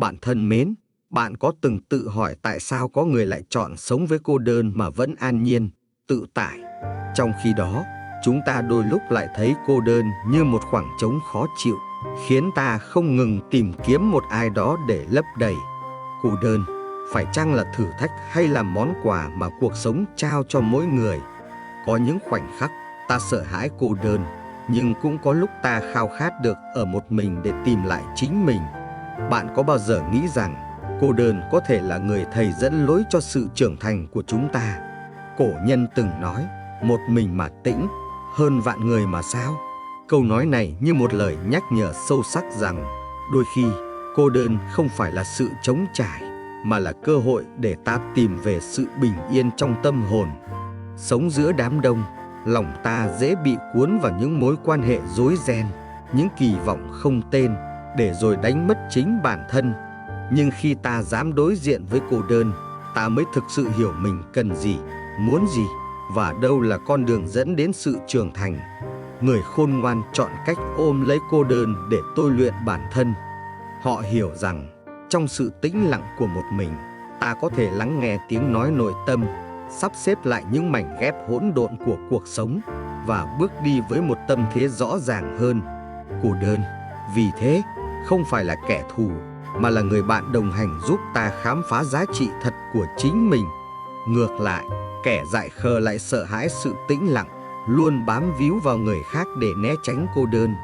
Bạn thân mến, bạn có từng tự hỏi tại sao có người lại chọn sống với cô đơn mà vẫn an nhiên, tự tại? Trong khi đó, chúng ta đôi lúc lại thấy cô đơn như một khoảng trống khó chịu, khiến ta không ngừng tìm kiếm một ai đó để lấp đầy. Cô đơn, phải chăng là thử thách hay là món quà mà cuộc sống trao cho mỗi người? Có những khoảnh khắc ta sợ hãi cô đơn, nhưng cũng có lúc ta khao khát được ở một mình để tìm lại chính mình. Bạn có bao giờ nghĩ rằng cô đơn có thể là người thầy dẫn lối cho sự trưởng thành của chúng ta? Cổ nhân từng nói, một mình mà tĩnh, hơn vạn người mà sao? Câu nói này như một lời nhắc nhở sâu sắc rằng, đôi khi cô đơn không phải là sự trống trải, mà là cơ hội để ta tìm về sự bình yên trong tâm hồn. Sống giữa đám đông, lòng ta dễ bị cuốn vào những mối quan hệ rối ren, những kỳ vọng không tên, để rồi đánh mất chính bản thân. Nhưng khi ta dám đối diện với cô đơn, ta mới thực sự hiểu mình cần gì, muốn gì, và đâu là con đường dẫn đến sự trưởng thành. Người khôn ngoan chọn cách ôm lấy cô đơn để tôi luyện bản thân. Họ hiểu rằng, trong sự tĩnh lặng của một mình, ta có thể lắng nghe tiếng nói nội tâm, sắp xếp lại những mảnh ghép hỗn độn của cuộc sống và bước đi với một tâm thế rõ ràng hơn. Cô đơn, vì thế, không phải là kẻ thù, mà là người bạn đồng hành giúp ta khám phá giá trị thật của chính mình. Ngược lại, kẻ dại khờ lại sợ hãi sự tĩnh lặng, luôn bám víu vào người khác để né tránh cô đơn.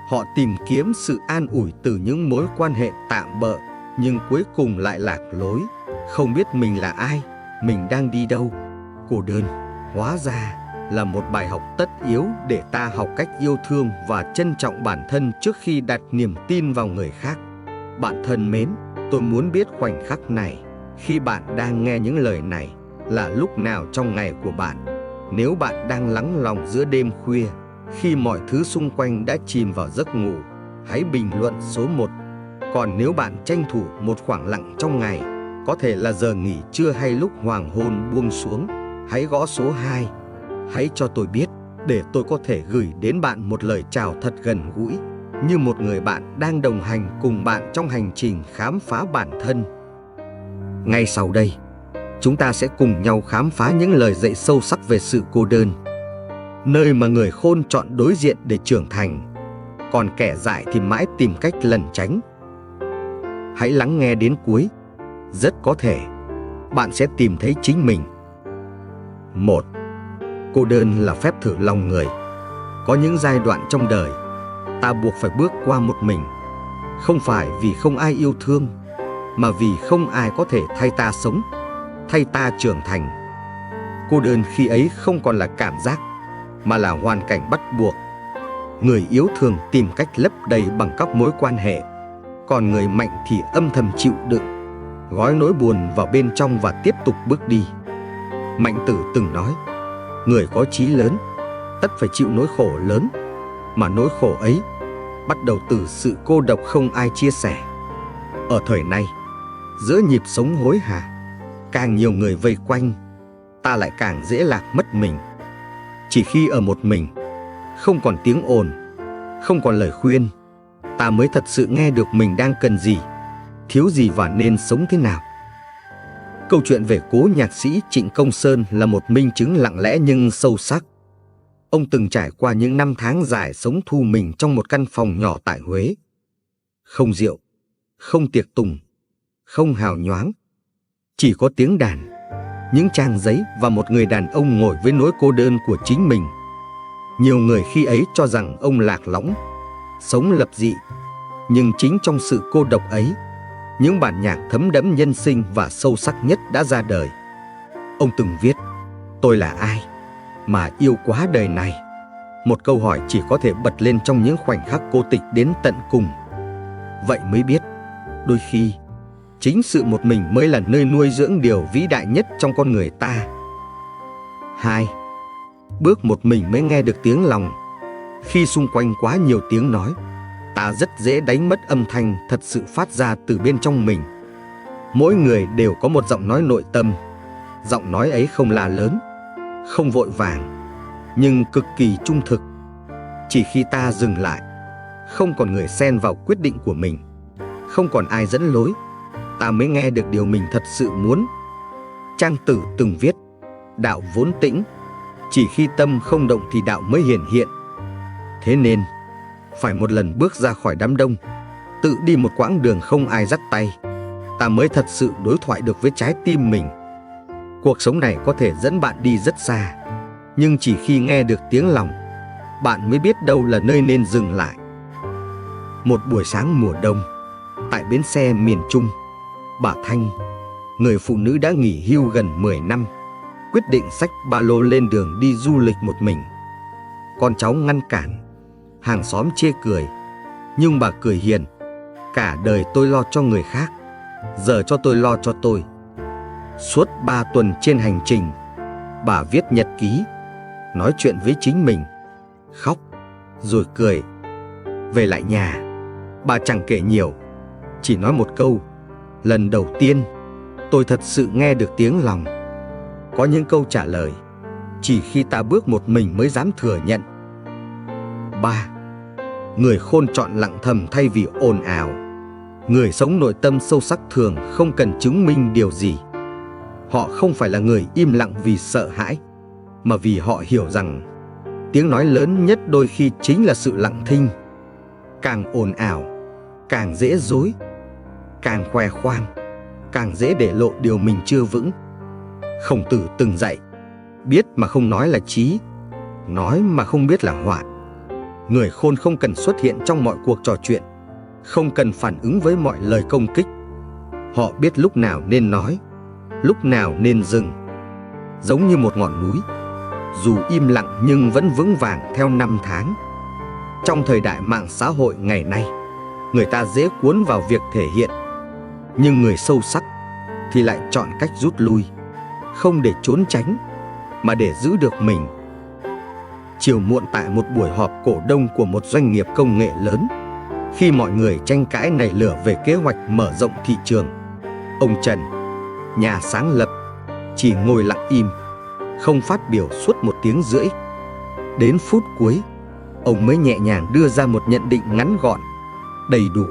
Họ tìm kiếm sự an ủi từ những mối quan hệ tạm bợ, nhưng cuối cùng lại lạc lối, không biết mình là ai, mình đang đi đâu. Cô đơn, hóa ra, là một bài học tất yếu để ta học cách yêu thương và trân trọng bản thân trước khi đặt niềm tin vào người khác. Bạn thân mến, tôi muốn biết khoảnh khắc này, khi bạn đang nghe những lời này, là lúc nào trong ngày của bạn. Nếu bạn đang lắng lòng giữa đêm khuya, khi mọi thứ xung quanh đã chìm vào giấc ngủ, hãy bình luận số 1. Còn nếu bạn tranh thủ một khoảng lặng trong ngày, có thể là giờ nghỉ trưa hay lúc hoàng hôn buông xuống, hãy gõ số 2. Hãy cho tôi biết, để tôi có thể gửi đến bạn một lời chào thật gần gũi, như một người bạn đang đồng hành cùng bạn trong hành trình khám phá bản thân. Ngay sau đây, chúng ta sẽ cùng nhau khám phá những lời dạy sâu sắc về sự cô đơn, nơi mà người khôn chọn đối diện để trưởng thành, còn kẻ dại thì mãi tìm cách lẩn tránh. Hãy lắng nghe đến cuối, rất có thể bạn sẽ tìm thấy chính mình. 1. Cô đơn là phép thử lòng người. Có những giai đoạn trong đời, ta buộc phải bước qua một mình, không phải vì không ai yêu thương, mà vì không ai có thể thay ta sống, thay ta trưởng thành. Cô đơn khi ấy không còn là cảm giác, mà là hoàn cảnh bắt buộc. Người yếu thường tìm cách lấp đầy bằng các mối quan hệ, còn người mạnh thì âm thầm chịu đựng, gói nỗi buồn vào bên trong và tiếp tục bước đi. Mạnh Tử từng nói, người có chí lớn, tất phải chịu nỗi khổ lớn, mà nỗi khổ ấy bắt đầu từ sự cô độc không ai chia sẻ. Ở thời nay, giữa nhịp sống hối hả, càng nhiều người vây quanh, ta lại càng dễ lạc mất mình. Chỉ khi ở một mình, không còn tiếng ồn, không còn lời khuyên, ta mới thật sự nghe được mình đang cần gì, thiếu gì và nên sống thế nào. Câu chuyện về cố nhạc sĩ Trịnh Công Sơn là một minh chứng lặng lẽ nhưng sâu sắc. Ông từng trải qua những năm tháng dài sống thu mình trong một căn phòng nhỏ tại Huế. Không rượu, không tiệc tùng, không hào nhoáng, chỉ có tiếng đàn, những trang giấy và một người đàn ông ngồi với nỗi cô đơn của chính mình. Nhiều người khi ấy cho rằng ông lạc lõng, sống lập dị, nhưng chính trong sự cô độc ấy, những bản nhạc thấm đẫm nhân sinh và sâu sắc nhất đã ra đời. Ông từng viết, tôi là ai mà yêu quá đời này? Một câu hỏi chỉ có thể bật lên trong những khoảnh khắc cô tịch đến tận cùng. Vậy mới biết, đôi khi, chính sự một mình mới là nơi nuôi dưỡng điều vĩ đại nhất trong con người ta. 2. Bước một mình mới nghe được tiếng lòng. Khi xung quanh quá nhiều tiếng nói, ta rất dễ đánh mất âm thanh thật sự phát ra từ bên trong mình. Mỗi người đều có một giọng nói nội tâm. Giọng nói ấy không là lớn, không vội vàng, nhưng cực kỳ trung thực. Chỉ khi ta dừng lại, không còn người xen vào quyết định của mình, không còn ai dẫn lối, ta mới nghe được điều mình thật sự muốn. Trang Tử từng viết, đạo vốn tĩnh, chỉ khi tâm không động thì đạo mới hiển hiện. Thế nên, phải một lần bước ra khỏi đám đông, tự đi một quãng đường không ai dắt tay, ta mới thật sự đối thoại được với trái tim mình. Cuộc sống này có thể dẫn bạn đi rất xa, nhưng chỉ khi nghe được tiếng lòng, bạn mới biết đâu là nơi nên dừng lại. Một buổi sáng mùa đông, tại bến xe miền Trung, bà Thanh, người phụ nữ đã nghỉ hưu gần 10 năm, quyết định xách ba lô lên đường đi du lịch một mình. Con cháu ngăn cản, hàng xóm chê cười, nhưng bà cười hiền. Cả đời tôi lo cho người khác, giờ cho tôi lo cho tôi. Suốt 3 tuần trên hành trình, bà viết nhật ký, nói chuyện với chính mình, khóc, rồi cười. Về lại nhà, bà chẳng kể nhiều, chỉ nói một câu: lần đầu tiên, tôi thật sự nghe được tiếng lòng. Có những câu trả lời, chỉ khi ta bước một mình mới dám thừa nhận. 3. Người khôn chọn lặng thầm thay vì ồn ào. Người sống nội tâm sâu sắc thường không cần chứng minh điều gì. Họ không phải là người im lặng vì sợ hãi, mà vì họ hiểu rằng tiếng nói lớn nhất đôi khi chính là sự lặng thinh. Càng ồn ào, càng dễ dối, càng khoe khoang, càng dễ để lộ điều mình chưa vững. Khổng Tử từng dạy, biết mà không nói là trí, nói mà không biết là họa. Người khôn không cần xuất hiện trong mọi cuộc trò chuyện, không cần phản ứng với mọi lời công kích. Họ biết lúc nào nên nói, lúc nào nên dừng. Giống như một ngọn núi, dù im lặng nhưng vẫn vững vàng theo năm tháng. Trong thời đại mạng xã hội ngày nay, người ta dễ cuốn vào việc thể hiện, nhưng người sâu sắc thì lại chọn cách rút lui, không để trốn tránh, mà để giữ được mình. Chiều muộn tại một buổi họp cổ đông của một doanh nghiệp công nghệ lớn, khi mọi người tranh cãi nảy lửa về kế hoạch mở rộng thị trường, ông Trần, nhà sáng lập, chỉ ngồi lặng im, không phát biểu suốt 1 tiếng rưỡi. Đến phút cuối, ông mới nhẹ nhàng đưa ra một nhận định ngắn gọn, đầy đủ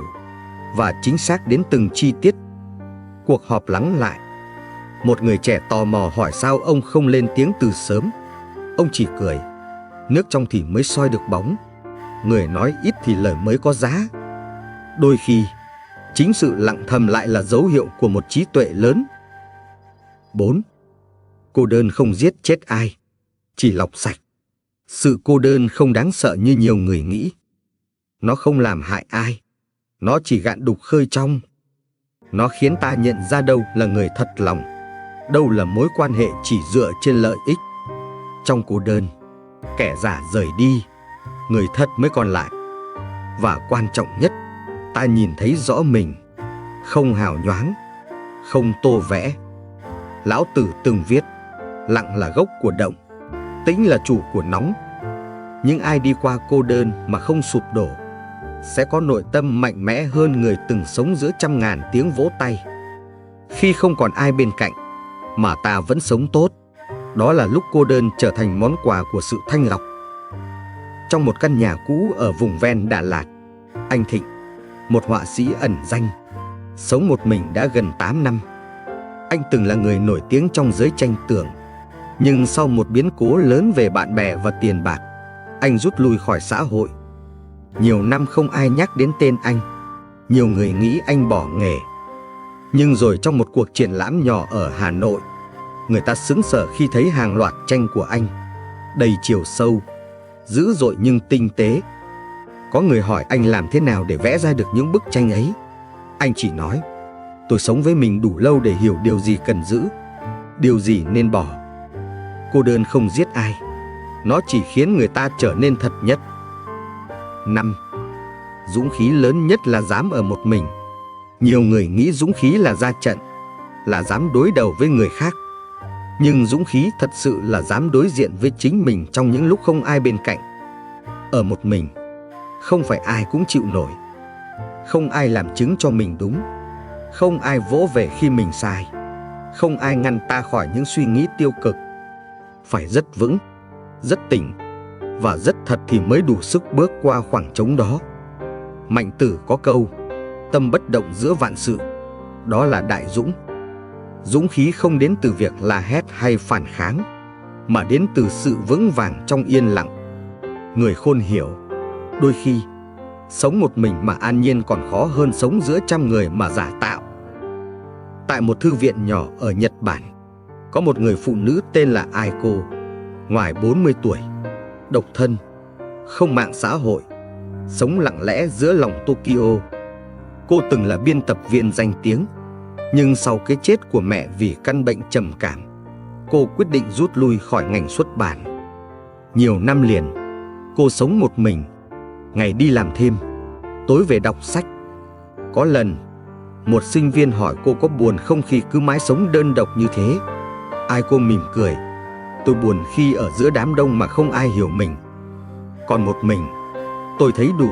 và chính xác đến từng chi tiết. Cuộc họp lắng lại. Một người trẻ tò mò hỏi sao ông không lên tiếng từ sớm. Ông chỉ cười, nước trong thì mới soi được bóng, người nói ít thì lời mới có giá. Đôi khi, chính sự lặng thầm lại là dấu hiệu của một trí tuệ lớn. 4. Cô đơn không giết chết ai, chỉ lọc sạch. Sự cô đơn không đáng sợ như nhiều người nghĩ. Nó không làm hại ai, nó chỉ gạn đục khơi trong. Nó khiến ta nhận ra đâu là người thật lòng, đâu là mối quan hệ chỉ dựa trên lợi ích. Trong cô đơn, kẻ giả rời đi, người thật mới còn lại. Và quan trọng nhất, ta nhìn thấy rõ mình, không hào nhoáng, không tô vẽ. Lão Tử từng viết, lặng là gốc của động, tĩnh là chủ của nóng. Những ai đi qua cô đơn mà không sụp đổ, sẽ có nội tâm mạnh mẽ hơn người từng sống giữa trăm ngàn tiếng vỗ tay. Khi không còn ai bên cạnh, mà ta vẫn sống tốt, đó là lúc cô đơn trở thành món quà của sự thanh lọc. Trong một căn nhà cũ ở vùng ven Đà Lạt, anh Thịnh, một họa sĩ ẩn danh, sống một mình đã gần 8 năm. Anh từng là người nổi tiếng trong giới tranh tường, nhưng sau một biến cố lớn về bạn bè và tiền bạc, anh rút lui khỏi xã hội. Nhiều năm không ai nhắc đến tên anh, nhiều người nghĩ anh bỏ nghề. Nhưng rồi trong một cuộc triển lãm nhỏ ở Hà Nội, người ta sững sờ khi thấy hàng loạt tranh của anh, đầy chiều sâu, dữ dội nhưng tinh tế. Có người hỏi anh làm thế nào để vẽ ra được những bức tranh ấy. Anh chỉ nói, tôi sống với mình đủ lâu để hiểu điều gì cần giữ, điều gì nên bỏ. Cô đơn không giết ai, nó chỉ khiến người ta trở nên thật nhất. 5. Dũng khí lớn nhất là dám ở một mình. Nhiều người nghĩ dũng khí là ra trận, là dám đối đầu với người khác. Nhưng dũng khí thật sự là dám đối diện với chính mình trong những lúc không ai bên cạnh. Ở một mình, không phải ai cũng chịu nổi. Không ai làm chứng cho mình đúng. Không ai vỗ về khi mình sai. Không ai ngăn ta khỏi những suy nghĩ tiêu cực. Phải rất vững, rất tỉnh và rất thật thì mới đủ sức bước qua khoảng trống đó. Mạnh Tử có câu, tâm bất động giữa vạn sự. Đó là đại dũng. Dũng khí không đến từ việc la hét hay phản kháng, mà đến từ sự vững vàng trong yên lặng. Người khôn hiểu, đôi khi sống một mình mà an nhiên còn khó hơn sống giữa trăm người mà giả tạo. Tại một thư viện nhỏ ở Nhật Bản, có một người phụ nữ tên là Aiko, ngoài 40 tuổi, độc thân, không mạng xã hội, sống lặng lẽ giữa lòng Tokyo. Cô từng là biên tập viên danh tiếng, nhưng sau cái chết của mẹ vì căn bệnh trầm cảm, cô quyết định rút lui khỏi ngành xuất bản. Nhiều năm liền, cô sống một mình, ngày đi làm thêm, tối về đọc sách. Có lần, một sinh viên hỏi cô có buồn không khi cứ mãi sống đơn độc như thế. Aiko mỉm cười: tôi buồn khi ở giữa đám đông mà không ai hiểu mình. Còn một mình, tôi thấy đủ.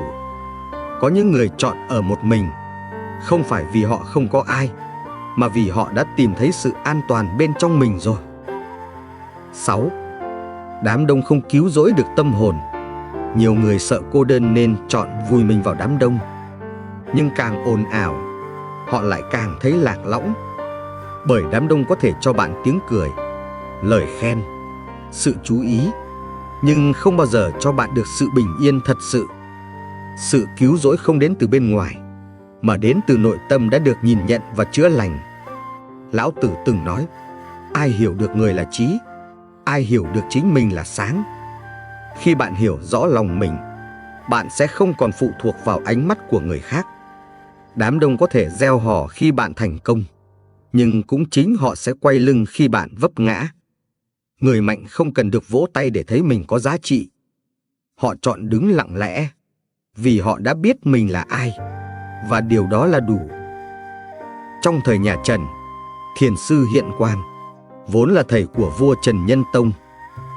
Có những người chọn ở một mình, không phải vì họ không có ai, mà vì họ đã tìm thấy sự an toàn bên trong mình rồi. 6. Đám đông không cứu rỗi được tâm hồn. Nhiều người sợ cô đơn nên chọn vùi mình vào đám đông. Nhưng càng ồn ào, họ lại càng thấy lạc lõng. Bởi đám đông có thể cho bạn tiếng cười, lời khen, sự chú ý, nhưng không bao giờ cho bạn được sự bình yên thật sự. Sự cứu rỗi không đến từ bên ngoài, mà đến từ nội tâm đã được nhìn nhận và chữa lành. Lão Tử từng nói: ai hiểu được người là trí, ai hiểu được chính mình là sáng. Khi bạn hiểu rõ lòng mình, bạn sẽ không còn phụ thuộc vào ánh mắt của người khác. Đám đông có thể reo hò khi bạn thành công, nhưng cũng chính họ sẽ quay lưng khi bạn vấp ngã. Người mạnh không cần được vỗ tay để thấy mình có giá trị. Họ chọn đứng lặng lẽ vì họ đã biết mình là ai, và điều đó là đủ. Trong thời nhà Trần, thiền sư Hiện Quang, vốn là thầy của vua Trần Nhân Tông,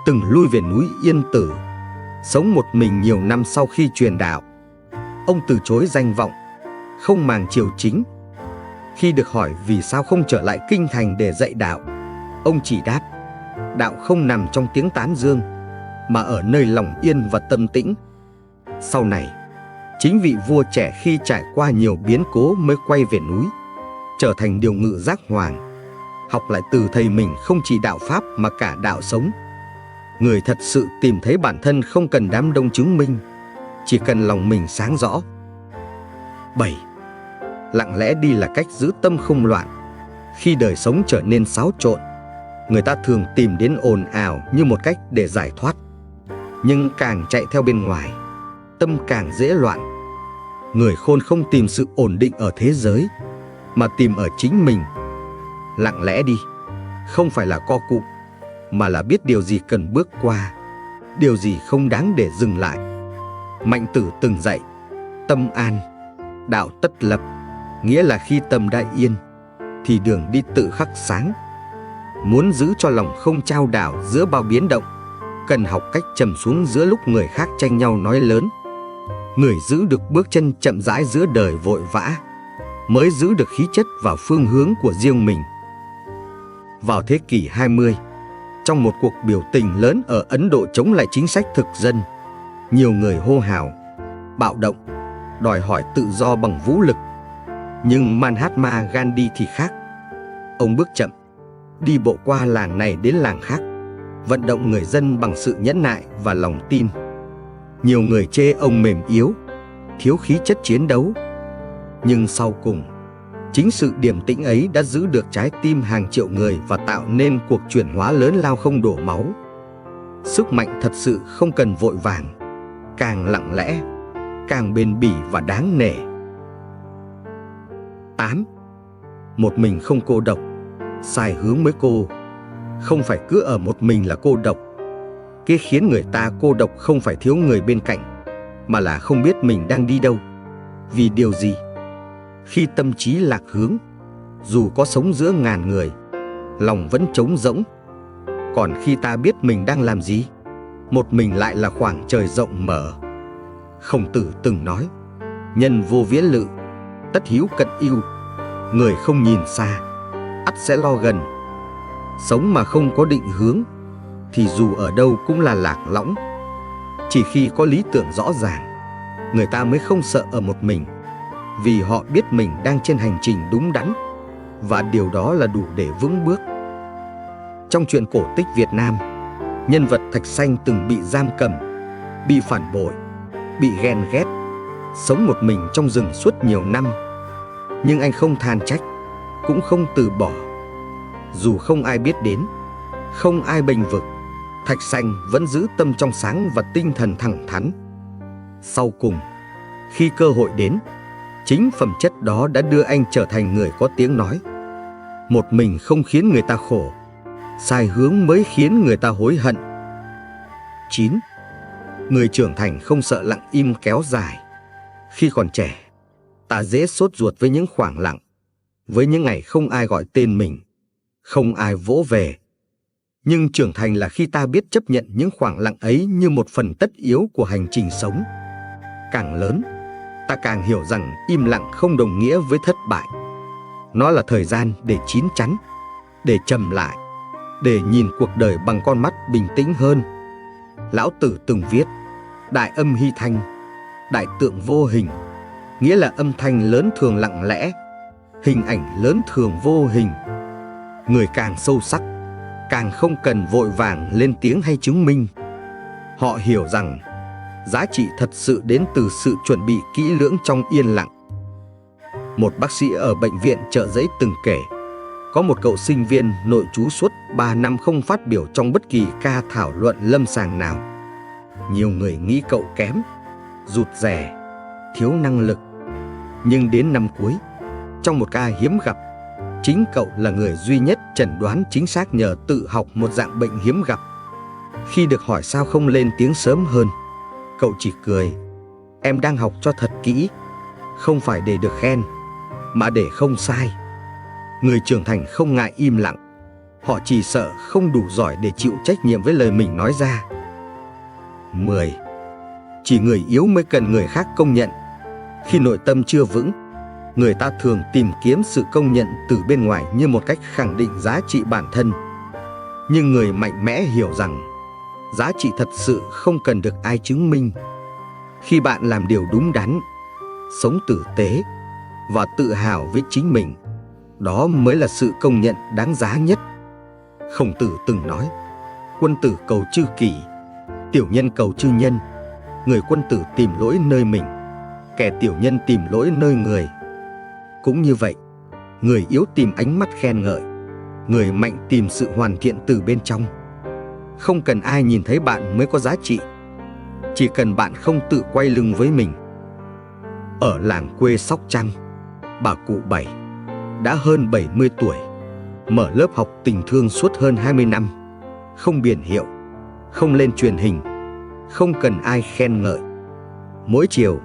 từng lui về núi Yên Tử, sống một mình nhiều năm sau khi truyền đạo. Ông từ chối danh vọng, không màng triều chính. Khi được hỏi vì sao không trở lại kinh thành để dạy đạo, ông chỉ đáp: đạo không nằm trong tiếng tán dương, mà ở nơi lòng yên và tâm tĩnh. Sau này, chính vị vua trẻ khi trải qua nhiều biến cố mới quay về núi, trở thành điều ngự giác hoàng, học lại từ thầy mình không chỉ đạo pháp mà cả đạo sống. Người thật sự tìm thấy bản thân không cần đám đông chứng minh, chỉ cần lòng mình sáng rõ. 7. Lặng lẽ đi là cách giữ tâm không loạn. Khi đời sống trở nên xáo trộn, người ta thường tìm đến ồn ào như một cách để giải thoát. Nhưng càng chạy theo bên ngoài, tâm càng dễ loạn. Người khôn không tìm sự ổn định ở thế giới, mà tìm ở chính mình. Lặng lẽ đi, không phải là co cụm, mà là biết điều gì cần bước qua, điều gì không đáng để dừng lại. Mạnh Tử từng dạy: tâm an, đạo tất lập, nghĩa là khi tâm đã yên, thì đường đi tự khắc sáng. Muốn giữ cho lòng không chao đảo giữa bao biến động, cần học cách trầm xuống giữa lúc người khác tranh nhau nói lớn. Người giữ được bước chân chậm rãi giữa đời vội vã, mới giữ được khí chất và phương hướng của riêng mình. Vào thế kỷ 20, trong một cuộc biểu tình lớn ở Ấn Độ chống lại chính sách thực dân, nhiều người hô hào, bạo động, đòi hỏi tự do bằng vũ lực. Nhưng Mahatma Gandhi thì khác. Ông bước chậm, đi bộ qua làng này đến làng khác, vận động người dân bằng sự nhẫn nại và lòng tin. Nhiều người chê ông mềm yếu, thiếu khí chất chiến đấu. Nhưng sau cùng, chính sự điềm tĩnh ấy đã giữ được trái tim hàng triệu người và tạo nên cuộc chuyển hóa lớn lao không đổ máu. Sức mạnh thật sự không cần vội vàng, càng lặng lẽ, càng bền bỉ và đáng nể. 8. Một mình không cô độc, sai hướng mới cô. Không phải cứ ở một mình là cô độc. Cái khiến người ta cô độc không phải thiếu người bên cạnh, mà là không biết mình đang đi đâu, vì điều gì. Khi tâm trí lạc hướng, dù có sống giữa ngàn người, lòng vẫn trống rỗng. Còn khi ta biết mình đang làm gì, một mình lại là khoảng trời rộng mở. Khổng Tử từng nói: nhân vô viễn lự, tất hữu cận ưu. Người không nhìn xa, ắt sẽ lo gần. Sống mà không có định hướng, thì dù ở đâu cũng là lạc lõng. Chỉ khi có lý tưởng rõ ràng, người ta mới không sợ ở một mình. vì họ biết mình đang trên hành trình đúng đắn, và điều đó là đủ để vững bước. Trong truyện cổ tích Việt Nam, nhân vật Thạch Sanh từng bị giam cầm, bị phản bội, bị ghen ghét, sống một mình trong rừng suốt nhiều năm. Nhưng anh không than trách, cũng không từ bỏ. Dù không ai biết đến, không ai bênh vực, Thạch Sanh vẫn giữ tâm trong sáng và tinh thần thẳng thắn. Sau cùng, khi cơ hội đến, chính phẩm chất đó đã đưa anh trở thành người có tiếng nói. Một mình không khiến người ta khổ, sai hướng mới khiến người ta hối hận. 9. Người trưởng thành không sợ lặng im kéo dài. Khi còn trẻ, ta dễ sốt ruột với những khoảng lặng, với những ngày không ai gọi tên mình, không ai vỗ về. Nhưng trưởng thành là khi ta biết chấp nhận những khoảng lặng ấy như một phần tất yếu của hành trình sống. Càng lớn, ta càng hiểu rằng im lặng không đồng nghĩa với thất bại. Nó là thời gian để chín chắn, để trầm lại, để nhìn cuộc đời bằng con mắt bình tĩnh hơn. Lão Tử từng viết: đại âm hy thanh, đại tượng vô hình, nghĩa là âm thanh lớn thường lặng lẽ, hình ảnh lớn thường vô hình. Người càng sâu sắc, càng không cần vội vàng lên tiếng hay chứng minh. Họ hiểu rằng giá trị thật sự đến từ sự chuẩn bị kỹ lưỡng trong yên lặng. Một bác sĩ ở bệnh viện Chợ Giấy từng kể, có một cậu sinh viên nội trú suốt 3 năm không phát biểu trong bất kỳ ca thảo luận lâm sàng nào. Nhiều người nghĩ cậu kém, rụt rè, thiếu năng lực. Nhưng đến năm cuối, trong một ca hiếm gặp, chính cậu là người duy nhất chẩn đoán chính xác nhờ tự học một dạng bệnh hiếm gặp. Khi được hỏi sao không lên tiếng sớm hơn, cậu chỉ cười: em đang học cho thật kỹ, không phải để được khen, mà để không sai. Người trưởng thành không ngại im lặng, họ chỉ sợ không đủ giỏi để chịu trách nhiệm với lời mình nói ra. 10. Chỉ người yếu mới cần người khác công nhận. Khi nội tâm chưa vững, người ta thường tìm kiếm sự công nhận từ bên ngoài như một cách khẳng định giá trị bản thân. Nhưng người mạnh mẽ hiểu rằng giá trị thật sự không cần được ai chứng minh. Khi bạn làm điều đúng đắn, sống tử tế và tự hào với chính mình, đó mới là sự công nhận đáng giá nhất. Khổng Tử từng nói: quân tử cầu chư kỷ, tiểu nhân cầu chư nhân. Người quân tử tìm lỗi nơi mình, kẻ tiểu nhân tìm lỗi nơi người. Cũng như vậy, người yếu tìm ánh mắt khen ngợi, người mạnh tìm sự hoàn thiện từ bên trong. Không cần ai nhìn thấy bạn mới có giá trị, chỉ cần bạn không tự quay lưng với mình. Ở làng quê Sóc Trăng, bà cụ Bảy đã hơn 70 tuổi, mở lớp học tình thương suốt hơn 20 năm. Không biển hiệu, không lên truyền hình, không cần ai khen ngợi. Mỗi chiều,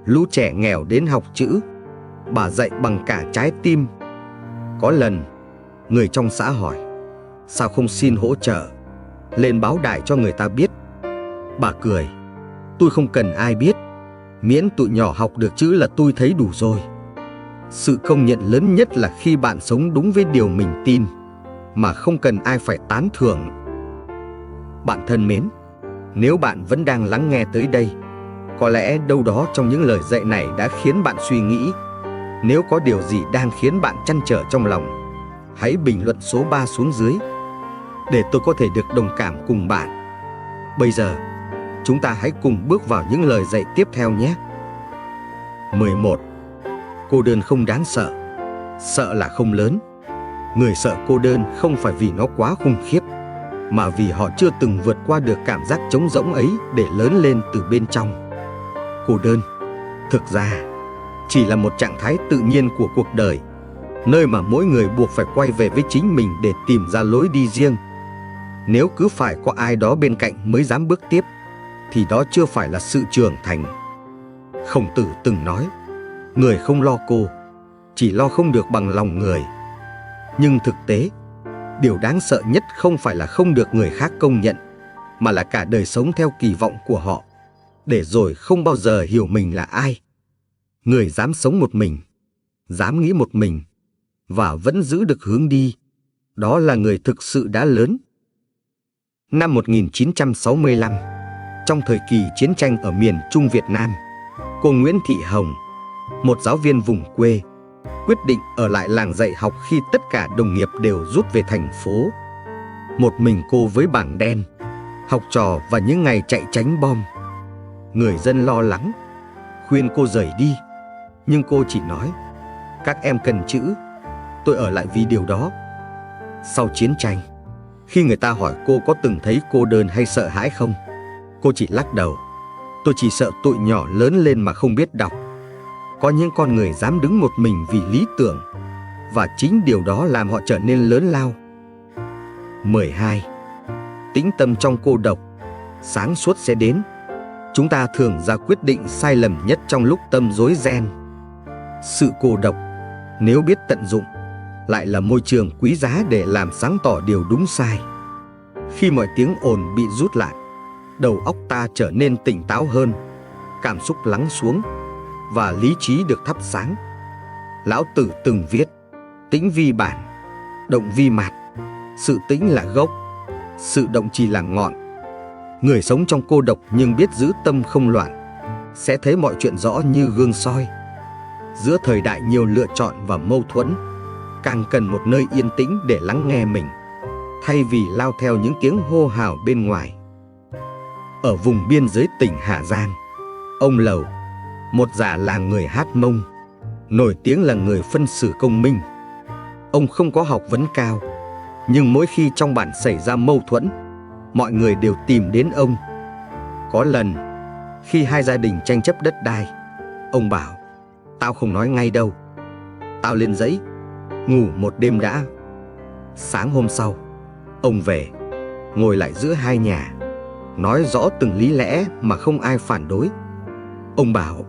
lũ trẻ nghèo đến học chữ, bà dạy bằng cả trái tim. Có lần, người trong xã hỏi: sao không xin hỗ trợ, lên báo đài cho người ta biết? Bà cười: tôi không cần ai biết, miễn tụi nhỏ học được chữ là tôi thấy đủ rồi. Sự công nhận lớn nhất là khi bạn sống đúng với điều mình tin, mà không cần ai phải tán thưởng. Bạn thân mến, nếu bạn vẫn đang lắng nghe tới đây, có lẽ đâu đó trong những lời dạy này đã khiến bạn suy nghĩ. Nếu có điều gì đang khiến bạn trăn trở trong lòng, hãy bình luận số 3 xuống dưới, để tôi có thể được đồng cảm cùng bạn. Bây giờ, chúng ta hãy cùng bước vào những lời dạy tiếp theo nhé. 11. Cô đơn không đáng sợ, sợ là không lớn. Người sợ cô đơn không phải vì nó quá khủng khiếp, mà vì họ chưa từng vượt qua được cảm giác trống rỗng ấy để lớn lên từ bên trong. Cô đơn, thực ra, chỉ là một trạng thái tự nhiên của cuộc đời, nơi mà mỗi người buộc phải quay về với chính mình để tìm ra lối đi riêng. Nếu cứ phải có ai đó bên cạnh mới dám bước tiếp, thì đó chưa phải là sự trưởng thành. Khổng Tử từng nói: người không lo cô, chỉ lo không được bằng lòng người. Nhưng thực tế, điều đáng sợ nhất không phải là không được người khác công nhận, mà là cả đời sống theo kỳ vọng của họ, để rồi không bao giờ hiểu mình là ai. Người dám sống một mình, dám nghĩ một mình, và vẫn giữ được hướng đi, đó là người thực sự đã lớn. Năm 1965, trong thời kỳ chiến tranh ở miền Trung Việt Nam, cô Nguyễn Thị Hồng, một giáo viên vùng quê, quyết định ở lại làng dạy học khi tất cả đồng nghiệp đều rút về thành phố. Một mình cô với bảng đen, học trò và những ngày chạy tránh bom. Người dân lo lắng, khuyên cô rời đi, nhưng cô chỉ nói, các em cần chữ, tôi ở lại vì điều đó. Sau chiến tranh, khi người ta hỏi cô có từng thấy cô đơn hay sợ hãi không, cô chỉ lắc đầu. Tôi chỉ sợ tụi nhỏ lớn lên mà không biết đọc. Có những con người dám đứng một mình vì lý tưởng, và chính điều đó làm họ trở nên lớn lao. 12. Tĩnh tâm trong cô độc, sáng suốt sẽ đến. Chúng ta thường ra quyết định sai lầm nhất trong lúc tâm rối ren. Sự cô độc, nếu biết tận dụng, lại là môi trường quý giá để làm sáng tỏ điều đúng sai. Khi mọi tiếng ồn bị rút lại, đầu óc ta trở nên tỉnh táo hơn, cảm xúc lắng xuống và lý trí được thắp sáng. Lão Tử từng viết, tĩnh vi bản, động vi mạt. Sự tĩnh là gốc, sự động chỉ là ngọn. Người sống trong cô độc nhưng biết giữ tâm không loạn, sẽ thấy mọi chuyện rõ như gương soi. Giữa thời đại nhiều lựa chọn và mâu thuẫn, càng cần một nơi yên tĩnh để lắng nghe mình, thay vì lao theo những tiếng hô hào bên ngoài. Ở vùng biên giới tỉnh Hà Giang, ông Lầu, một già làng người hát Mông, nổi tiếng là người phân xử công minh. Ông không có học vấn cao, nhưng mỗi khi trong bản xảy ra mâu thuẫn, mọi người đều tìm đến ông. Có lần, khi hai gia đình tranh chấp đất đai, ông bảo, tao không nói ngay đâu, tao lên dãy, ngủ một đêm đã. Sáng hôm sau, ông về, ngồi lại giữa hai nhà, nói rõ từng lý lẽ mà không ai phản đối. Ông bảo,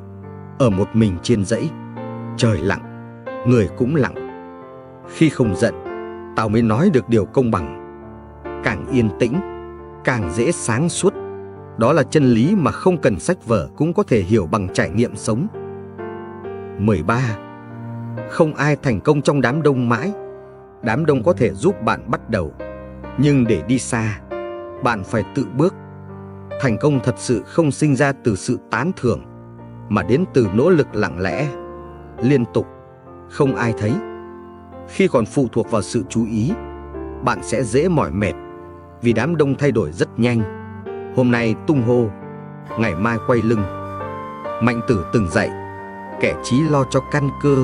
ở một mình trên dãy, trời lặng, người cũng lặng. Khi không giận, tao mới nói được điều công bằng. Càng yên tĩnh, càng dễ sáng suốt. Đó là chân lý mà không cần sách vở cũng có thể hiểu bằng trải nghiệm sống. 13. Không ai thành công trong đám đông mãi. Đám đông có thể giúp bạn bắt đầu, nhưng để đi xa, bạn phải tự bước. Thành công thật sự không sinh ra từ sự tán thưởng, mà đến từ nỗ lực lặng lẽ, liên tục, không ai thấy. Khi còn phụ thuộc vào sự chú ý, bạn sẽ dễ mỏi mệt, vì đám đông thay đổi rất nhanh. Hôm nay tung hô, ngày mai quay lưng. Mạnh Tử từng dạy, kẻ trí lo cho căn cơ,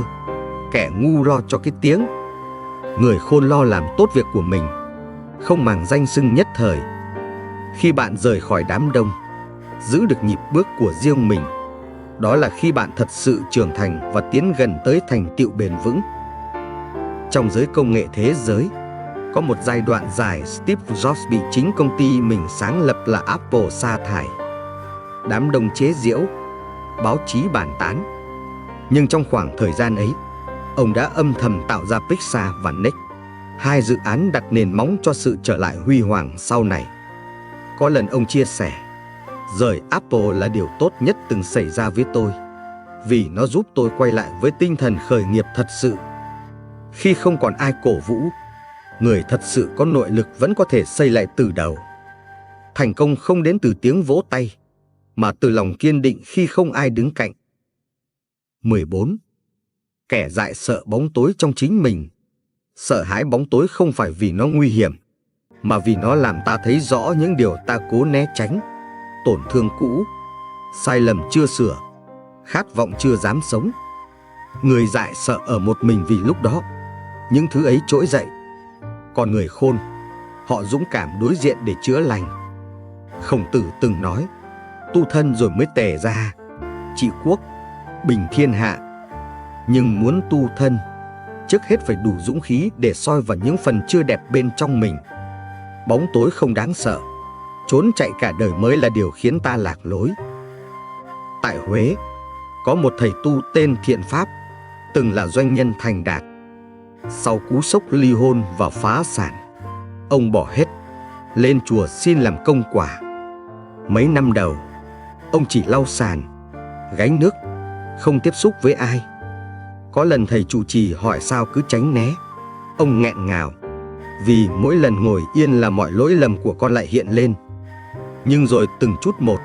kẻ ngu lo cho cái tiếng. Người khôn lo làm tốt việc của mình, không màng danh xưng nhất thời. Khi bạn rời khỏi đám đông, giữ được nhịp bước của riêng mình, đó là khi bạn thật sự trưởng thành và tiến gần tới thành tựu bền vững. Trong giới công nghệ thế giới, có một giai đoạn dài Steve Jobs bị chính công ty mình sáng lập là Apple sa thải. Đám đông chế giễu, báo chí bàn tán. Nhưng trong khoảng thời gian ấy, ông đã âm thầm tạo ra Pixar và Next, hai dự án đặt nền móng cho sự trở lại huy hoàng sau này. Có lần ông chia sẻ, rời Apple là điều tốt nhất từng xảy ra với tôi, vì nó giúp tôi quay lại với tinh thần khởi nghiệp thật sự. Khi không còn ai cổ vũ, người thật sự có nội lực vẫn có thể xây lại từ đầu. Thành công không đến từ tiếng vỗ tay, mà từ lòng kiên định khi không ai đứng cạnh. 14. Kẻ dại sợ bóng tối trong chính mình. Sợ hãi bóng tối không phải vì nó nguy hiểm, mà vì nó làm ta thấy rõ những điều ta cố né tránh. Tổn thương cũ, sai lầm chưa sửa, khát vọng chưa dám sống. Người dại sợ ở một mình vì lúc đó những thứ ấy trỗi dậy. Còn người khôn, họ dũng cảm đối diện để chữa lành. Khổng Tử từng nói, tu thân rồi mới tề ra, trị quốc, bình thiên hạ. Nhưng muốn tu thân, trước hết phải đủ dũng khí để soi vào những phần chưa đẹp bên trong mình. Bóng tối không đáng sợ, trốn chạy cả đời mới là điều khiến ta lạc lối. Tại Huế, có một thầy tu tên Thiện Pháp, từng là doanh nhân thành đạt. Sau cú sốc ly hôn và phá sản, ông bỏ hết, lên chùa xin làm công quả. Mấy năm đầu, ông chỉ lau sàn, gánh nước, không tiếp xúc với ai. Có lần thầy trụ trì hỏi sao cứ tránh né, ông nghẹn ngào, vì mỗi lần ngồi yên là mọi lỗi lầm của con lại hiện lên. Nhưng rồi từng chút một,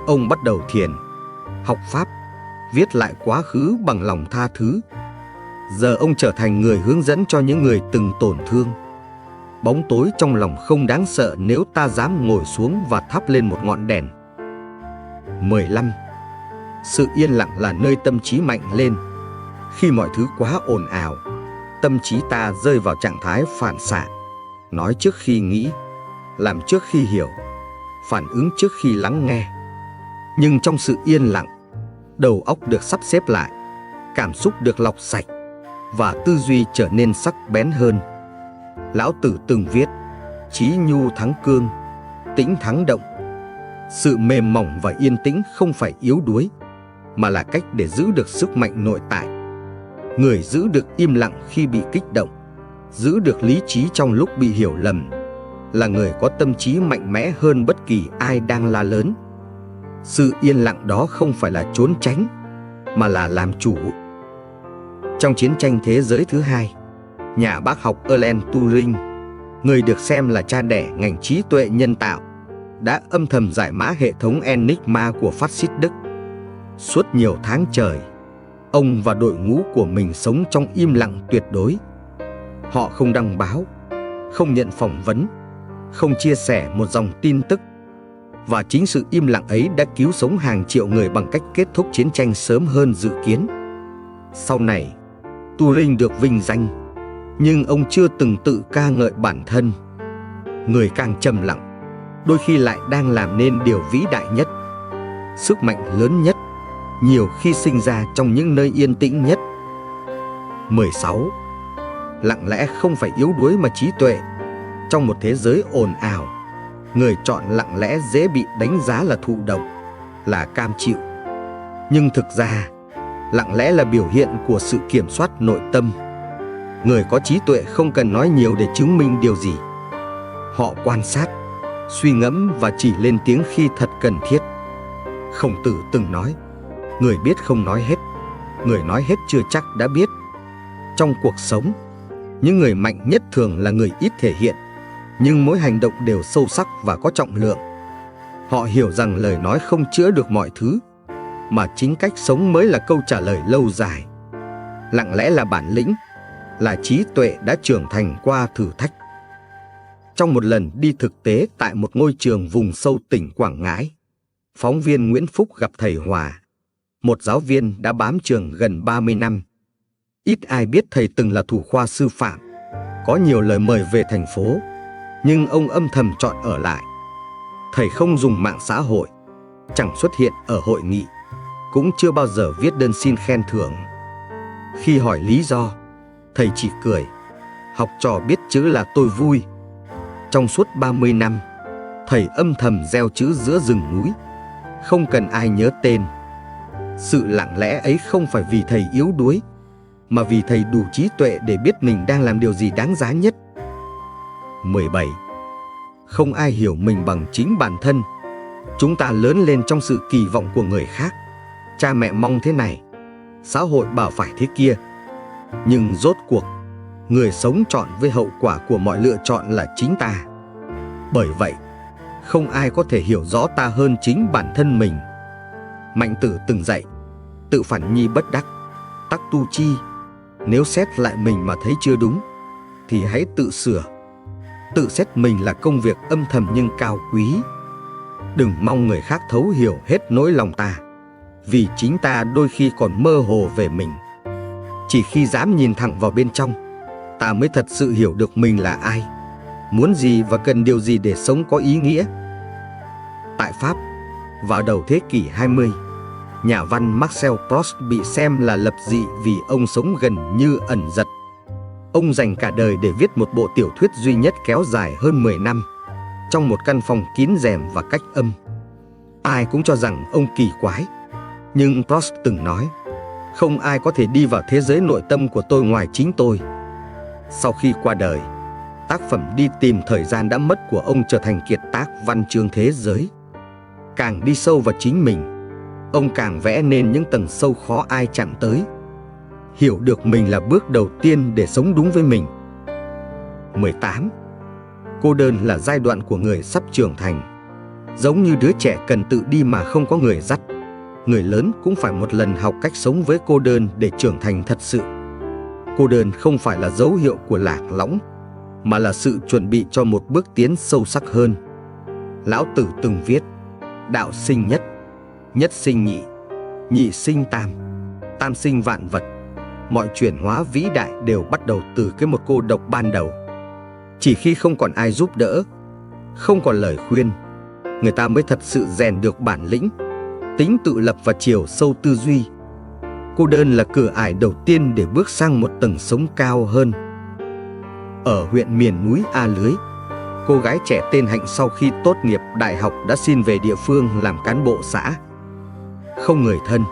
ông bắt đầu thiền, học pháp, viết lại quá khứ bằng lòng tha thứ. Giờ ông trở thành người hướng dẫn cho những người từng tổn thương. Bóng tối trong lòng không đáng sợ nếu ta dám ngồi xuống và thắp lên một ngọn đèn. 15. Sự yên lặng là nơi tâm trí mạnh lên. Khi mọi thứ quá ồn ào, tâm trí ta rơi vào trạng thái phản xạ, nói trước khi nghĩ, làm trước khi hiểu, phản ứng trước khi lắng nghe. Nhưng trong sự yên lặng, đầu óc được sắp xếp lại, cảm xúc được lọc sạch và tư duy trở nên sắc bén hơn. Lão Tử từng viết: chí nhu thắng cương, tĩnh thắng động. Sự mềm mỏng và yên tĩnh không phải yếu đuối, mà là cách để giữ được sức mạnh nội tại. Người giữ được im lặng khi bị kích động, giữ được lý trí trong lúc bị hiểu lầm, là người có tâm trí mạnh mẽ hơn bất kỳ ai đang la lớn. Sự yên lặng đó không phải là trốn tránh, mà là làm chủ. Trong chiến tranh thế giới thứ hai, nhà bác học Alan Turing, người được xem là cha đẻ ngành trí tuệ nhân tạo, đã âm thầm giải mã hệ thống Enigma của phát xít Đức. Suốt nhiều tháng trời, ông và đội ngũ của mình sống trong im lặng tuyệt đối. Họ không đăng báo, không nhận phỏng vấn, không chia sẻ một dòng tin tức. Và chính sự im lặng ấy đã cứu sống hàng triệu người bằng cách kết thúc chiến tranh sớm hơn dự kiến. Sau này, Turing được vinh danh, nhưng ông chưa từng tự ca ngợi bản thân. Người càng trầm lặng, đôi khi lại đang làm nên điều vĩ đại nhất. Sức mạnh lớn nhất nhiều khi sinh ra trong những nơi yên tĩnh nhất. 16. Lặng lẽ không phải yếu đuối mà trí tuệ. Trong một thế giới ồn ào, người chọn lặng lẽ dễ bị đánh giá là thụ động, là cam chịu. Nhưng thực ra, lặng lẽ là biểu hiện của sự kiểm soát nội tâm. Người có trí tuệ không cần nói nhiều để chứng minh điều gì. Họ quan sát, suy ngẫm và chỉ lên tiếng khi thật cần thiết. Khổng Tử từng nói: người biết không nói hết, người nói hết chưa chắc đã biết. Trong cuộc sống, những người mạnh nhất thường là người ít thể hiện, nhưng mỗi hành động đều sâu sắc và có trọng lượng. Họ hiểu rằng lời nói không chữa được mọi thứ, mà chính cách sống mới là câu trả lời lâu dài. Lặng lẽ là bản lĩnh, là trí tuệ đã trưởng thành qua thử thách. Trong một lần đi thực tế tại một ngôi trường vùng sâu tỉnh Quảng Ngãi, phóng viên Nguyễn Phúc gặp thầy Hòa, một giáo viên đã bám trường gần 30 năm. Ít ai biết thầy từng là thủ khoa sư phạm, có nhiều lời mời về thành phố, nhưng ông âm thầm chọn ở lại. Thầy không dùng mạng xã hội, chẳng xuất hiện ở hội nghị, cũng chưa bao giờ viết đơn xin khen thưởng. Khi hỏi lý do, thầy chỉ cười: học trò biết chữ là tôi vui. Trong suốt 30 năm, thầy âm thầm gieo chữ giữa rừng núi, không cần ai nhớ tên. Sự lặng lẽ ấy không phải vì thầy yếu đuối, mà vì thầy đủ trí tuệ để biết mình đang làm điều gì đáng giá nhất. 17. Không ai hiểu mình bằng chính bản thân. Chúng ta lớn lên trong sự kỳ vọng của người khác. Cha mẹ mong thế này, xã hội bảo phải thế kia. Nhưng rốt cuộc, người sống trọn với hậu quả của mọi lựa chọn là chính ta. Bởi vậy, không ai có thể hiểu rõ ta hơn chính bản thân mình. Mạnh Tử từng dạy: tự phản nhi bất đắc, tắc tu chi. Nếu xét lại mình mà thấy chưa đúng, thì hãy tự sửa. Tự xét mình là công việc âm thầm nhưng cao quý. Đừng mong người khác thấu hiểu hết nỗi lòng ta, vì chính ta đôi khi còn mơ hồ về mình. Chỉ khi dám nhìn thẳng vào bên trong, ta mới thật sự hiểu được mình là ai, muốn gì và cần điều gì để sống có ý nghĩa. Tại Pháp, vào đầu thế kỷ 20, nhà văn Marcel Proust bị xem là lập dị vì ông sống gần như ẩn dật. Ông dành cả đời để viết một bộ tiểu thuyết duy nhất kéo dài hơn 10 năm, trong một căn phòng kín rèm và cách âm. Ai cũng cho rằng ông kỳ quái, nhưng Proust từng nói: không ai có thể đi vào thế giới nội tâm của tôi ngoài chính tôi. Sau khi qua đời, tác phẩm Đi tìm thời gian đã mất của ông trở thành kiệt tác văn chương thế giới. Càng đi sâu vào chính mình, ông càng vẽ nên những tầng sâu khó ai chạm tới. Hiểu được mình là bước đầu tiên để sống đúng với mình. 18. Cô đơn là giai đoạn của người sắp trưởng thành. Giống như đứa trẻ cần tự đi mà không có người dắt, người lớn cũng phải một lần học cách sống với cô đơn để trưởng thành thật sự. Cô đơn không phải là dấu hiệu của lạc lõng, mà là sự chuẩn bị cho một bước tiến sâu sắc hơn. Lão Tử từng viết: đạo sinh nhất, nhất sinh nhị, nhị sinh tam, tam sinh vạn vật. Mọi chuyển hóa vĩ đại đều bắt đầu từ cái một cô độc ban đầu. Chỉ khi không còn ai giúp đỡ, không còn lời khuyên, người ta mới thật sự rèn được bản lĩnh, tính tự lập và chiều sâu tư duy. Cô đơn là cửa ải đầu tiên để bước sang một tầng sống cao hơn. Ở huyện miền núi A Lưới, cô gái trẻ tên Hạnh sau khi tốt nghiệp đại học đã xin về địa phương làm cán bộ xã. Không người thân,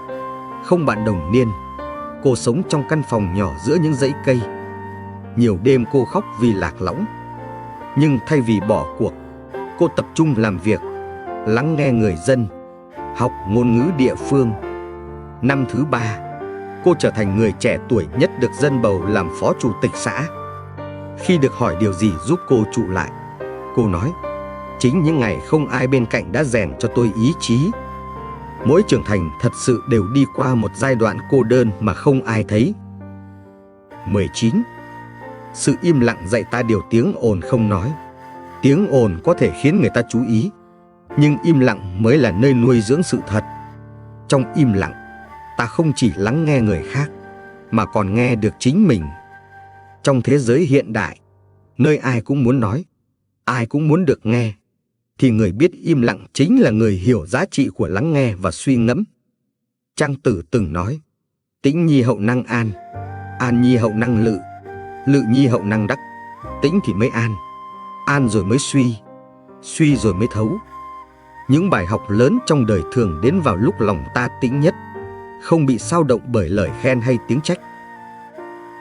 không bạn đồng niên, cô sống trong căn phòng nhỏ giữa những dãy cây. Nhiều đêm cô khóc vì lạc lõng. Nhưng thay vì bỏ cuộc, cô tập trung làm việc, lắng nghe người dân, học ngôn ngữ địa phương. Năm thứ 3, cô trở thành người trẻ tuổi nhất được dân bầu làm phó chủ tịch xã. Khi được hỏi điều gì giúp cô trụ lại, cô nói: chính những ngày không ai bên cạnh đã rèn cho tôi ý chí. Mỗi trưởng thành thật sự đều đi qua một giai đoạn cô đơn mà không ai thấy. 19. Sự im lặng dạy ta điều tiếng ồn không nói. Tiếng ồn có thể khiến người ta chú ý, nhưng im lặng mới là nơi nuôi dưỡng sự thật. Trong im lặng, ta không chỉ lắng nghe người khác, mà còn nghe được chính mình. Trong thế giới hiện đại, nơi ai cũng muốn nói, ai cũng muốn được nghe, thì người biết im lặng chính là người hiểu giá trị của lắng nghe và suy ngẫm. Trang Tử từng nói: tĩnh nhi hậu năng an, an nhi hậu năng lự, lự nhi hậu năng đắc. Tĩnh thì mới an, an rồi mới suy, suy rồi mới thấu. Những bài học lớn trong đời thường đến vào lúc lòng ta tĩnh nhất, không bị xao động bởi lời khen hay tiếng trách.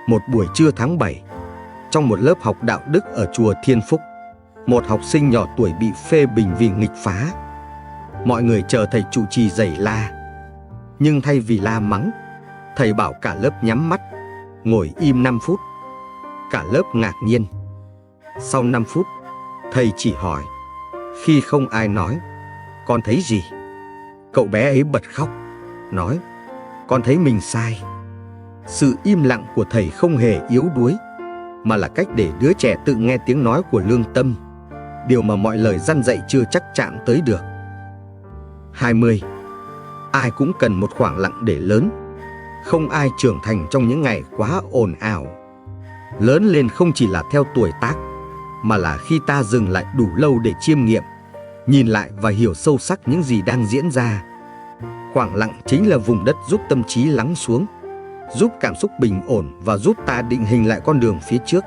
Một buổi trưa tháng 7, trong một lớp học đạo đức ở chùa Thiên Phúc, một học sinh nhỏ tuổi bị phê bình vì nghịch phá. Mọi người chờ thầy trụ trì giày la, nhưng thay vì la mắng, thầy bảo cả lớp nhắm mắt, ngồi im 5 phút. Cả lớp ngạc nhiên. Sau 5 phút, thầy chỉ hỏi: khi không ai nói, con thấy gì? Cậu bé ấy bật khóc, nói: con thấy mình sai. Sự im lặng của thầy không hề yếu đuối, mà là cách để đứa trẻ tự nghe tiếng nói của lương tâm, điều mà mọi lời răn dạy chưa chắc chạm tới được. 20. Ai cũng cần một khoảng lặng để lớn. Không ai trưởng thành trong những ngày quá ồn ào. Lớn lên không chỉ là theo tuổi tác, mà là khi ta dừng lại đủ lâu để chiêm nghiệm, nhìn lại và hiểu sâu sắc những gì đang diễn ra. Khoảng lặng chính là vùng đất giúp tâm trí lắng xuống, giúp cảm xúc bình ổn và giúp ta định hình lại con đường phía trước.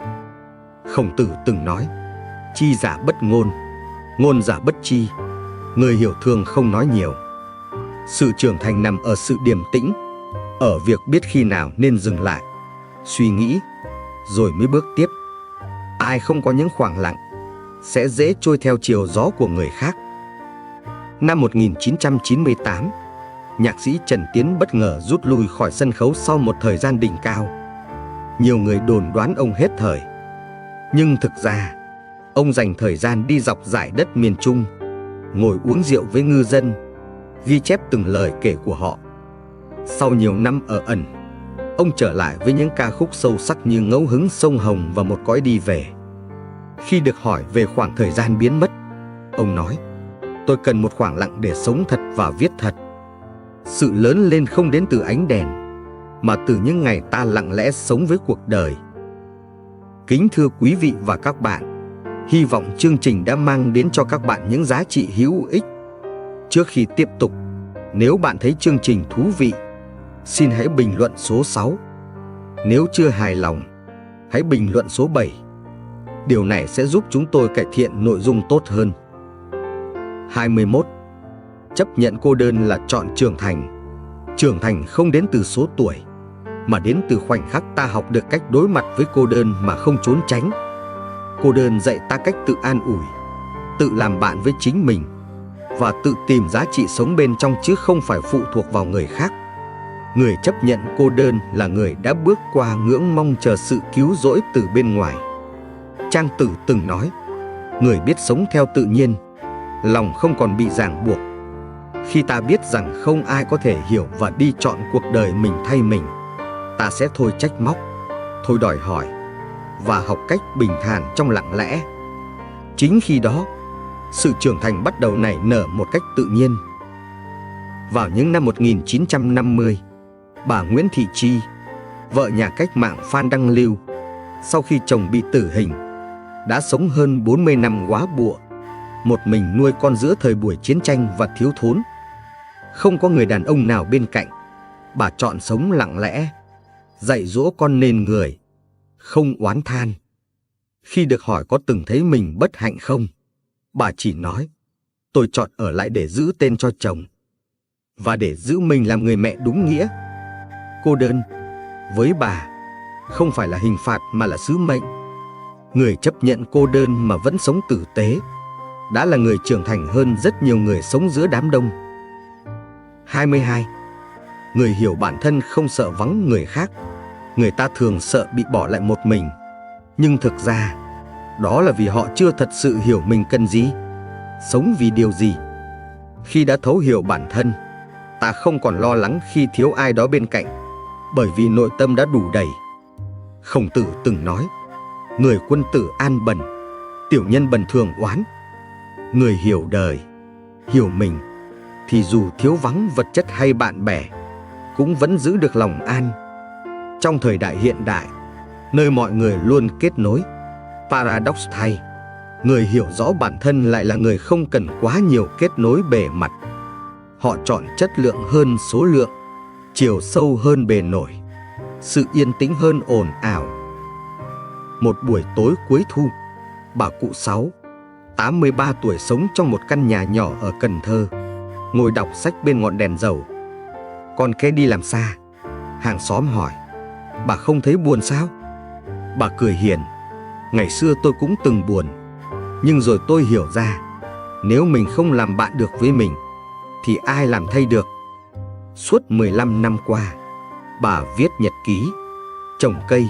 Khổng Tử từng nói: chi giả bất ngôn, ngôn giả bất chi. Người hiểu thường không nói nhiều. Sự trưởng thành nằm ở sự điềm tĩnh, ở việc biết khi nào nên dừng lại, suy nghĩ, rồi mới bước tiếp. Ai không có những khoảng lặng sẽ dễ trôi theo chiều gió của người khác. Năm 1998, nhạc sĩ Trần Tiến bất ngờ rút lui khỏi sân khấu sau một thời gian đỉnh cao. Nhiều người đồn đoán ông hết thời, nhưng thực ra ông dành thời gian đi dọc dải đất miền Trung, ngồi uống rượu với ngư dân, ghi chép từng lời kể của họ. Sau nhiều năm ở ẩn, ông trở lại với những ca khúc sâu sắc như Ngẫu hứng sông Hồng và Một cõi đi về. Khi được hỏi về khoảng thời gian biến mất, ông nói: tôi cần một khoảng lặng để sống thật và viết thật. Sự lớn lên không đến từ ánh đèn, mà từ những ngày ta lặng lẽ sống với cuộc đời. Kính thưa quý vị và các bạn, hy vọng chương trình đã mang đến cho các bạn những giá trị hữu ích. Trước khi tiếp tục, nếu bạn thấy chương trình thú vị, xin hãy bình luận số 6. Nếu chưa hài lòng, hãy bình luận số 7. Điều này sẽ giúp chúng tôi cải thiện nội dung tốt hơn. 21. Chấp nhận cô đơn là chọn trưởng thành. Trưởng thành không đến từ số tuổi, mà đến từ khoảnh khắc ta học được cách đối mặt với cô đơn mà không trốn tránh. Cô đơn dạy ta cách tự an ủi, tự làm bạn với chính mình và tự tìm giá trị sống bên trong, chứ không phải phụ thuộc vào người khác. Người chấp nhận cô đơn là người đã bước qua ngưỡng mong chờ sự cứu rỗi từ bên ngoài. Trang Tử từng nói: người biết sống theo tự nhiên, lòng không còn bị ràng buộc. Khi ta biết rằng không ai có thể hiểu và đi chọn cuộc đời mình thay mình, ta sẽ thôi trách móc, thôi đòi hỏi và học cách bình thản trong lặng lẽ. Chính khi đó, sự trưởng thành bắt đầu nảy nở một cách tự nhiên. Vào những năm 1950, bà Nguyễn Thị Chi, vợ nhà cách mạng Phan Đăng Lưu, sau khi chồng bị tử hình, đã sống hơn 40 năm góa bụa, một mình nuôi con giữa thời buổi chiến tranh và thiếu thốn. Không có người đàn ông nào bên cạnh, bà chọn sống lặng lẽ, dạy dỗ con nên người, không oán than. Khi được hỏi có từng thấy mình bất hạnh không, bà chỉ nói, tôi chọn ở lại để giữ tên cho chồng và để giữ mình làm người mẹ đúng nghĩa. Cô đơn, với bà, không phải là hình phạt mà là sứ mệnh. Người chấp nhận cô đơn mà vẫn sống tử tế đã là người trưởng thành hơn rất nhiều người sống giữa đám đông. 22. Người hiểu bản thân không sợ vắng người khác. Người ta thường sợ bị bỏ lại một mình, nhưng thực ra đó là vì họ chưa thật sự hiểu mình cần gì, sống vì điều gì. Khi đã thấu hiểu bản thân, ta không còn lo lắng khi thiếu ai đó bên cạnh, bởi vì nội tâm đã đủ đầy. Khổng Tử từng nói, người quân tử an bần, tiểu nhân bần thường oán. Người hiểu đời, hiểu mình, thì dù thiếu vắng vật chất hay bạn bè, cũng vẫn giữ được lòng an. Trong thời đại hiện đại, nơi mọi người luôn kết nối, paradox thay, người hiểu rõ bản thân lại là người không cần quá nhiều kết nối bề mặt. Họ chọn chất lượng hơn số lượng, chiều sâu hơn bề nổi, sự yên tĩnh hơn ồn ào. Một buổi tối cuối thu, bà cụ Sáu, 83 tuổi, sống trong một căn nhà nhỏ ở Cần Thơ, ngồi đọc sách bên ngọn đèn dầu. Con Kế đi làm xa? Hàng xóm hỏi. Bà không thấy buồn sao? Bà cười hiền. Ngày xưa tôi cũng từng buồn, nhưng rồi tôi hiểu ra, nếu mình không làm bạn được với mình, thì ai làm thay được. Suốt 15 năm qua, bà viết nhật ký, trồng cây,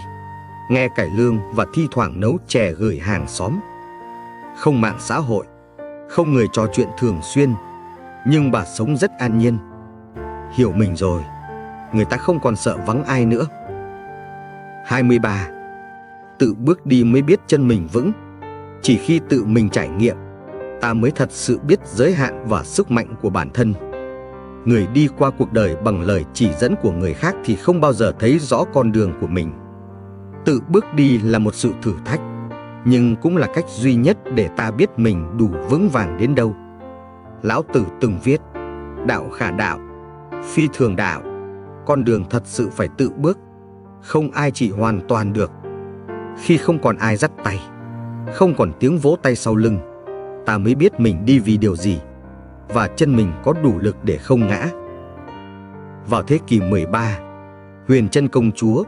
nghe cải lương và thi thoảng nấu chè gửi hàng xóm. Không mạng xã hội, không người trò chuyện thường xuyên, nhưng bà sống rất an nhiên. Hiểu mình rồi, người ta không còn sợ vắng ai nữa. 23. Tự bước đi mới biết chân mình vững. Chỉ khi tự mình trải nghiệm, ta mới thật sự biết giới hạn và sức mạnh của bản thân. Người đi qua cuộc đời bằng lời chỉ dẫn của người khác thì không bao giờ thấy rõ con đường của mình. Tự bước đi là một sự thử thách, nhưng cũng là cách duy nhất để ta biết mình đủ vững vàng đến đâu. Lão Tử từng viết, đạo khả đạo, phi thường đạo. Con đường thật sự phải tự bước, không ai chỉ hoàn toàn được. Khi không còn ai dắt tay, không còn tiếng vỗ tay sau lưng, ta mới biết mình đi vì điều gì và chân mình có đủ lực để không ngã. Vào thế kỷ 13, Huyền Trân công chúa,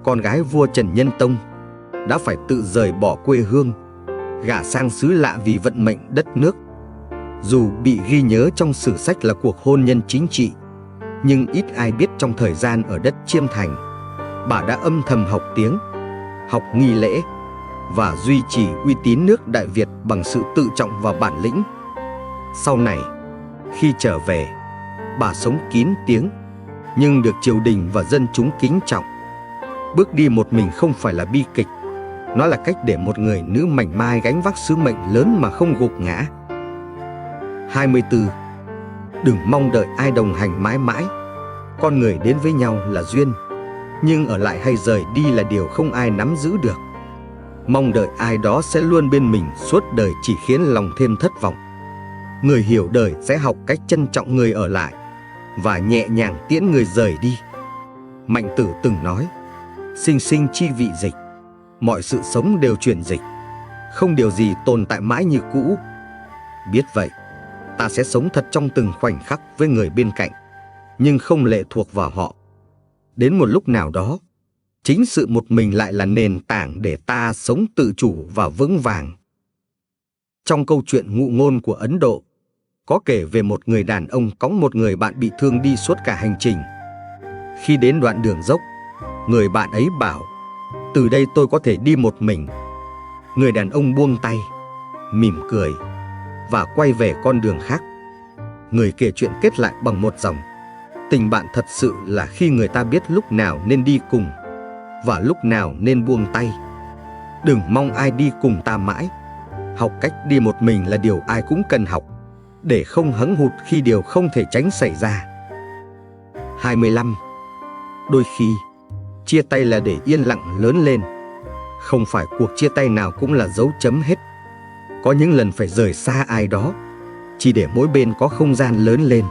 con gái vua Trần Nhân Tông, đã phải tự rời bỏ quê hương, gả sang xứ lạ vì vận mệnh đất nước. Dù bị ghi nhớ trong sử sách là cuộc hôn nhân chính trị, nhưng ít ai biết trong thời gian ở đất Chiêm Thành, bà đã âm thầm học tiếng, học nghi lễ và duy trì uy tín nước Đại Việt bằng sự tự trọng và bản lĩnh. Sau này, khi trở về, bà sống kín tiếng, nhưng được triều đình và dân chúng kính trọng. Bước đi một mình không phải là bi kịch, nó là cách để một người nữ mảnh mai gánh vác sứ mệnh lớn mà không gục ngã. 24. Đừng mong đợi ai đồng hành mãi mãi. Con người đến với nhau là duyên, nhưng ở lại hay rời đi là điều không ai nắm giữ được. Mong đợi ai đó sẽ luôn bên mình suốt đời chỉ khiến lòng thêm thất vọng. Người hiểu đời sẽ học cách trân trọng người ở lại và nhẹ nhàng tiễn người rời đi. Mạnh Tử từng nói, sinh sinh chi vị dịch, mọi sự sống đều chuyển dịch, không điều gì tồn tại mãi như cũ. Biết vậy, ta sẽ sống thật trong từng khoảnh khắc với người bên cạnh, nhưng không lệ thuộc vào họ. Đến một lúc nào đó, chính sự một mình lại là nền tảng để ta sống tự chủ và vững vàng. Trong câu chuyện Ngụ Ngôn của Ấn Độ, có kể về một người đàn ông cõng một người bạn bị thương đi suốt cả hành trình. Khi đến đoạn đường dốc, người bạn ấy bảo, từ đây tôi có thể đi một mình. Người đàn ông buông tay, mỉm cười và quay về con đường khác. Người kể chuyện kết lại bằng một dòng: tình bạn thật sự là khi người ta biết lúc nào nên đi cùng và lúc nào nên buông tay. Đừng mong ai đi cùng ta mãi. Học cách đi một mình là điều ai cũng cần học, để không hẫng hụt khi điều không thể tránh xảy ra. 25. Đôi khi, chia tay là để yên lặng lớn lên. Không phải cuộc chia tay nào cũng là dấu chấm hết. Có những lần phải rời xa ai đó, chỉ để mỗi bên có không gian lớn lên,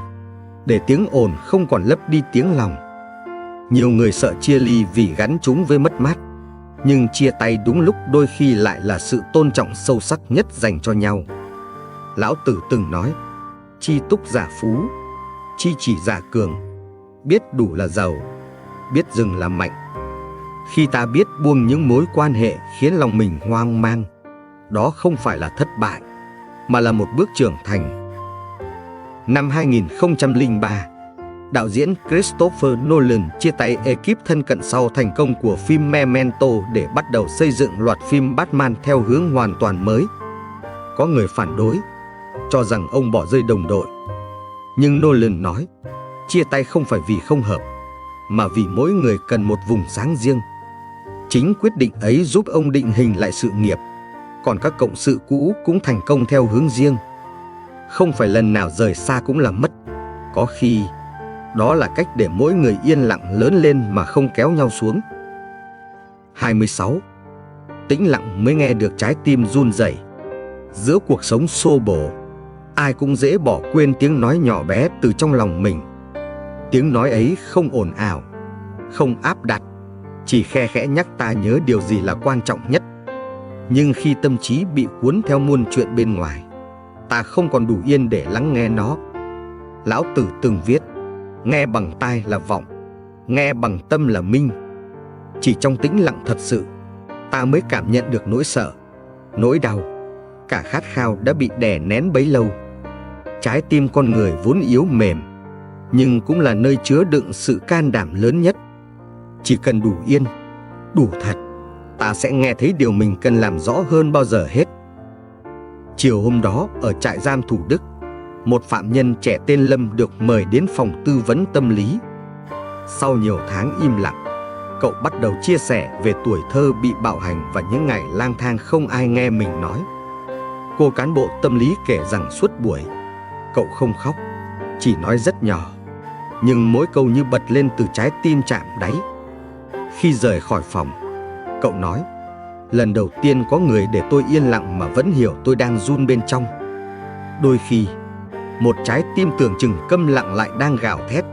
để tiếng ồn không còn lấp đi tiếng lòng. Nhiều người sợ chia ly vì gắn chúng với mất mát, nhưng chia tay đúng lúc đôi khi lại là sự tôn trọng sâu sắc nhất dành cho nhau. Lão Tử từng nói: chi túc giả phú, chi chỉ giả cường, biết đủ là giàu, biết dừng là mạnh. Khi ta biết buông những mối quan hệ khiến lòng mình hoang mang, đó không phải là thất bại, mà là một bước trưởng thành. Năm 2003, đạo diễn Christopher Nolan chia tay ekip thân cận sau thành công của phim Memento để bắt đầu xây dựng loạt phim Batman theo hướng hoàn toàn mới. Có người phản đối, cho rằng ông bỏ rơi đồng đội. Nhưng Nolan nói, chia tay không phải vì không hợp, mà vì mỗi người cần một vùng sáng riêng. Chính quyết định ấy giúp ông định hình lại sự nghiệp, còn các cộng sự cũ cũng thành công theo hướng riêng. Không phải lần nào rời xa cũng là mất. Có khi, đó là cách để mỗi người yên lặng lớn lên mà không kéo nhau xuống. 26. Tĩnh lặng mới nghe được trái tim run rẩy. Giữa cuộc sống xô bồ, ai cũng dễ bỏ quên tiếng nói nhỏ bé từ trong lòng mình. Tiếng nói ấy không ồn ào, không áp đặt, chỉ khe khẽ nhắc ta nhớ điều gì là quan trọng nhất. Nhưng khi tâm trí bị cuốn theo muôn chuyện bên ngoài, ta không còn đủ yên để lắng nghe nó. Lão Tử từng viết: nghe bằng tai là vọng, nghe bằng tâm là minh. Chỉ trong tĩnh lặng thật sự, ta mới cảm nhận được nỗi sợ, nỗi đau, cả khát khao đã bị đè nén bấy lâu. Trái tim con người vốn yếu mềm, nhưng cũng là nơi chứa đựng sự can đảm lớn nhất. Chỉ cần đủ yên, đủ thật, ta sẽ nghe thấy điều mình cần làm rõ hơn bao giờ hết. Chiều hôm đó ở trại giam Thủ Đức, một phạm nhân trẻ tên Lâm được mời đến phòng tư vấn tâm lý. Sau nhiều tháng im lặng, cậu bắt đầu chia sẻ về tuổi thơ bị bạo hành và những ngày lang thang không ai nghe mình nói. Cô cán bộ tâm lý kể rằng suốt buổi, cậu không khóc, chỉ nói rất nhỏ, nhưng mỗi câu như bật lên từ trái tim chạm đáy. Khi rời khỏi phòng, cậu nói: lần đầu tiên có người để tôi yên lặng mà vẫn hiểu tôi đang run bên trong. Đôi khi, một trái tim tưởng chừng câm lặng lại đang gào thét,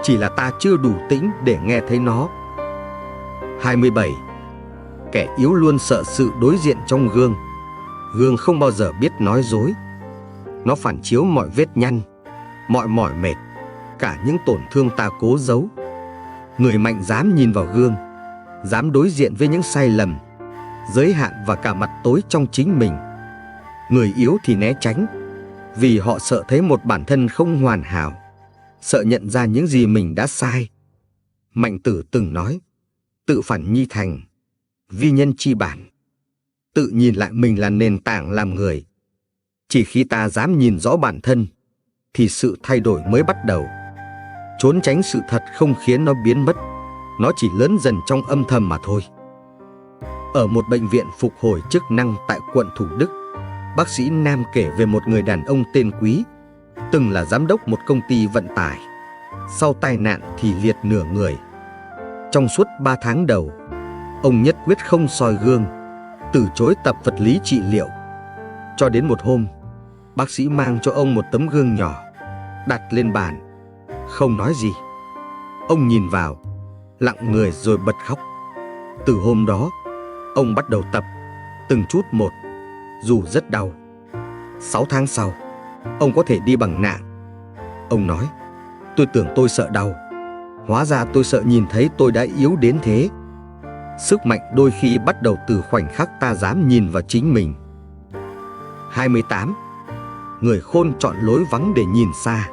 chỉ là ta chưa đủ tĩnh để nghe thấy nó. 27. Kẻ yếu luôn sợ sự đối diện trong gương. Gương không bao giờ biết nói dối. Nó phản chiếu mọi vết nhăn, mọi mỏi mệt, cả những tổn thương ta cố giấu. Người mạnh dám nhìn vào gương, dám đối diện với những sai lầm, giới hạn và cả mặt tối trong chính mình. Người yếu thì né tránh, vì họ sợ thấy một bản thân không hoàn hảo, sợ nhận ra những gì mình đã sai. Mạnh Tử từng nói: tự phản nhi thành, vi nhân chi bản. Tự nhìn lại mình là nền tảng làm người. Chỉ khi ta dám nhìn rõ bản thân, thì sự thay đổi mới bắt đầu. Trốn tránh sự thật không khiến nó biến mất, nó chỉ lớn dần trong âm thầm mà thôi. Ở một bệnh viện phục hồi chức năng tại quận Thủ Đức, bác sĩ Nam kể về một người đàn ông tên Quý, từng là giám đốc một công ty vận tải. Sau tai nạn thì liệt nửa người. Trong suốt 3 tháng đầu, ông nhất quyết không soi gương, từ chối tập vật lý trị liệu. Cho đến một hôm, bác sĩ mang cho ông một tấm gương nhỏ, đặt lên bàn, không nói gì. Ông nhìn vào, lặng người rồi bật khóc. Từ hôm đó, ông bắt đầu tập, từng chút một, dù rất đau. 6 tháng sau, ông có thể đi bằng nạng. Ông nói: tôi tưởng tôi sợ đau, hóa ra tôi sợ nhìn thấy tôi đã yếu đến thế. Sức mạnh đôi khi bắt đầu từ khoảnh khắc ta dám nhìn vào chính mình. 28. Người khôn chọn lối vắng để nhìn xa.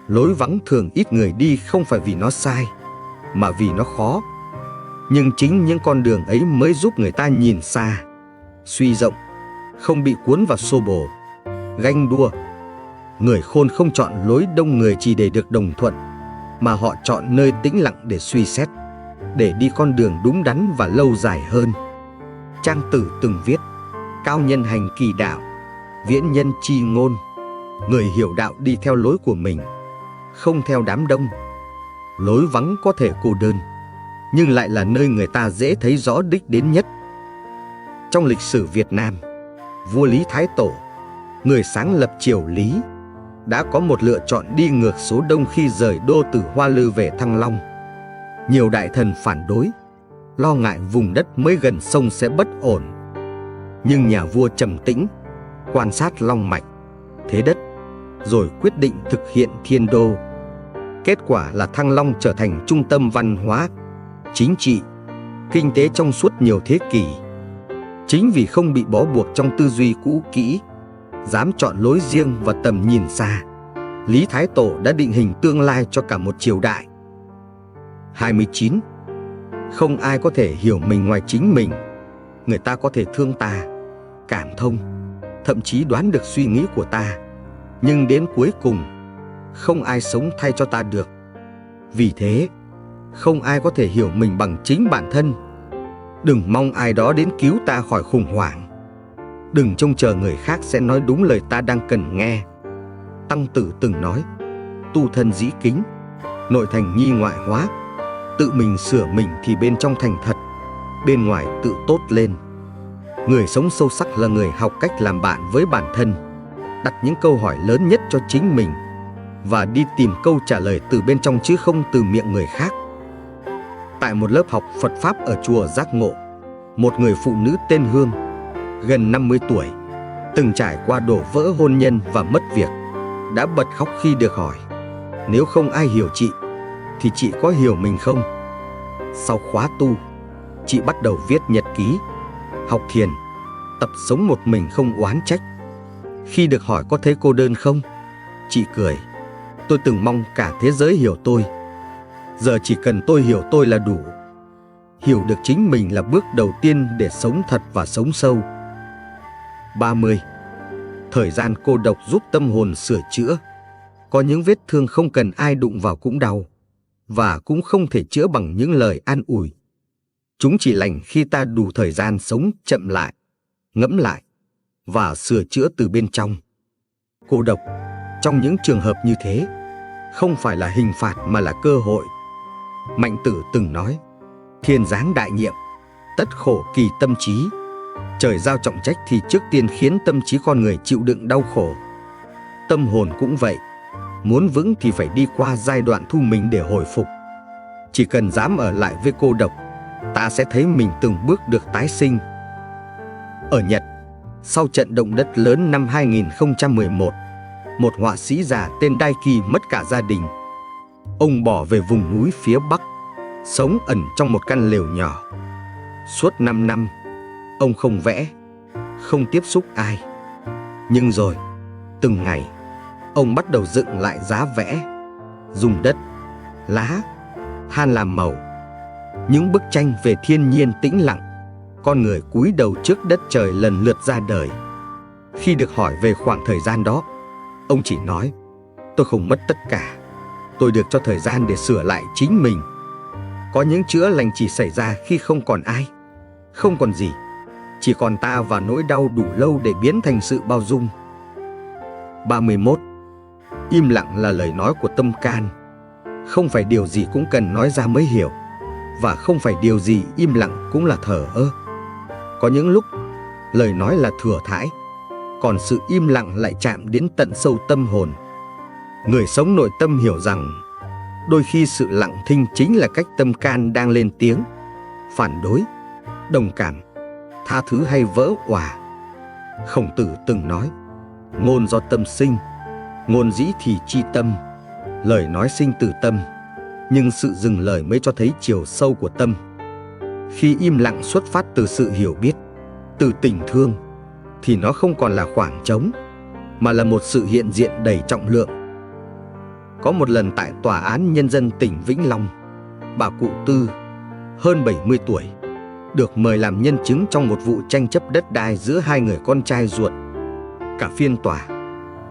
Lối vắng thường ít người đi không phải vì nó sai, mà vì nó khó. Nhưng chính những con đường ấy mới giúp người ta nhìn xa, suy rộng, không bị cuốn vào xô bồ, ganh đua, Người khôn không chọn lối đông người chỉ để được đồng thuận, mà họ chọn nơi tĩnh lặng để suy xét, để đi con đường đúng đắn và lâu dài hơn. Trang Tử từng viết: cao nhân hành kỳ đạo, viễn nhân chi ngôn. Người hiểu đạo đi theo lối của mình, không theo đám đông. Lối vắng có thể cô đơn, nhưng lại là nơi người ta dễ thấy rõ đích đến nhất. Trong lịch sử Việt Nam, vua Lý Thái Tổ, người sáng lập triều Lý, đã có một lựa chọn đi ngược số đông khi rời đô từ Hoa Lư về Thăng Long. Nhiều đại thần phản đối, lo ngại vùng đất mới gần sông sẽ bất ổn. Nhưng nhà vua trầm tĩnh, quan sát long mạch, thế đất, rồi quyết định thực hiện thiên đô. Kết quả là Thăng Long trở thành trung tâm văn hóa, chính trị, kinh tế trong suốt nhiều thế kỷ. Chính vì không bị bó buộc trong tư duy cũ kỹ, dám chọn lối riêng và tầm nhìn xa, Lý Thái Tổ đã định hình tương lai cho cả một triều đại. 29. Không ai có thể hiểu mình ngoài chính mình. Người ta có thể thương ta, cảm thông, thậm chí đoán được suy nghĩ của ta, nhưng đến cuối cùng, không ai sống thay cho ta được. Vì thế, không ai có thể hiểu mình bằng chính bản thân. Đừng mong ai đó đến cứu ta khỏi khủng hoảng. Đừng trông chờ người khác sẽ nói đúng lời ta đang cần nghe. Tăng Tử từng nói: tu thân dĩ kính, nội thành nhi ngoại hóa. Tự mình sửa mình thì bên trong thành thật, bên ngoài tự tốt lên. Người sống sâu sắc là người học cách làm bạn với bản thân, đặt những câu hỏi lớn nhất cho chính mình và đi tìm câu trả lời từ bên trong chứ không từ miệng người khác. Tại một lớp học Phật Pháp ở chùa Giác Ngộ, một người phụ nữ tên Hương, gần 50 tuổi, từng trải qua đổ vỡ hôn nhân và mất việc, đã bật khóc khi được hỏi: nếu không ai hiểu chị, thì chị có hiểu mình không? Sau khóa tu, chị bắt đầu viết nhật ký, học thiền, tập sống một mình không oán trách. Khi được hỏi có thấy cô đơn không, chị cười: tôi từng mong cả thế giới hiểu tôi. Giờ chỉ cần tôi hiểu tôi là đủ. Hiểu được chính mình là bước đầu tiên để sống thật và sống sâu. 30. Thời gian cô độc giúp tâm hồn sửa chữa. Có những vết thương không cần ai đụng vào cũng đau, và cũng không thể chữa bằng những lời an ủi. Chúng chỉ lành khi ta đủ thời gian sống chậm lại, ngẫm lại và sửa chữa từ bên trong. Cô độc trong những trường hợp như thế không phải là hình phạt mà là cơ hội. Mạnh Tử từng nói: thiên giáng đại nhiệm, tất khổ kỳ tâm trí. Trời giao trọng trách thì trước tiên khiến tâm trí con người chịu đựng đau khổ. Tâm hồn cũng vậy, muốn vững thì phải đi qua giai đoạn thu mình để hồi phục. Chỉ cần dám ở lại với cô độc, ta sẽ thấy mình từng bước được tái sinh. Ở Nhật, sau trận động đất lớn năm 2011, một họa sĩ già tên Daiki mất cả gia đình. Ông bỏ về vùng núi phía Bắc, sống ẩn trong một căn lều nhỏ. Suốt 5 năm, ông không vẽ, không tiếp xúc ai. Nhưng rồi, từng ngày, ông bắt đầu dựng lại giá vẽ, dùng đất, lá, than làm màu. Những bức tranh về thiên nhiên tĩnh lặng, con người cúi đầu trước đất trời lần lượt ra đời. Khi được hỏi về khoảng thời gian đó, ông chỉ nói: tôi không mất tất cả, tôi được cho thời gian để sửa lại chính mình. Có những chữa lành chỉ xảy ra khi không còn ai, không còn gì, chỉ còn ta và nỗi đau đủ lâu để biến thành sự bao dung. 31. Im lặng là lời nói của tâm can. Không phải điều gì cũng cần nói ra mới hiểu, và không phải điều gì im lặng cũng là thờ ơ. Có những lúc lời nói là thừa thãi, còn sự im lặng lại chạm đến tận sâu tâm hồn. Người sống nội tâm hiểu rằng đôi khi sự lặng thinh chính là cách tâm can đang lên tiếng, phản đối, đồng cảm, tha thứ hay vỡ òa. Khổng Tử từng nói: ngôn do tâm sinh, ngôn dĩ thì chi tâm. Lời nói sinh từ tâm, nhưng sự dừng lời mới cho thấy chiều sâu của tâm. Khi im lặng xuất phát từ sự hiểu biết, từ tình thương, thì nó không còn là khoảng trống, mà là một sự hiện diện đầy trọng lượng. Có một lần tại Tòa án Nhân dân tỉnh Vĩnh Long, bà cụ Tư, hơn 70 tuổi, được mời làm nhân chứng trong một vụ tranh chấp đất đai giữa hai người con trai ruột. Cả phiên tòa,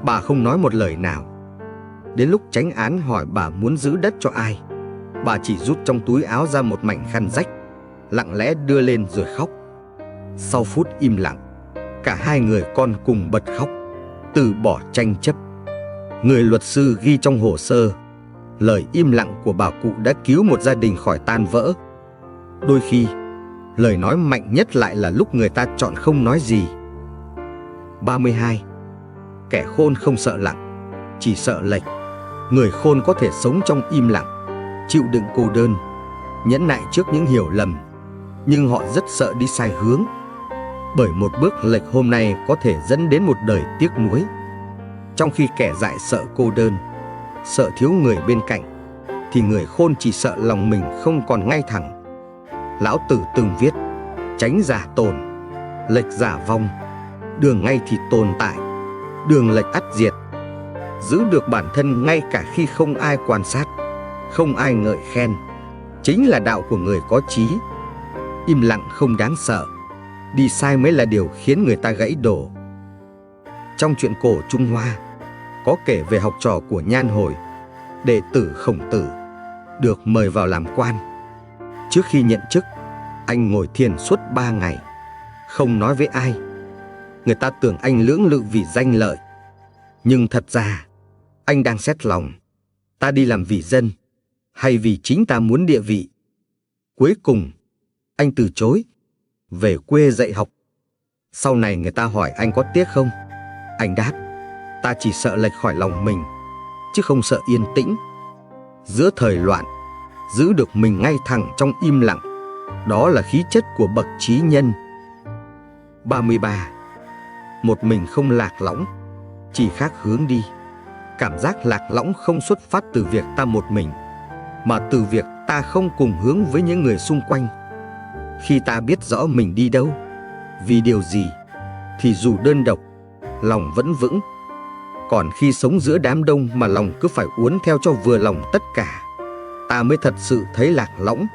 Bà không nói một lời nào. Đến lúc chánh án hỏi bà muốn giữ đất cho ai, bà chỉ rút trong túi áo ra một mảnh khăn rách, lặng lẽ đưa lên rồi khóc. Sau phút im lặng, cả hai người con cùng bật khóc, từ bỏ tranh chấp. Người luật sư ghi trong hồ sơ, lời im lặng của bà cụ đã cứu một gia đình khỏi tan vỡ. Đôi khi, lời nói mạnh nhất lại là lúc người ta chọn không nói gì. 32. Kẻ khôn không sợ lặng, chỉ sợ lệch. Người khôn có thể sống trong im lặng, chịu đựng cô đơn, nhẫn nại trước những hiểu lầm, nhưng họ rất sợ đi sai hướng. Bởi một bước lệch hôm nay có thể dẫn đến một đời tiếc nuối. Trong khi kẻ dại sợ cô đơn, sợ thiếu người bên cạnh, thì người khôn chỉ sợ lòng mình không còn ngay thẳng. Lão Tử từng viết: chánh giả tồn, lệch giả vong, đường ngay thì tồn tại, đường lệch ắt diệt. Giữ được bản thân ngay cả khi không ai quan sát, không ai ngợi khen, chính là đạo của người có chí. Im lặng không đáng sợ, đi sai mới là điều khiến người ta gãy đổ. Trong truyện cổ Trung Hoa có kể về học trò của Nhan Hồi, đệ tử Khổng Tử, được mời vào làm quan. Trước khi nhận chức, anh ngồi thiền suốt 3 ngày, không nói với ai. Người ta tưởng anh lưỡng lự vì danh lợi, nhưng thật ra anh đang xét lòng, ta đi làm vì dân hay vì chính ta muốn địa vị. Cuối cùng anh từ chối, về quê dạy học. Sau này người ta hỏi anh có tiếc không, anh đáp: ta chỉ sợ lệch khỏi lòng mình, chứ không sợ yên tĩnh. Giữa thời loạn, giữ được mình ngay thẳng trong im lặng, đó là khí chất của bậc trí nhân. 33. Một mình không lạc lõng, chỉ khác hướng đi. Cảm giác lạc lõng không xuất phát từ việc ta một mình, mà từ việc ta không cùng hướng với những người xung quanh. Khi ta biết rõ mình đi đâu, vì điều gì, thì dù đơn độc, lòng vẫn vững. Còn khi sống giữa đám đông mà lòng cứ phải uốn theo cho vừa lòng tất cả, ta mới thật sự thấy lạc lõng.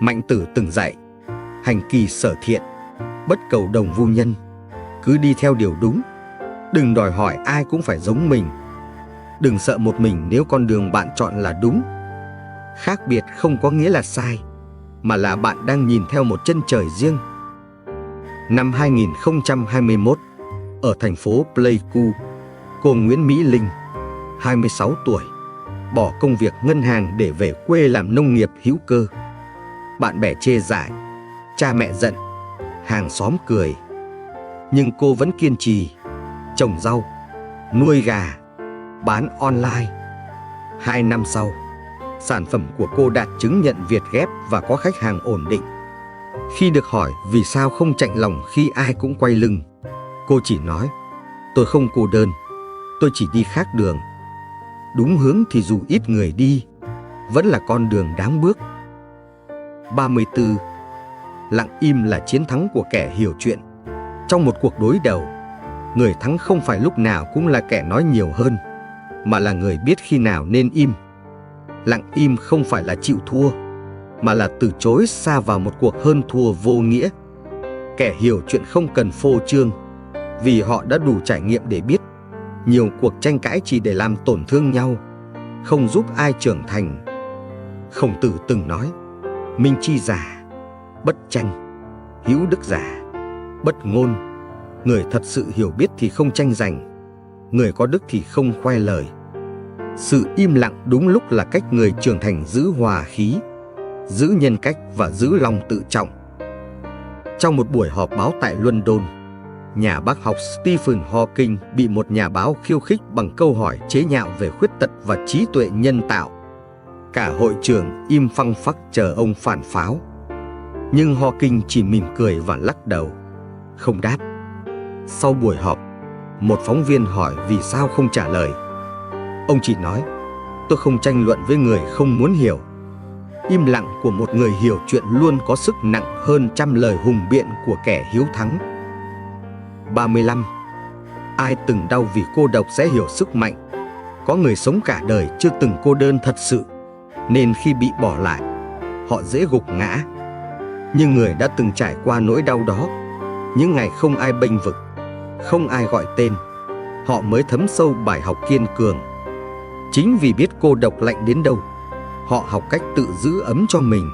Mạnh Tử từng dạy: hành kỳ sở thiện, bất cầu đồng vu nhân. Cứ đi theo điều đúng, đừng đòi hỏi ai cũng phải giống mình. Đừng sợ một mình nếu con đường bạn chọn là đúng. Khác biệt không có nghĩa là sai, mà là bạn đang nhìn theo một chân trời riêng. Năm 2021, ở thành phố Pleiku, cô Nguyễn Mỹ Linh, 26 tuổi, bỏ công việc ngân hàng để về quê làm nông nghiệp hữu cơ. Bạn bè chê dại, cha mẹ giận, hàng xóm cười, nhưng cô vẫn kiên trì, trồng rau, nuôi gà, bán online. 2 năm sau, sản phẩm của cô đạt chứng nhận Việt Gap và có khách hàng ổn định. Khi được hỏi vì sao không chạnh lòng khi ai cũng quay lưng, cô chỉ nói: tôi không cô đơn, tôi chỉ đi khác đường. Đúng hướng thì dù ít người đi, vẫn là con đường đáng bước. 34. Lặng im là chiến thắng của kẻ hiểu chuyện. Trong một cuộc đối đầu, người thắng không phải lúc nào cũng là kẻ nói nhiều hơn, mà là người biết khi nào nên im. Lặng im không phải là chịu thua, mà là từ chối sa vào một cuộc hơn thua vô nghĩa. Kẻ hiểu chuyện không cần phô trương, vì họ đã đủ trải nghiệm để biết nhiều cuộc tranh cãi chỉ để làm tổn thương nhau, không giúp ai trưởng thành. Khổng Tử từng nói: minh chi giả, bất tranh; hữu đức giả, bất ngôn. Người thật sự hiểu biết thì không tranh giành, người có đức thì không khoe lời. Sự im lặng đúng lúc là cách người trưởng thành giữ hòa khí, giữ nhân cách và giữ lòng tự trọng. Trong một buổi họp báo tại London, nhà bác học Stephen Hawking bị một nhà báo khiêu khích bằng câu hỏi chế nhạo về khuyết tật và trí tuệ nhân tạo. Cả hội trường im phăng phắc chờ ông phản pháo. Nhưng Hawking chỉ mỉm cười và lắc đầu, không đáp. Sau buổi họp, một phóng viên hỏi vì sao không trả lời. Ông chỉ nói: tôi không tranh luận với người không muốn hiểu. Im lặng của một người hiểu chuyện luôn có sức nặng hơn trăm lời hùng biện của kẻ hiếu thắng. 35. Ai từng đau vì cô độc sẽ hiểu sức mạnh. Có người sống cả đời chưa từng cô đơn thật sự, nên khi bị bỏ lại, họ dễ gục ngã. Nhưng người đã từng trải qua nỗi đau đó, những ngày không ai bênh vực, không ai gọi tên, họ mới thấm sâu bài học kiên cường. Chính vì biết cô độc lạnh đến đâu, họ học cách tự giữ ấm cho mình.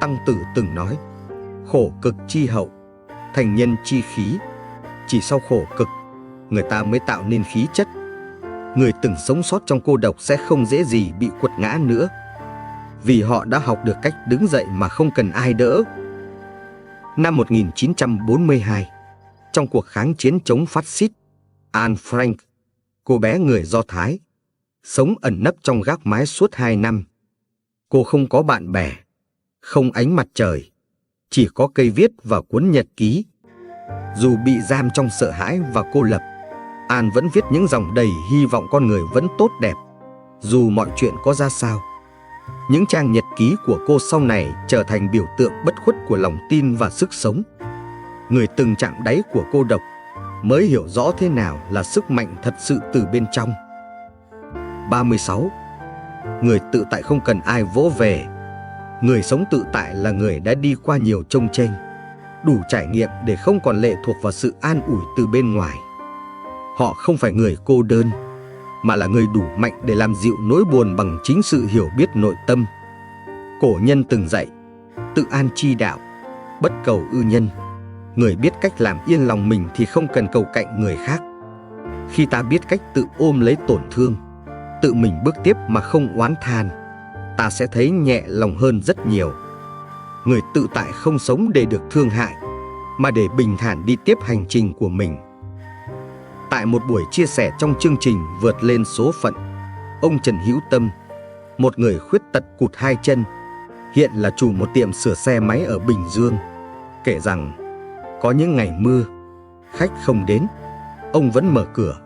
Tăng Tử từng nói, khổ cực chi hậu, thành nhân chi khí. Chỉ sau khổ cực, người ta mới tạo nên khí chất. Người từng sống sót trong cô độc sẽ không dễ gì bị quật ngã nữa, vì họ đã học được cách đứng dậy mà không cần ai đỡ. Năm 1942, trong cuộc kháng chiến chống phát xít, Anne Frank, cô bé người Do Thái, sống ẩn nấp trong gác mái suốt 2 năm. Cô không có bạn bè, không ánh mặt trời, chỉ có cây viết và cuốn nhật ký. Dù bị giam trong sợ hãi và cô lập, Anne vẫn viết những dòng đầy hy vọng con người vẫn tốt đẹp, dù mọi chuyện có ra sao. Những trang nhật ký của cô sau này trở thành biểu tượng bất khuất của lòng tin và sức sống. Người từng chạm đáy của cô độc mới hiểu rõ thế nào là sức mạnh thật sự từ bên trong. 36. Người tự tại không cần ai vỗ về. Người sống tự tại là người đã đi qua nhiều chông chênh, đủ trải nghiệm để không còn lệ thuộc vào sự an ủi từ bên ngoài. Họ không phải người cô đơn, mà là người đủ mạnh để làm dịu nỗi buồn bằng chính sự hiểu biết nội tâm. Cổ nhân từng dạy, tự an chi đạo, bất cầu ư nhân. Người biết cách làm yên lòng mình thì không cần cầu cạnh người khác. Khi ta biết cách tự ôm lấy tổn thương, tự mình bước tiếp mà không oán than, ta sẽ thấy nhẹ lòng hơn rất nhiều. Người tự tại không sống để được thương hại, mà để bình thản đi tiếp hành trình của mình. Tại một buổi chia sẻ trong chương trình Vượt lên số phận, ông Trần Hữu Tâm, một người khuyết tật cụt 2 chân, hiện là chủ một tiệm sửa xe máy ở Bình Dương, kể rằng có những ngày mưa, khách không đến, ông vẫn mở cửa,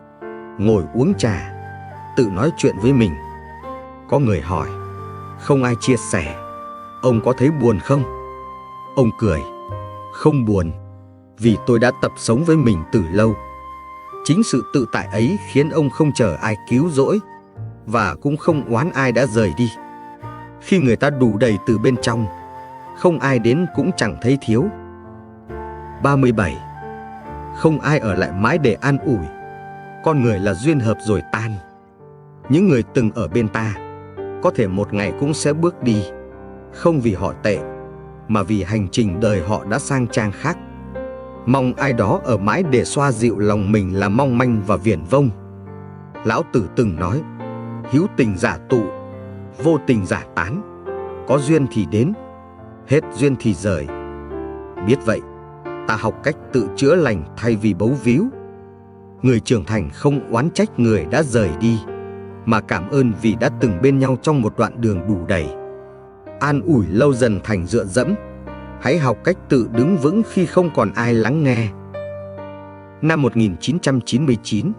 ngồi uống trà, tự nói chuyện với mình. Có người hỏi, không ai chia sẻ, ông có thấy buồn không? Ông cười, không buồn, vì tôi đã tập sống với mình từ lâu. Chính sự tự tại ấy khiến ông không chờ ai cứu rỗi, và cũng không oán ai đã rời đi. Khi người ta đủ đầy từ bên trong, không ai đến cũng chẳng thấy thiếu. 37. Không ai ở lại mãi để an ủi. Con người là duyên hợp rồi tan. Những người từng ở bên ta có thể một ngày cũng sẽ bước đi, không vì họ tệ, mà vì hành trình đời họ đã sang trang khác. Mong ai đó ở mãi để xoa dịu lòng mình là mong manh và viển vông. Lão Tử từng nói, hữu tình giả tụ, vô tình giả tán. Có duyên thì đến, hết duyên thì rời. Biết vậy, ta học cách tự chữa lành thay vì bấu víu. Người trưởng thành không oán trách người đã rời đi, mà cảm ơn vì đã từng bên nhau trong một đoạn đường đủ đầy. An ủi lâu dần thành dựa dẫm. Hãy học cách tự đứng vững khi không còn ai lắng nghe. Năm 1999,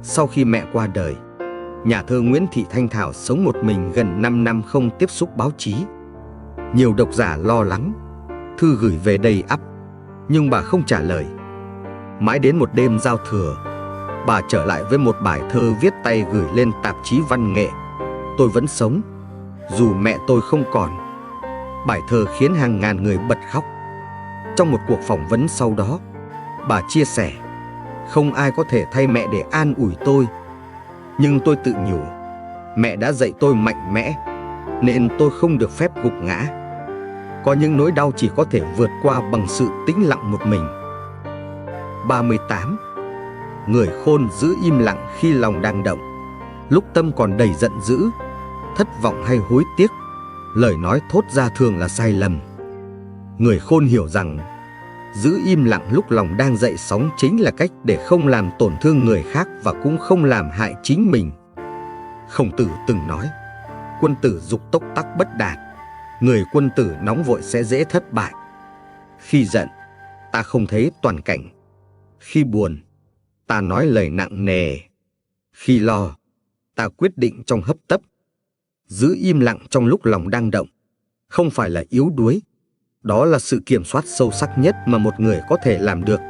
sau khi mẹ qua đời, nhà thơ Nguyễn Thị Thanh Thảo sống một mình gần 5 năm không tiếp xúc báo chí. Nhiều độc giả lo lắng, thư gửi về đầy ắp, nhưng bà không trả lời. Mãi đến một đêm giao thừa, bà trở lại với một bài thơ viết tay gửi lên tạp chí văn nghệ, Tôi vẫn sống, dù mẹ tôi không còn. Bài thơ khiến hàng ngàn người bật khóc. Trong một cuộc phỏng vấn sau đó, bà chia sẻ, không ai có thể thay mẹ để an ủi tôi, nhưng tôi tự nhủ, mẹ đã dạy tôi mạnh mẽ, nên tôi không được phép gục ngã. Có những nỗi đau chỉ có thể vượt qua bằng sự tĩnh lặng một mình. 38. Người khôn giữ im lặng khi lòng đang động. Lúc tâm còn đầy giận dữ, thất vọng hay hối tiếc, lời nói thốt ra thường là sai lầm. Người khôn hiểu rằng giữ im lặng lúc lòng đang dậy sóng chính là cách để không làm tổn thương người khác và cũng không làm hại chính mình. Khổng Tử từng nói, quân tử dục tốc tắc bất đạt, người quân tử nóng vội sẽ dễ thất bại. Khi giận, ta không thấy toàn cảnh. Khi buồn, ta nói lời nặng nề. Khi lo, ta quyết định trong hấp tấp. Giữ im lặng trong lúc lòng đang động không phải là yếu đuối, đó là sự kiểm soát sâu sắc nhất mà một người có thể làm được.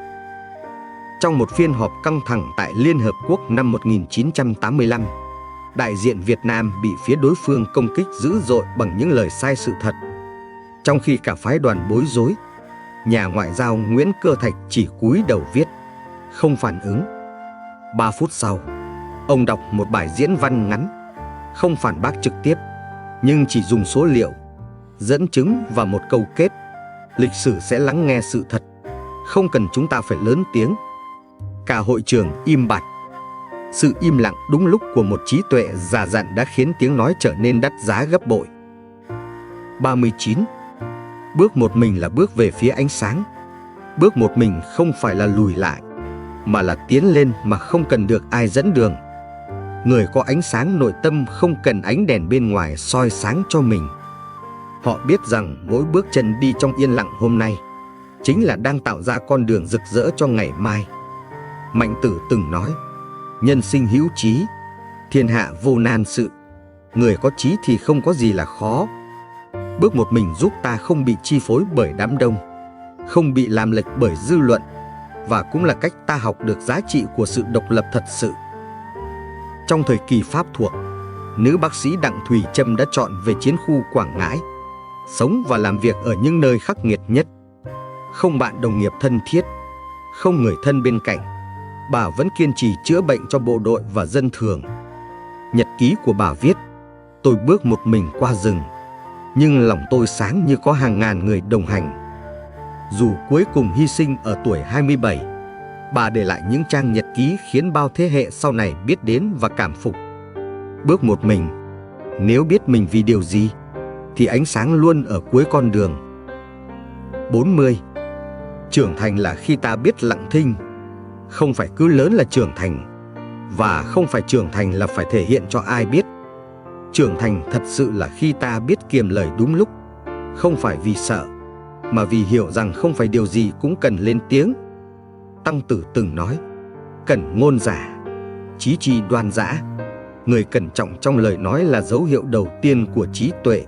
Trong một phiên họp căng thẳng tại Liên Hợp Quốc năm 1985, đại diện Việt Nam bị phía đối phương công kích dữ dội bằng những lời sai sự thật. Trong khi cả phái đoàn bối rối, nhà ngoại giao Nguyễn Cơ Thạch chỉ cúi đầu viết, không phản ứng. 3 phút sau, ông đọc một bài diễn văn ngắn, không phản bác trực tiếp, nhưng chỉ dùng số liệu, dẫn chứng và một câu kết: lịch sử sẽ lắng nghe sự thật, không cần chúng ta phải lớn tiếng. Cả hội trường im bặt. Sự im lặng đúng lúc của một trí tuệ già dặn đã khiến tiếng nói trở nên đắt giá gấp bội. 39. Bước một mình là bước về phía ánh sáng. Bước một mình không phải là lùi lại, mà là tiến lên mà không cần được ai dẫn đường. Người có ánh sáng nội tâm không cần ánh đèn bên ngoài soi sáng cho mình. Họ biết rằng mỗi bước chân đi trong yên lặng hôm nay chính là đang tạo ra con đường rực rỡ cho ngày mai. Mạnh Tử từng nói: nhân sinh hữu chí, thiên hạ vô nan sự. Người có chí thì không có gì là khó. Bước một mình giúp ta không bị chi phối bởi đám đông, không bị làm lệch bởi dư luận, và cũng là cách ta học được giá trị của sự độc lập thật sự. Trong thời kỳ Pháp thuộc, nữ bác sĩ Đặng Thùy Trâm đã chọn về chiến khu Quảng Ngãi, sống và làm việc ở những nơi khắc nghiệt nhất. Không bạn đồng nghiệp thân thiết, không người thân bên cạnh, bà vẫn kiên trì chữa bệnh cho bộ đội và dân thường. Nhật ký của bà viết: tôi bước một mình qua rừng, nhưng lòng tôi sáng như có hàng ngàn người đồng hành. Dù cuối cùng hy sinh ở tuổi 27, bà để lại những trang nhật ký khiến bao thế hệ sau này biết đến và cảm phục. Bước một mình, nếu biết mình vì điều gì, thì ánh sáng luôn ở cuối con đường. 40. Trưởng thành là khi ta biết lặng thinh. Không phải cứ lớn là trưởng thành, và không phải trưởng thành là phải thể hiện cho ai biết. Trưởng thành thật sự là khi ta biết kiềm lời đúng lúc, không phải vì sợ, mà vì hiểu rằng không phải điều gì cũng cần lên tiếng. Tăng Tử từng nói: cẩn ngôn giả, trí chi đoan dã. Người cẩn trọng trong lời nói là dấu hiệu đầu tiên của trí tuệ.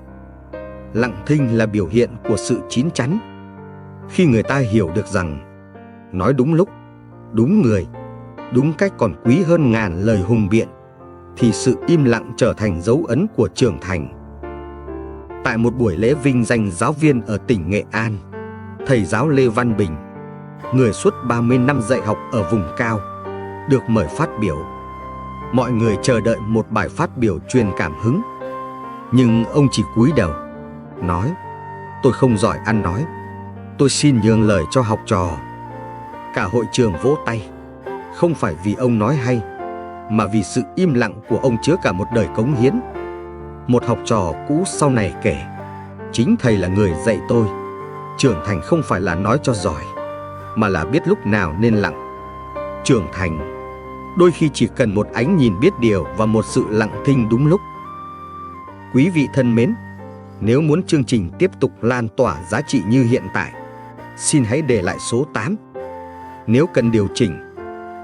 Lặng thinh là biểu hiện của sự chín chắn. Khi người ta hiểu được rằng nói đúng lúc, đúng người, đúng cách còn quý hơn ngàn lời hùng biện, thì sự im lặng trở thành dấu ấn của trưởng thành. Tại một buổi lễ vinh danh giáo viên ở tỉnh Nghệ An, thầy giáo Lê Văn Bình, người suốt 30 năm dạy học ở vùng cao, được mời phát biểu. Mọi người chờ đợi một bài phát biểu truyền cảm hứng, nhưng ông chỉ cúi đầu, nói: tôi không giỏi ăn nói, tôi xin nhường lời cho học trò. Cả hội trường vỗ tay, không phải vì ông nói hay, mà vì sự im lặng của ông chứa cả một đời cống hiến. Một học trò cũ sau này kể: chính thầy là người dạy tôi, trưởng thành không phải là nói cho giỏi, mà là biết lúc nào nên lặng. Trưởng thành đôi khi chỉ cần một ánh nhìn biết điều và một sự lặng thinh đúng lúc. Quý vị thân mến, nếu muốn chương trình tiếp tục lan tỏa giá trị như hiện tại, xin hãy để lại số 8. Nếu cần điều chỉnh,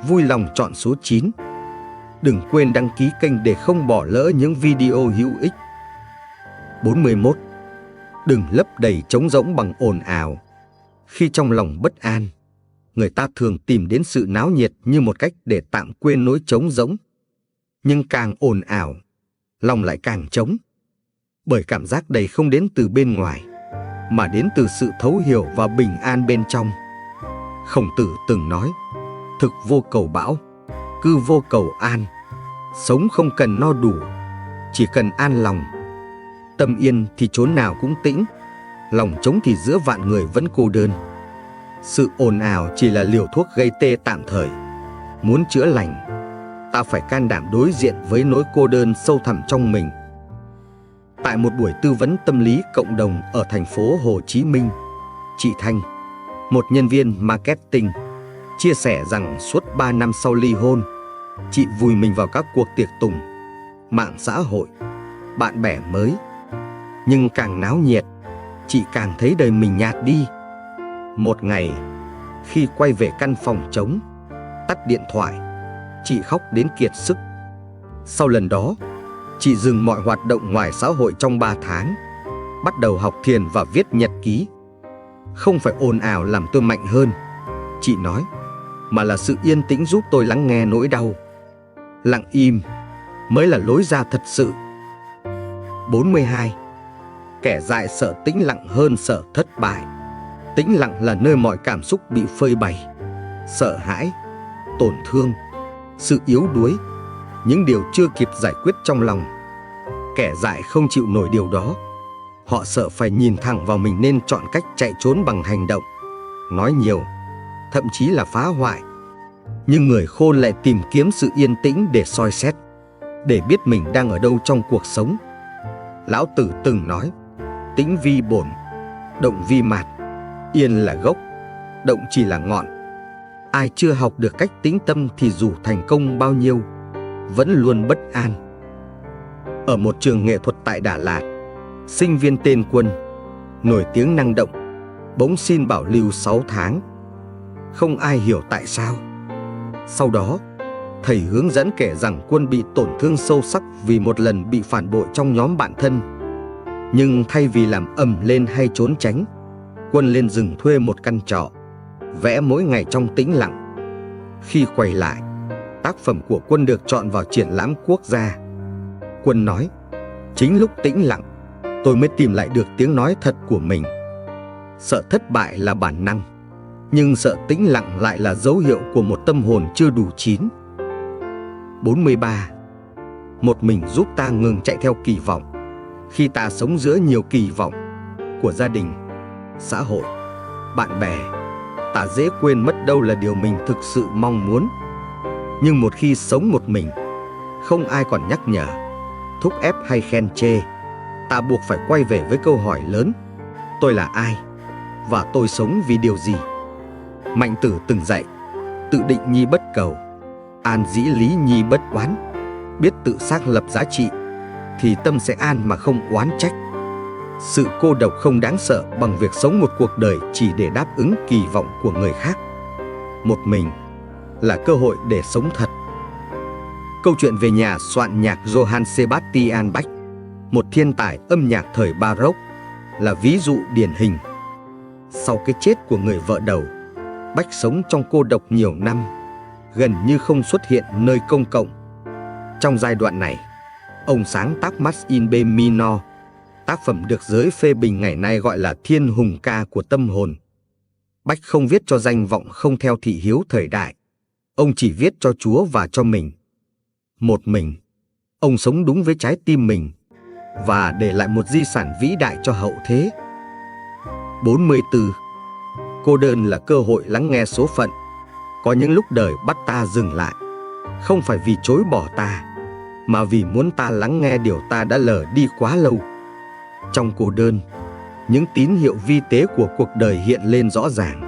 vui lòng chọn số 9. Đừng quên đăng ký kênh để không bỏ lỡ những video hữu ích. 41. Đừng lấp đầy trống rỗng bằng ồn ào. Khi trong lòng bất an, người ta thường tìm đến sự náo nhiệt như một cách để tạm quên nỗi trống rỗng. Nhưng càng ồn ào, lòng lại càng trống. Bởi cảm giác đầy không đến từ bên ngoài, mà đến từ sự thấu hiểu và bình an bên trong. Khổng Tử từng nói: thực vô cầu bão, cư vô cầu an. Sống không cần no đủ, chỉ cần an lòng. Tâm yên thì chốn nào cũng tĩnh, lòng trống thì giữa vạn người vẫn cô đơn. Sự ồn ào chỉ là liều thuốc gây tê tạm thời. Muốn chữa lành, ta phải can đảm đối diện với nỗi cô đơn sâu thẳm trong mình. Tại một buổi tư vấn tâm lý cộng đồng ở thành phố Hồ Chí Minh, chị Thanh, một nhân viên marketing, chia sẻ rằng suốt 3 năm sau ly hôn, chị vùi mình vào các cuộc tiệc tùng, mạng xã hội, bạn bè mới. Nhưng càng náo nhiệt, chị càng thấy đời mình nhạt đi. Một ngày, khi quay về căn phòng trống, tắt điện thoại, chị khóc đến kiệt sức. Sau lần đó, chị dừng mọi hoạt động ngoài xã hội trong 3 tháng, bắt đầu học thiền và viết nhật ký. Không phải ồn ào làm tôi mạnh hơn, chị nói, mà là sự yên tĩnh giúp tôi lắng nghe nỗi đau. Lặng im mới là lối ra thật sự. 42. Kẻ dại sợ tĩnh lặng hơn sợ thất bại. Tĩnh lặng là nơi mọi cảm xúc bị phơi bày. Sợ hãi, tổn thương, sự yếu đuối, những điều chưa kịp giải quyết trong lòng. Kẻ dại không chịu nổi điều đó. Họ sợ phải nhìn thẳng vào mình nên chọn cách chạy trốn bằng hành động, nói nhiều, thậm chí là phá hoại. Nhưng người khôn lại tìm kiếm sự yên tĩnh để soi xét, để biết mình đang ở đâu trong cuộc sống. Lão Tử từng nói, tĩnh vi bổn, động vi mạt, yên là gốc, động chỉ là ngọn. Ai chưa học được cách tĩnh tâm thì dù thành công bao nhiêu, vẫn luôn bất an. Ở một trường nghệ thuật tại Đà Lạt, sinh viên tên Quân, nổi tiếng năng động, bỗng xin bảo lưu 6 tháng. Không ai hiểu tại sao. Sau đó, thầy hướng dẫn kể rằng Quân bị tổn thương sâu sắc vì một lần bị phản bội trong nhóm bạn thân. Nhưng thay vì làm ầm lên hay trốn tránh, Quân lên rừng thuê một căn trọ, vẽ mỗi ngày trong tĩnh lặng. Khi quay lại, tác phẩm của Quân được chọn vào triển lãm quốc gia. Quân nói, chính lúc tĩnh lặng, tôi mới tìm lại được tiếng nói thật của mình. Sợ thất bại là bản năng, nhưng sợ tĩnh lặng lại là dấu hiệu của một tâm hồn chưa đủ chín. 43. Một mình giúp ta ngừng chạy theo kỳ vọng. Khi ta sống giữa nhiều kỳ vọng của gia đình, xã hội, bạn bè, ta dễ quên mất đâu là điều mình thực sự mong muốn. Nhưng một khi sống một mình, không ai còn nhắc nhở, thúc ép hay khen chê, ta buộc phải quay về với câu hỏi lớn: tôi là ai? Và tôi sống vì điều gì? Mạnh Tử từng dạy, tự định nhi bất cầu, an dĩ lý nhi bất oán. Biết tự xác lập giá trị, thì tâm sẽ an mà không oán trách. Sự cô độc không đáng sợ bằng việc sống một cuộc đời chỉ để đáp ứng kỳ vọng của người khác. Một mình là cơ hội để sống thật. Câu chuyện về nhà soạn nhạc Johann Sebastian Bach, một thiên tài âm nhạc thời Baroque, là ví dụ điển hình. Sau cái chết của người vợ đầu, Bach sống trong cô độc nhiều năm, gần như không xuất hiện nơi công cộng. Trong giai đoạn này, ông sáng tác Mass in B minor, tác phẩm được giới phê bình ngày nay gọi là thiên hùng ca của tâm hồn. Bach không viết cho danh vọng, không theo thị hiếu thời đại. Ông chỉ viết cho Chúa và cho mình. Một mình, ông sống đúng với trái tim mình và để lại một di sản vĩ đại cho hậu thế. 44. Cô đơn là cơ hội lắng nghe số phận. Có những lúc đời bắt ta dừng lại, không phải vì chối bỏ ta, mà vì muốn ta lắng nghe điều ta đã lờ đi quá lâu. Trong cô đơn, những tín hiệu vi tế của cuộc đời hiện lên rõ ràng.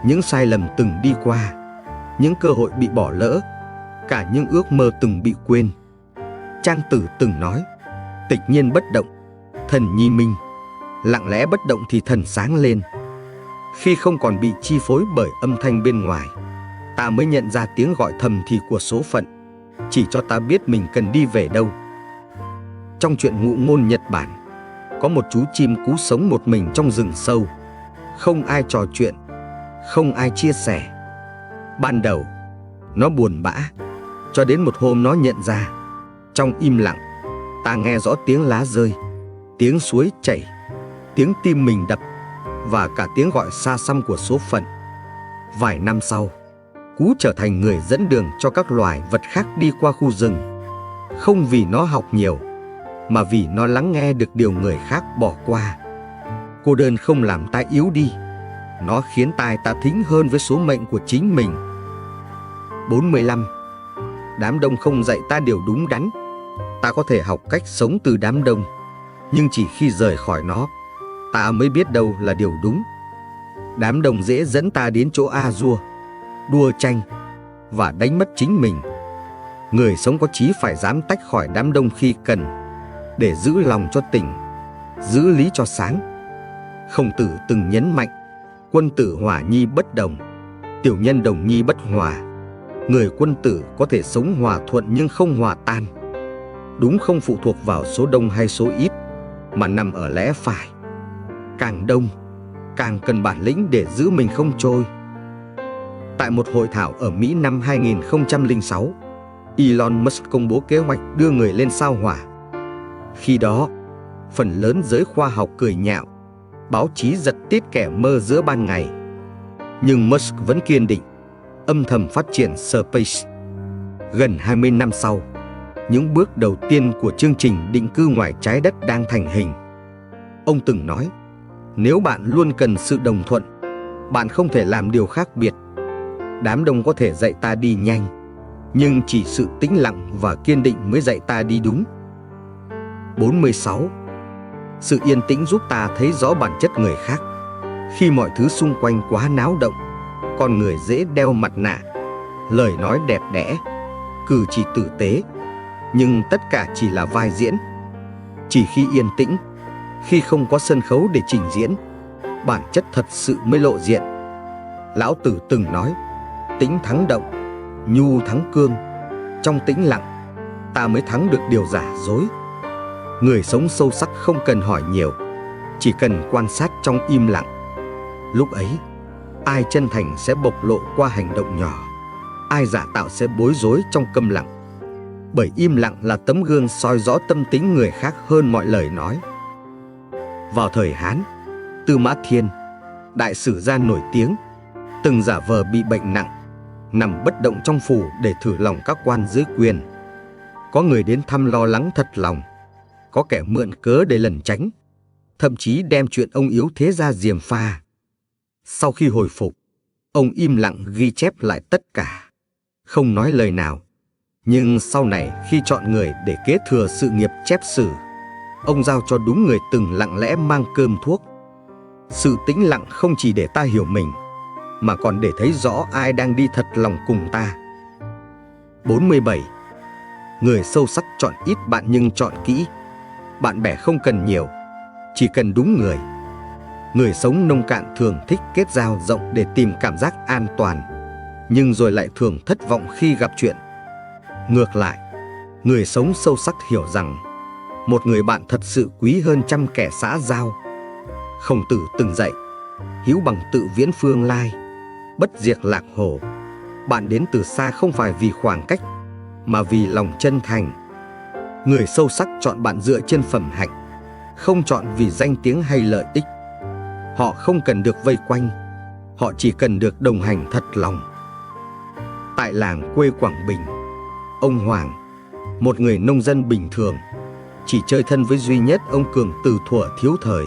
Những sai lầm từng đi qua, những cơ hội bị bỏ lỡ, cả những ước mơ từng bị quên. Trang Tử từng nói, tịch nhiên bất động, thần nhi minh. Lặng lẽ bất động thì thần sáng lên. Khi không còn bị chi phối bởi âm thanh bên ngoài, ta mới nhận ra tiếng gọi thầm thì của số phận, chỉ cho ta biết mình cần đi về đâu. Trong truyện Ngụ Ngôn Nhật Bản, có một chú chim cú sống một mình trong rừng sâu. Không ai trò chuyện, không ai chia sẻ. Ban đầu, nó buồn bã, cho đến một hôm nó nhận ra, trong im lặng, ta nghe rõ tiếng lá rơi, tiếng suối chảy, tiếng tim mình đập và cả tiếng gọi xa xăm của số phận. Vài năm sau, cú trở thành người dẫn đường cho các loài vật khác đi qua khu rừng. Không vì nó học nhiều, mà vì nó lắng nghe được điều người khác bỏ qua. Cô đơn không làm ta yếu đi, nó khiến tai ta thính hơn với số mệnh của chính mình. 45. Đám đông không dạy ta điều đúng đắn. Ta có thể học cách sống từ đám đông, nhưng chỉ khi rời khỏi nó, ta mới biết đâu là điều đúng. Đám đông dễ dẫn ta đến chỗ a dua, đua tranh và đánh mất chính mình. Người sống có chí phải dám tách khỏi đám đông khi cần, để giữ lòng cho tỉnh, giữ lý cho sáng. Khổng Tử từng nhấn mạnh, quân tử hòa nhi bất đồng, tiểu nhân đồng nhi bất hòa. Người quân tử có thể sống hòa thuận nhưng không hòa tan. Đúng không phụ thuộc vào số đông hay số ít, mà nằm ở lẽ phải. Càng đông, càng cần bản lĩnh để giữ mình không trôi. Tại một hội thảo ở Mỹ năm 2006, Elon Musk công bố kế hoạch đưa người lên sao Hỏa. Khi đó, phần lớn giới khoa học cười nhạo, báo chí giật tít kẻ mơ giữa ban ngày. Nhưng Musk vẫn kiên định, âm thầm phát triển Space. Gần 20 năm sau, những bước đầu tiên của chương trình định cư ngoài trái đất đang thành hình. Ông từng nói, nếu bạn luôn cần sự đồng thuận, bạn không thể làm điều khác biệt. Đám đông có thể dạy ta đi nhanh, nhưng chỉ sự tĩnh lặng và kiên định mới dạy ta đi đúng. 46. Sự yên tĩnh giúp ta thấy rõ bản chất người khác. Khi mọi thứ xung quanh quá náo động, con người dễ đeo mặt nạ, lời nói đẹp đẽ, cử chỉ tử tế, nhưng tất cả chỉ là vai diễn. Chỉ khi yên tĩnh, khi không có sân khấu để trình diễn, bản chất thật sự mới lộ diện. Lão Tử từng nói, tĩnh thắng động, nhu thắng cương. Trong tĩnh lặng, ta mới thắng được điều giả dối. Người sống sâu sắc không cần hỏi nhiều, chỉ cần quan sát trong im lặng. Lúc ấy, ai chân thành sẽ bộc lộ qua hành động nhỏ, ai giả tạo sẽ bối rối trong câm lặng. Bởi im lặng là tấm gương soi rõ tâm tính người khác hơn mọi lời nói. Vào thời Hán, Tư Mã Thiên, đại sử gia nổi tiếng, từng giả vờ bị bệnh nặng, nằm bất động trong phủ để thử lòng các quan dưới quyền. Có người đến thăm lo lắng thật lòng, có kẻ mượn cớ để lẩn tránh, thậm chí đem chuyện ông yếu thế ra gièm pha. Sau khi hồi phục, ông im lặng ghi chép lại tất cả, không nói lời nào. Nhưng sau này khi chọn người để kế thừa sự nghiệp chép sử, ông giao cho đúng người từng lặng lẽ mang cơm thuốc. Sự tĩnh lặng không chỉ để ta hiểu mình, mà còn để thấy rõ ai đang đi thật lòng cùng ta. 47. Người sâu sắc chọn ít bạn nhưng chọn kỹ. Bạn bè không cần nhiều, chỉ cần đúng người. Người sống nông cạn thường thích kết giao rộng để tìm cảm giác an toàn, nhưng rồi lại thường thất vọng khi gặp chuyện. Ngược lại, người sống sâu sắc hiểu rằng một người bạn thật sự quý hơn trăm kẻ xã giao. Khổng Tử từng dạy, hữu bằng tự viễn phương lai, bất diệt lạc hồ. Bạn đến từ xa không phải vì khoảng cách, mà vì lòng chân thành. Người sâu sắc chọn bạn dựa trên phẩm hạnh, không chọn vì danh tiếng hay lợi ích. Họ không cần được vây quanh, họ chỉ cần được đồng hành thật lòng. Tại làng quê Quảng Bình, ông Hoàng, một người nông dân bình thường, chỉ chơi thân với duy nhất ông Cường từ thuở thiếu thời.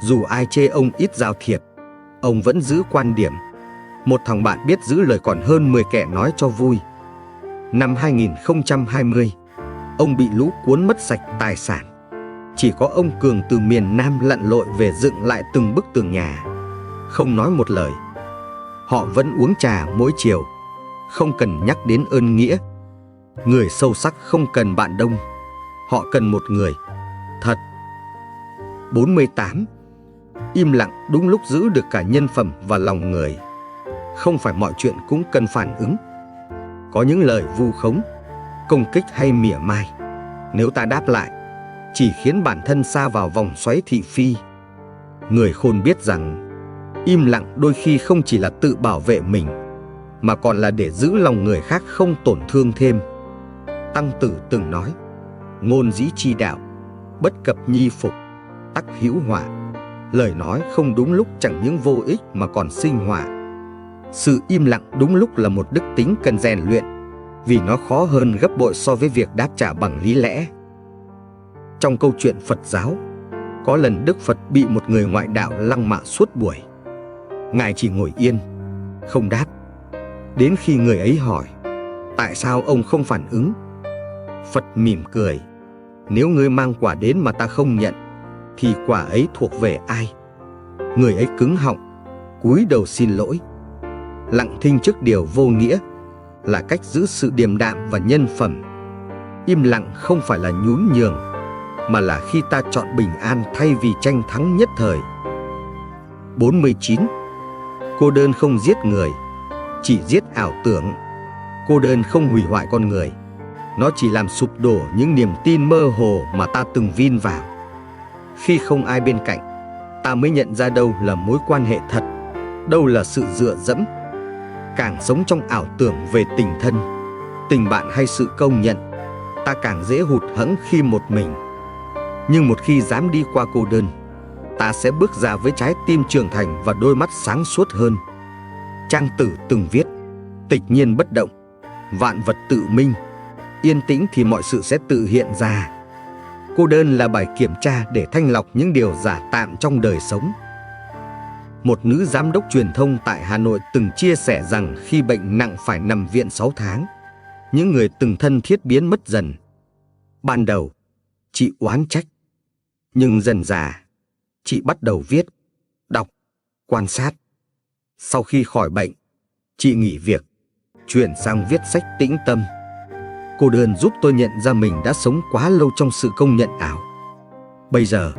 Dù ai chê ông ít giao thiệp, ông vẫn giữ quan điểm, một thằng bạn biết giữ lời còn hơn 10 kẻ nói cho vui. Năm 2020, ông bị lũ cuốn mất sạch tài sản. Chỉ có ông Cường từ miền Nam lặn lội về dựng lại từng bức tường nhà, không nói một lời. Họ vẫn uống trà mỗi chiều, không cần nhắc đến ơn nghĩa. Người sâu sắc không cần bạn đông, họ cần một người thật. 48. Im lặng đúng lúc giữ được cả nhân phẩm và lòng người. Không phải mọi chuyện cũng cần phản ứng. Có những lời vu khống, công kích hay mỉa mai, nếu ta đáp lại, chỉ khiến bản thân sa vào vòng xoáy thị phi. Người khôn biết rằng im lặng đôi khi không chỉ là tự bảo vệ mình, mà còn là để giữ lòng người khác không tổn thương thêm. Tăng Tử từng nói, ngôn dĩ chi đạo, bất cập nhi phục, tắc hữu họa. Lời nói không đúng lúc chẳng những vô ích mà còn sinh họa. Sự im lặng đúng lúc là một đức tính cần rèn luyện, vì nó khó hơn gấp bội so với việc đáp trả bằng lý lẽ. Trong câu chuyện Phật giáo, có lần Đức Phật bị một người ngoại đạo lăng mạ suốt buổi. Ngài chỉ ngồi yên, không đáp. Đến khi người ấy hỏi, tại sao ông không phản ứng? Phật mỉm cười, nếu ngươi mang quả đến mà ta không nhận, thì quả ấy thuộc về ai? Người ấy cứng họng, cúi đầu xin lỗi. Lặng thinh trước điều vô nghĩa là cách giữ sự điềm đạm và nhân phẩm. Im lặng không phải là nhún nhường, mà là khi ta chọn bình an thay vì tranh thắng nhất thời. 49. Cô đơn không giết người, chỉ giết ảo tưởng. Cô đơn không hủy hoại con người, nó chỉ làm sụp đổ những niềm tin mơ hồ mà ta từng vin vào. Khi không ai bên cạnh, ta mới nhận ra đâu là mối quan hệ thật, đâu là sự dựa dẫm. Càng sống trong ảo tưởng về tình thân, tình bạn hay sự công nhận, ta càng dễ hụt hẫng khi một mình. Nhưng một khi dám đi qua cô đơn, ta sẽ bước ra với trái tim trưởng thành và đôi mắt sáng suốt hơn. Trang Tử từng viết, tịch nhiên bất động, Vạn vật tự minh, yên tĩnh thì mọi sự sẽ tự hiện ra. Cô đơn là bài kiểm tra để thanh lọc những điều giả tạm trong đời sống. Một nữ giám đốc truyền thông tại Hà Nội từng chia sẻ rằng khi bệnh nặng phải nằm viện 6 tháng, những người từng thân thiết biến mất dần. Ban đầu, chị oán trách, nhưng dần dà, chị bắt đầu viết, đọc, quan sát. Sau khi khỏi bệnh, chị nghỉ việc, chuyển sang viết sách tĩnh tâm. Cô đơn giúp tôi nhận ra mình đã sống quá lâu trong sự công nhận ảo. Bây giờ,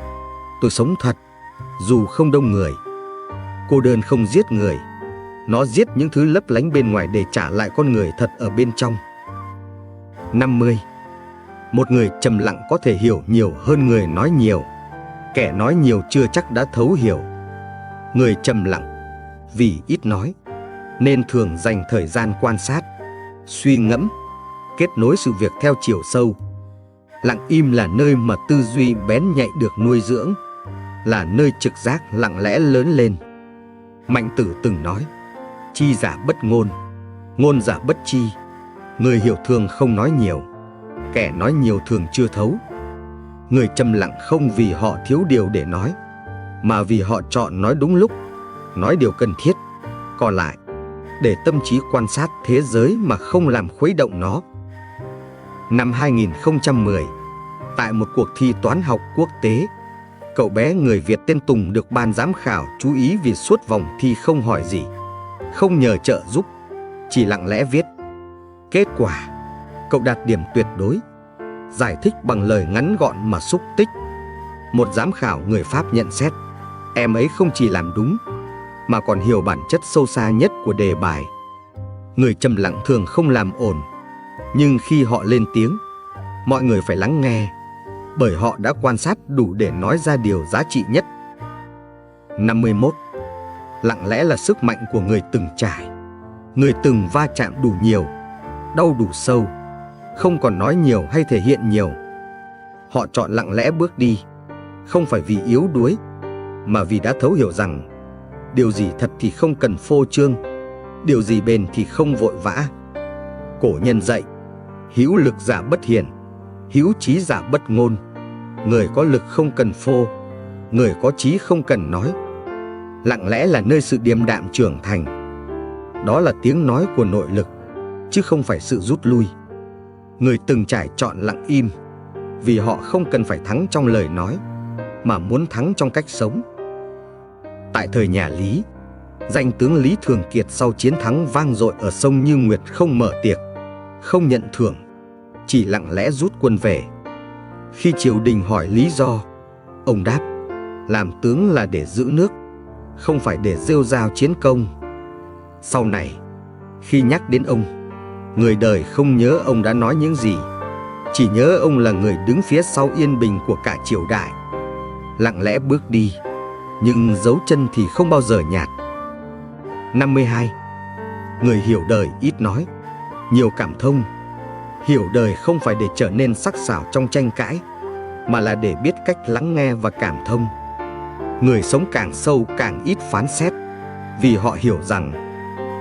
tôi sống thật, dù không đông người. Cô đơn không giết người, nó giết những thứ lấp lánh bên ngoài để trả lại con người thật ở bên trong. 50. Một người trầm lặng có thể hiểu nhiều hơn người nói nhiều. Kẻ nói nhiều chưa chắc đã thấu hiểu. Người trầm lặng, vì ít nói, nên thường dành thời gian quan sát, suy ngẫm, kết nối sự việc theo chiều sâu. Lặng im là nơi mà tư duy bén nhạy được nuôi dưỡng, là nơi trực giác lặng lẽ lớn lên. Mạnh Tử từng nói, chi giả bất ngôn, ngôn giả bất chi. Người hiểu thường không nói nhiều, kẻ nói nhiều thường chưa thấu. Người trầm lặng không vì họ thiếu điều để nói, mà vì họ chọn nói đúng lúc, nói điều cần thiết. Còn lại, để tâm trí quan sát thế giới mà không làm khuấy động nó. Năm 2010, tại một cuộc thi toán học quốc tế, cậu bé người Việt tên Tùng được ban giám khảo chú ý vì suốt vòng thi không hỏi gì, không nhờ trợ giúp, chỉ lặng lẽ viết. Kết quả, cậu đạt điểm tuyệt đối, giải thích bằng lời ngắn gọn mà xúc tích. Một giám khảo người Pháp nhận xét, em ấy không chỉ làm đúng, mà còn hiểu bản chất sâu xa nhất của đề bài. Người trầm lặng thường không làm ồn, nhưng khi họ lên tiếng, mọi người phải lắng nghe, bởi họ đã quan sát đủ để nói ra điều giá trị nhất. 51. Lặng lẽ là sức mạnh của người từng trải. Người từng va chạm đủ nhiều, đau đủ sâu, không còn nói nhiều hay thể hiện nhiều. Họ chọn lặng lẽ bước đi, không phải vì yếu đuối, mà vì đã thấu hiểu rằng điều gì thật thì không cần phô trương, điều gì bền thì không vội vã. Cổ nhân dạy, hữu lực giả bất hiền, hữu trí giả bất ngôn. Người có lực không cần phô, người có trí không cần nói. Lặng lẽ là nơi sự điềm đạm trưởng thành. Đó là tiếng nói của nội lực, chứ không phải sự rút lui. Người từng trải chọn lặng im, vì họ không cần phải thắng trong lời nói, mà muốn thắng trong cách sống. Tại thời nhà Lý, danh tướng Lý Thường Kiệt sau chiến thắng vang dội ở sông Như Nguyệt không mở tiệc, không nhận thưởng, chỉ lặng lẽ rút quân về. Khi triều đình hỏi lý do, ông đáp, làm tướng là để giữ nước, không phải để rêu rao chiến công. Sau này, khi nhắc đến ông, người đời không nhớ ông đã nói những gì, chỉ nhớ ông là người đứng phía sau yên bình của cả triều đại. Lặng lẽ bước đi, nhưng dấu chân thì không bao giờ nhạt. 52. Người hiểu đời ít nói, nhiều cảm thông. Hiểu đời không phải để trở nên sắc sảo trong tranh cãi, mà là để biết cách lắng nghe và cảm thông. Người sống càng sâu càng ít phán xét, vì họ hiểu rằng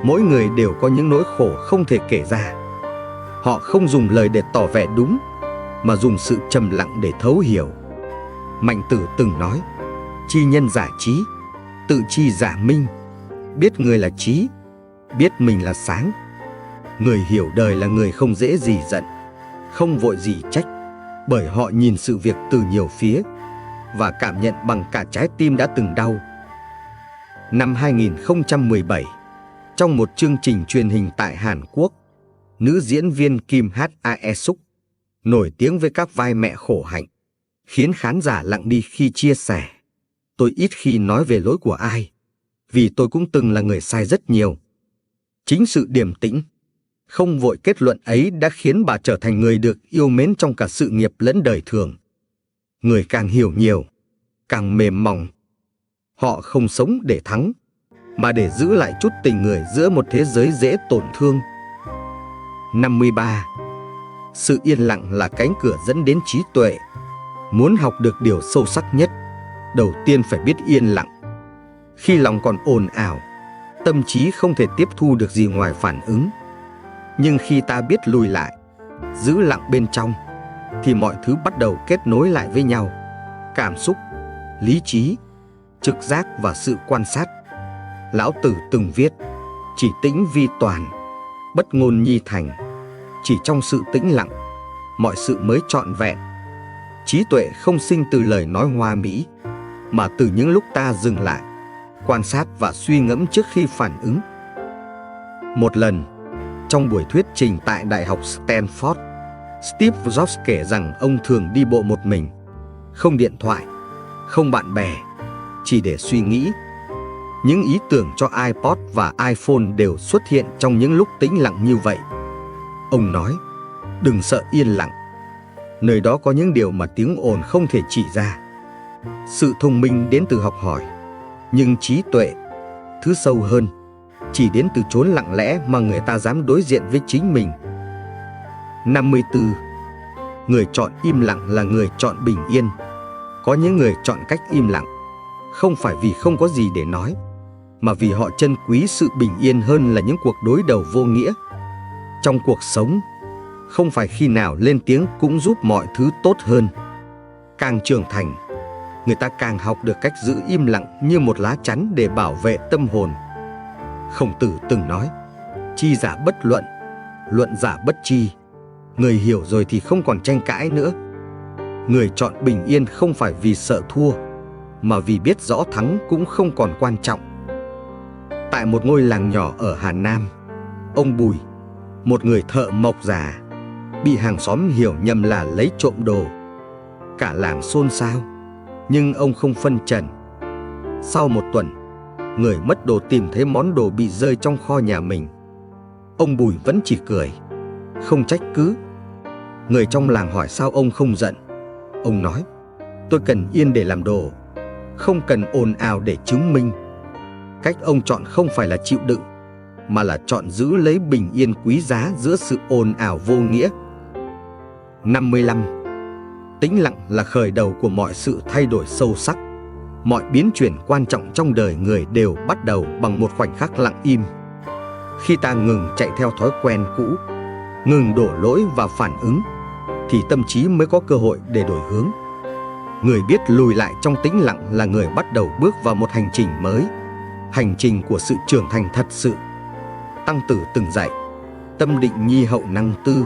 mỗi người đều có những nỗi khổ không thể kể ra. Họ không dùng lời để tỏ vẻ đúng, mà dùng sự trầm lặng để thấu hiểu. Mạnh Tử từng nói, chi nhân giả trí, tự chi giả minh. Biết người là trí, biết mình là sáng. Người hiểu đời là người không dễ gì giận, không vội gì trách, bởi họ nhìn sự việc từ nhiều phía và cảm nhận bằng cả trái tim đã từng đau. Năm 2017, trong một chương trình truyền hình tại Hàn Quốc, nữ diễn viên Kim Ha-e-suk, nổi tiếng với các vai mẹ khổ hạnh, khiến khán giả lặng đi khi chia sẻ. Tôi ít khi nói về lỗi của ai, vì tôi cũng từng là người sai rất nhiều. Chính sự điềm tĩnh, không vội kết luận ấy đã khiến bà trở thành người được yêu mến trong cả sự nghiệp lẫn đời thường. Người càng hiểu nhiều, càng mềm mỏng. Họ không sống để thắng, mà để giữ lại chút tình người giữa một thế giới dễ tổn thương. 53. Sự yên lặng là cánh cửa dẫn đến trí tuệ. Muốn học được điều sâu sắc nhất, đầu tiên phải biết yên lặng. Khi lòng còn ồn ào, tâm trí không thể tiếp thu được gì ngoài phản ứng. Nhưng khi ta biết lùi lại, giữ lặng bên trong, thì mọi thứ bắt đầu kết nối lại với nhau. Cảm xúc, lý trí, trực giác và sự quan sát. Lão Tử từng viết: chỉ tĩnh vi toàn, bất ngôn nhi thành. Chỉ trong sự tĩnh lặng, mọi sự mới trọn vẹn. Trí tuệ không sinh từ lời nói hoa mỹ, mà từ những lúc ta dừng lại, quan sát và suy ngẫm trước khi phản ứng. Một lần, trong buổi thuyết trình tại Đại học Stanford, Steve Jobs kể rằng ông thường đi bộ một mình, không điện thoại, không bạn bè, chỉ để suy nghĩ. Những ý tưởng cho iPod và iPhone đều xuất hiện trong những lúc tĩnh lặng như vậy. Ông nói: đừng sợ yên lặng. Nơi đó có những điều mà tiếng ồn không thể chỉ ra. Sự thông minh đến từ học hỏi, nhưng trí tuệ, thứ sâu hơn, chỉ đến từ chốn lặng lẽ mà người ta dám đối diện với chính mình. 54. Người chọn im lặng là người chọn bình yên. Có những người chọn cách im lặng, không phải vì không có gì để nói, mà vì họ trân quý sự bình yên hơn là những cuộc đối đầu vô nghĩa. Trong cuộc sống, không phải khi nào lên tiếng cũng giúp mọi thứ tốt hơn. Càng trưởng thành, người ta càng học được cách giữ im lặng như một lá chắn để bảo vệ tâm hồn. Khổng Tử từng nói: chi giả bất luận, luận giả bất chi. Người hiểu rồi thì không còn tranh cãi nữa. Người chọn bình yên không phải vì sợ thua, mà vì biết rõ thắng cũng không còn quan trọng. Tại một ngôi làng nhỏ ở Hà Nam, ông Bùi, một người thợ mộc già, bị hàng xóm hiểu nhầm là lấy trộm đồ. Cả làng xôn xao, nhưng ông không phân trần. Sau một tuần, người mất đồ tìm thấy món đồ bị rơi trong kho nhà mình. Ông Bùi vẫn chỉ cười, không trách cứ. Người trong làng hỏi sao ông không giận. Ông nói: tôi cần yên để làm đồ, không cần ồn ào để chứng minh. Cách ông chọn không phải là chịu đựng, mà là chọn giữ lấy bình yên quý giá giữa sự ồn ào vô nghĩa. 55. Tĩnh lặng là khởi đầu của mọi sự thay đổi sâu sắc. Mọi biến chuyển quan trọng trong đời người đều bắt đầu bằng một khoảnh khắc lặng im. Khi ta ngừng chạy theo thói quen cũ, ngừng đổ lỗi và phản ứng, thì tâm trí mới có cơ hội để đổi hướng. Người biết lùi lại trong tĩnh lặng là người bắt đầu bước vào một hành trình mới, hành trình của sự trưởng thành thật sự. Tăng Tử từng dạy: tâm định nhi hậu năng tư,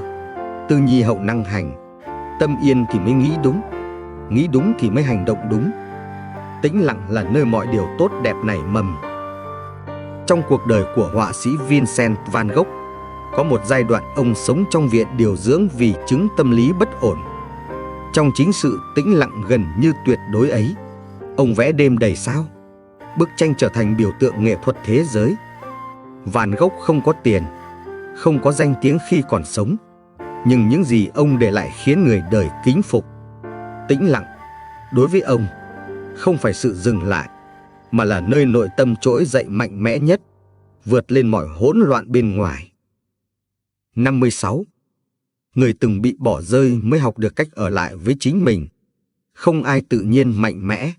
tư nhi hậu năng hành. Tâm yên thì mới nghĩ đúng thì mới hành động đúng. Tĩnh lặng là nơi mọi điều tốt đẹp nảy mầm. Trong cuộc đời của họa sĩ Vincent van Gogh, có một giai đoạn ông sống trong viện điều dưỡng vì chứng tâm lý bất ổn. Trong chính sự tĩnh lặng gần như tuyệt đối ấy, ông vẽ Đêm đầy sao. Bức tranh trở thành biểu tượng nghệ thuật thế giới. Van Gogh không có tiền, không có danh tiếng khi còn sống, nhưng những gì ông để lại khiến người đời kính phục. Tĩnh lặng, đối với ông, không phải sự dừng lại, mà là nơi nội tâm trỗi dậy mạnh mẽ nhất, vượt lên mọi hỗn loạn bên ngoài. 56. Người từng bị bỏ rơi mới học được cách ở lại với chính mình. Không ai tự nhiên mạnh mẽ.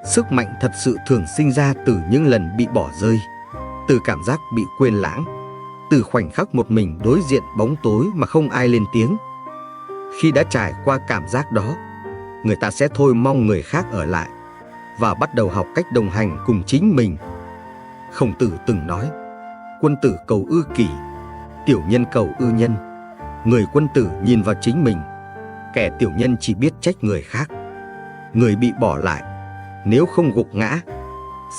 Sức mạnh thật sự thường sinh ra từ những lần bị bỏ rơi, từ cảm giác bị quên lãng, từ khoảnh khắc một mình đối diện bóng tối mà không ai lên tiếng. Khi đã trải qua cảm giác đó, người ta sẽ thôi mong người khác ở lại và bắt đầu học cách đồng hành cùng chính mình. Khổng Tử từng nói: quân tử cầu ư kỷ, tiểu nhân cầu ư nhân. Người quân tử nhìn vào chính mình, kẻ tiểu nhân chỉ biết trách người khác. Người bị bỏ lại, nếu không gục ngã,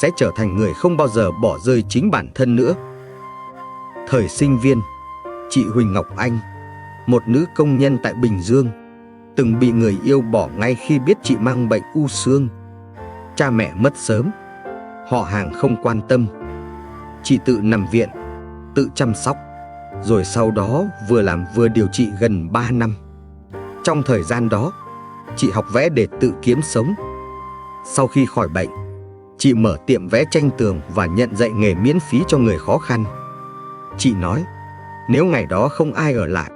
sẽ trở thành người không bao giờ bỏ rơi chính bản thân nữa. Thời sinh viên, chị Huỳnh Ngọc Anh, một nữ công nhân tại Bình Dương, từng bị người yêu bỏ ngay khi biết chị mang bệnh u xương. Cha mẹ mất sớm, họ hàng không quan tâm. Chị tự nằm viện, tự chăm sóc, rồi sau đó vừa làm vừa điều trị gần 3 năm. Trong thời gian đó, chị học vẽ để tự kiếm sống. Sau khi khỏi bệnh, chị mở tiệm vẽ tranh tường và nhận dạy nghề miễn phí cho người khó khăn. Chị nói: nếu ngày đó không ai ở lại,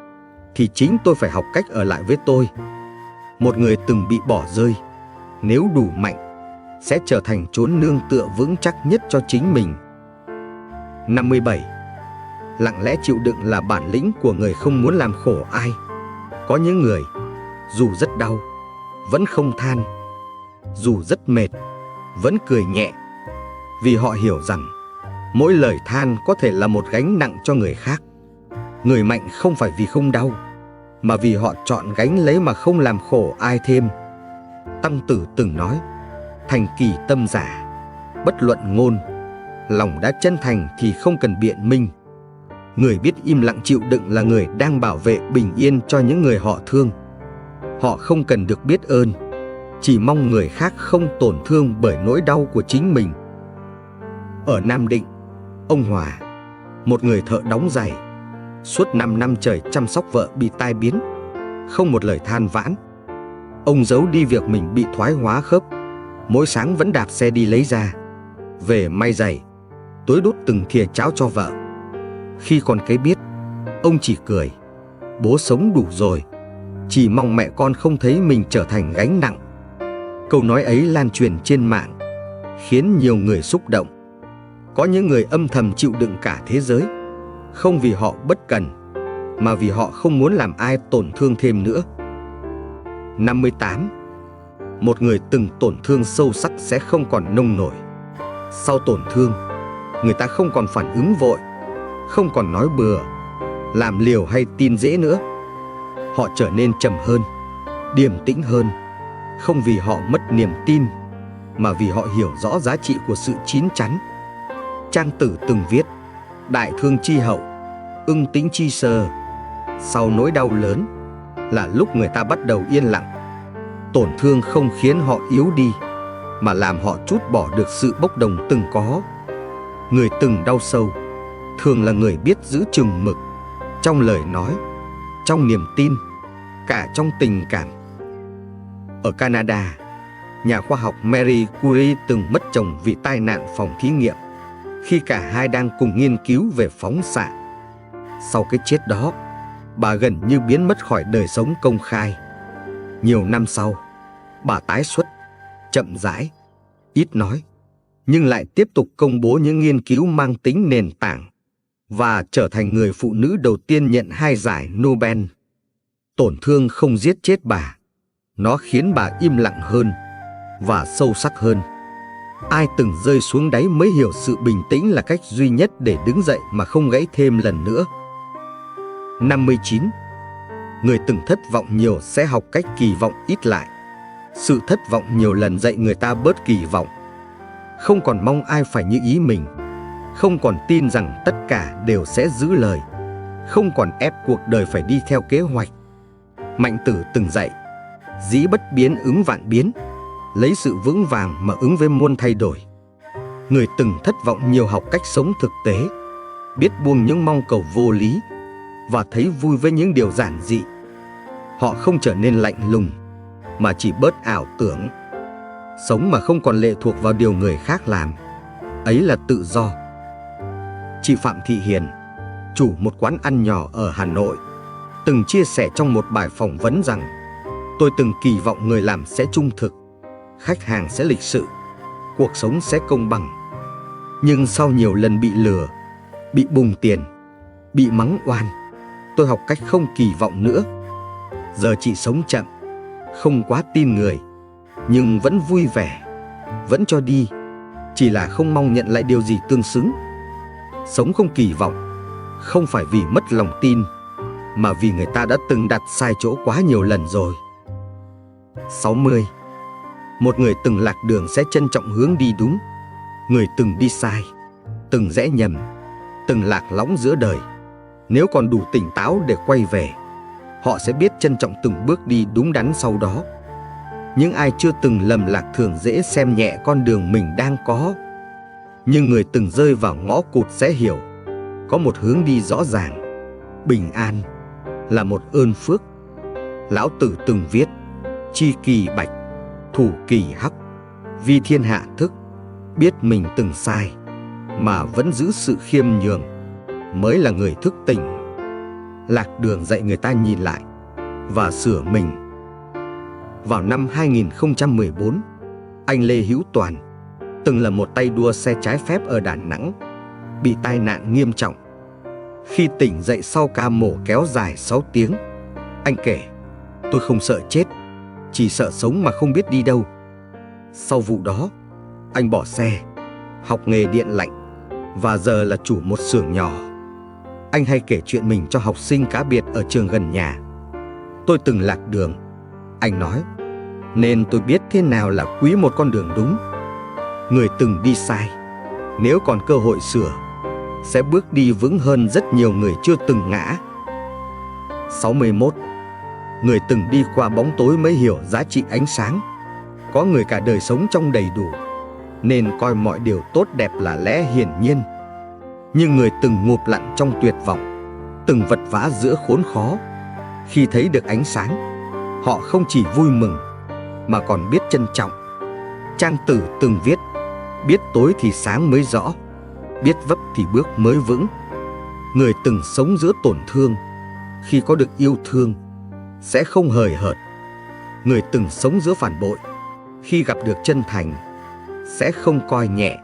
thì chính tôi phải học cách ở lại với tôi. Một người từng bị bỏ rơi, nếu đủ mạnh, sẽ trở thành chốn nương tựa vững chắc nhất cho chính mình. 57. Lặng lẽ chịu đựng là bản lĩnh của người không muốn làm khổ ai. Có những người, dù rất đau, vẫn không than. Dù rất mệt, vẫn cười nhẹ. Vì họ hiểu rằng, mỗi lời than có thể là một gánh nặng cho người khác. Người mạnh không phải vì không đau, mà vì họ chọn gánh lấy mà không làm khổ ai thêm. Tăng Tử từng nói, thành kỳ tâm giả, bất luận ngôn. Lòng đã chân thành thì không cần biện minh. Người biết im lặng chịu đựng là người đang bảo vệ bình yên cho những người họ thương. Họ không cần được biết ơn, chỉ mong người khác không tổn thương bởi nỗi đau của chính mình. Ở Nam Định, ông Hòa, một người thợ đóng giày, suốt 5 năm trời chăm sóc vợ bị tai biến, không một lời than vãn. Ông giấu đi việc mình bị thoái hóa khớp, mỗi sáng vẫn đạp xe đi lấy ra, về may giày, tối đút từng thìa cháo cho vợ. Khi con cái biết, ông chỉ cười, bố sống đủ rồi, chỉ mong mẹ con không thấy mình trở thành gánh nặng. Câu nói ấy lan truyền trên mạng, khiến nhiều người xúc động. Có những người âm thầm chịu đựng cả thế giới, không vì họ bất cần, mà vì họ không muốn làm ai tổn thương thêm nữa. 58. Một người từng tổn thương sâu sắc sẽ không còn nông nổi. Sau tổn thương, người ta không còn phản ứng vội, không còn nói bừa, làm liều hay tin dễ nữa. Họ trở nên trầm hơn, điềm tĩnh hơn, không vì họ mất niềm tin, mà vì họ hiểu rõ giá trị của sự chín chắn. Trang Tử từng viết, đại thương chi hậu, ưng tĩnh chi sơ. Sau nỗi đau lớn là lúc người ta bắt đầu yên lặng. Tổn thương không khiến họ yếu đi, mà làm họ trút bỏ được sự bốc đồng từng có. Người từng đau sâu thường là người biết giữ chừng mực, trong lời nói, trong niềm tin, cả trong tình cảm. Ở Canada, nhà khoa học Marie Curie từng mất chồng vì tai nạn phòng thí nghiệm, khi cả hai đang cùng nghiên cứu về phóng xạ. Sau cái chết đó, bà gần như biến mất khỏi đời sống công khai. Nhiều năm sau, bà tái xuất, chậm rãi, ít nói, nhưng lại tiếp tục công bố những nghiên cứu mang tính nền tảng và trở thành người phụ nữ đầu tiên nhận 2 giải Nobel. Tổn thương không giết chết bà, nó khiến bà im lặng hơn và sâu sắc hơn. Ai từng rơi xuống đáy mới hiểu sự bình tĩnh là cách duy nhất để đứng dậy mà không gãy thêm lần nữa. 59. Người từng thất vọng nhiều sẽ học cách kỳ vọng ít lại. Sự thất vọng nhiều lần dạy người ta bớt kỳ vọng. Không còn mong ai phải như ý mình, không còn tin rằng tất cả đều sẽ giữ lời, không còn ép cuộc đời phải đi theo kế hoạch. Mạnh Tử từng dạy, dĩ bất biến ứng vạn biến, lấy sự vững vàng mà ứng với muôn thay đổi. Người từng thất vọng nhiều học cách sống thực tế, biết buông những mong cầu vô lý và thấy vui với những điều giản dị. Họ không trở nên lạnh lùng, mà chỉ bớt ảo tưởng. Sống mà không còn lệ thuộc vào điều người khác làm, ấy là tự do. Chị Phạm Thị Hiền, chủ một quán ăn nhỏ ở Hà Nội, từng chia sẻ trong một bài phỏng vấn rằng: tôi từng kỳ vọng người làm sẽ trung thực, khách hàng sẽ lịch sự, cuộc sống sẽ công bằng. Nhưng sau nhiều lần bị lừa, bị bùng tiền, bị mắng oan, tôi học cách không kỳ vọng nữa. Giờ chị sống chậm, không quá tin người, nhưng vẫn vui vẻ, vẫn cho đi, chỉ là không mong nhận lại điều gì tương xứng. Sống không kỳ vọng, không phải vì mất lòng tin, mà vì người ta đã từng đặt sai chỗ quá nhiều lần rồi. 60. Một người từng lạc đường sẽ trân trọng hướng đi đúng. Người từng đi sai, từng rẽ nhầm, từng lạc lõng giữa đời, nếu còn đủ tỉnh táo để quay về, họ sẽ biết trân trọng từng bước đi đúng đắn sau đó. Những ai chưa từng lầm lạc thường dễ xem nhẹ con đường mình đang có. Nhưng người từng rơi vào ngõ cụt sẽ hiểu, có một hướng đi rõ ràng, bình an là một ơn phước. Lão Tử từng viết: chi kỳ bạch, thủ kỳ hắc, vi thiên hạ thức. Biết mình từng sai mà vẫn giữ sự khiêm nhường mới là người thức tỉnh. Lạc đường dạy người ta nhìn lại và sửa mình. Vào năm 2014, anh Lê Hữu Toàn, từng là một tay đua xe trái phép ở Đà Nẵng, bị tai nạn nghiêm trọng. Khi tỉnh dậy sau ca mổ kéo dài 6 tiếng, anh kể: tôi không sợ chết, chỉ sợ sống mà không biết đi đâu. Sau vụ đó, anh bỏ xe, học nghề điện lạnh và giờ là chủ một xưởng nhỏ. Anh hay kể chuyện mình cho học sinh cá biệt ở trường gần nhà. Tôi từng lạc đường, anh nói, nên tôi biết thế nào là quý một con đường đúng. Người từng đi sai, nếu còn cơ hội sửa, sẽ bước đi vững hơn rất nhiều người chưa từng ngã. 61. Người từng đi qua bóng tối mới hiểu giá trị ánh sáng. Có người cả đời sống trong đầy đủ, nên coi mọi điều tốt đẹp là lẽ hiển nhiên. Nhưng người từng ngụp lặn trong tuyệt vọng, từng vật vã giữa khốn khó, khi thấy được ánh sáng, họ không chỉ vui mừng, mà còn biết trân trọng. Trang Tử từng viết: biết tối thì sáng mới rõ, biết vấp thì bước mới vững. Người từng sống giữa tổn thương, khi có được yêu thương, sẽ không hời hợt. Người từng sống giữa phản bội, khi gặp được chân thành, sẽ không coi nhẹ.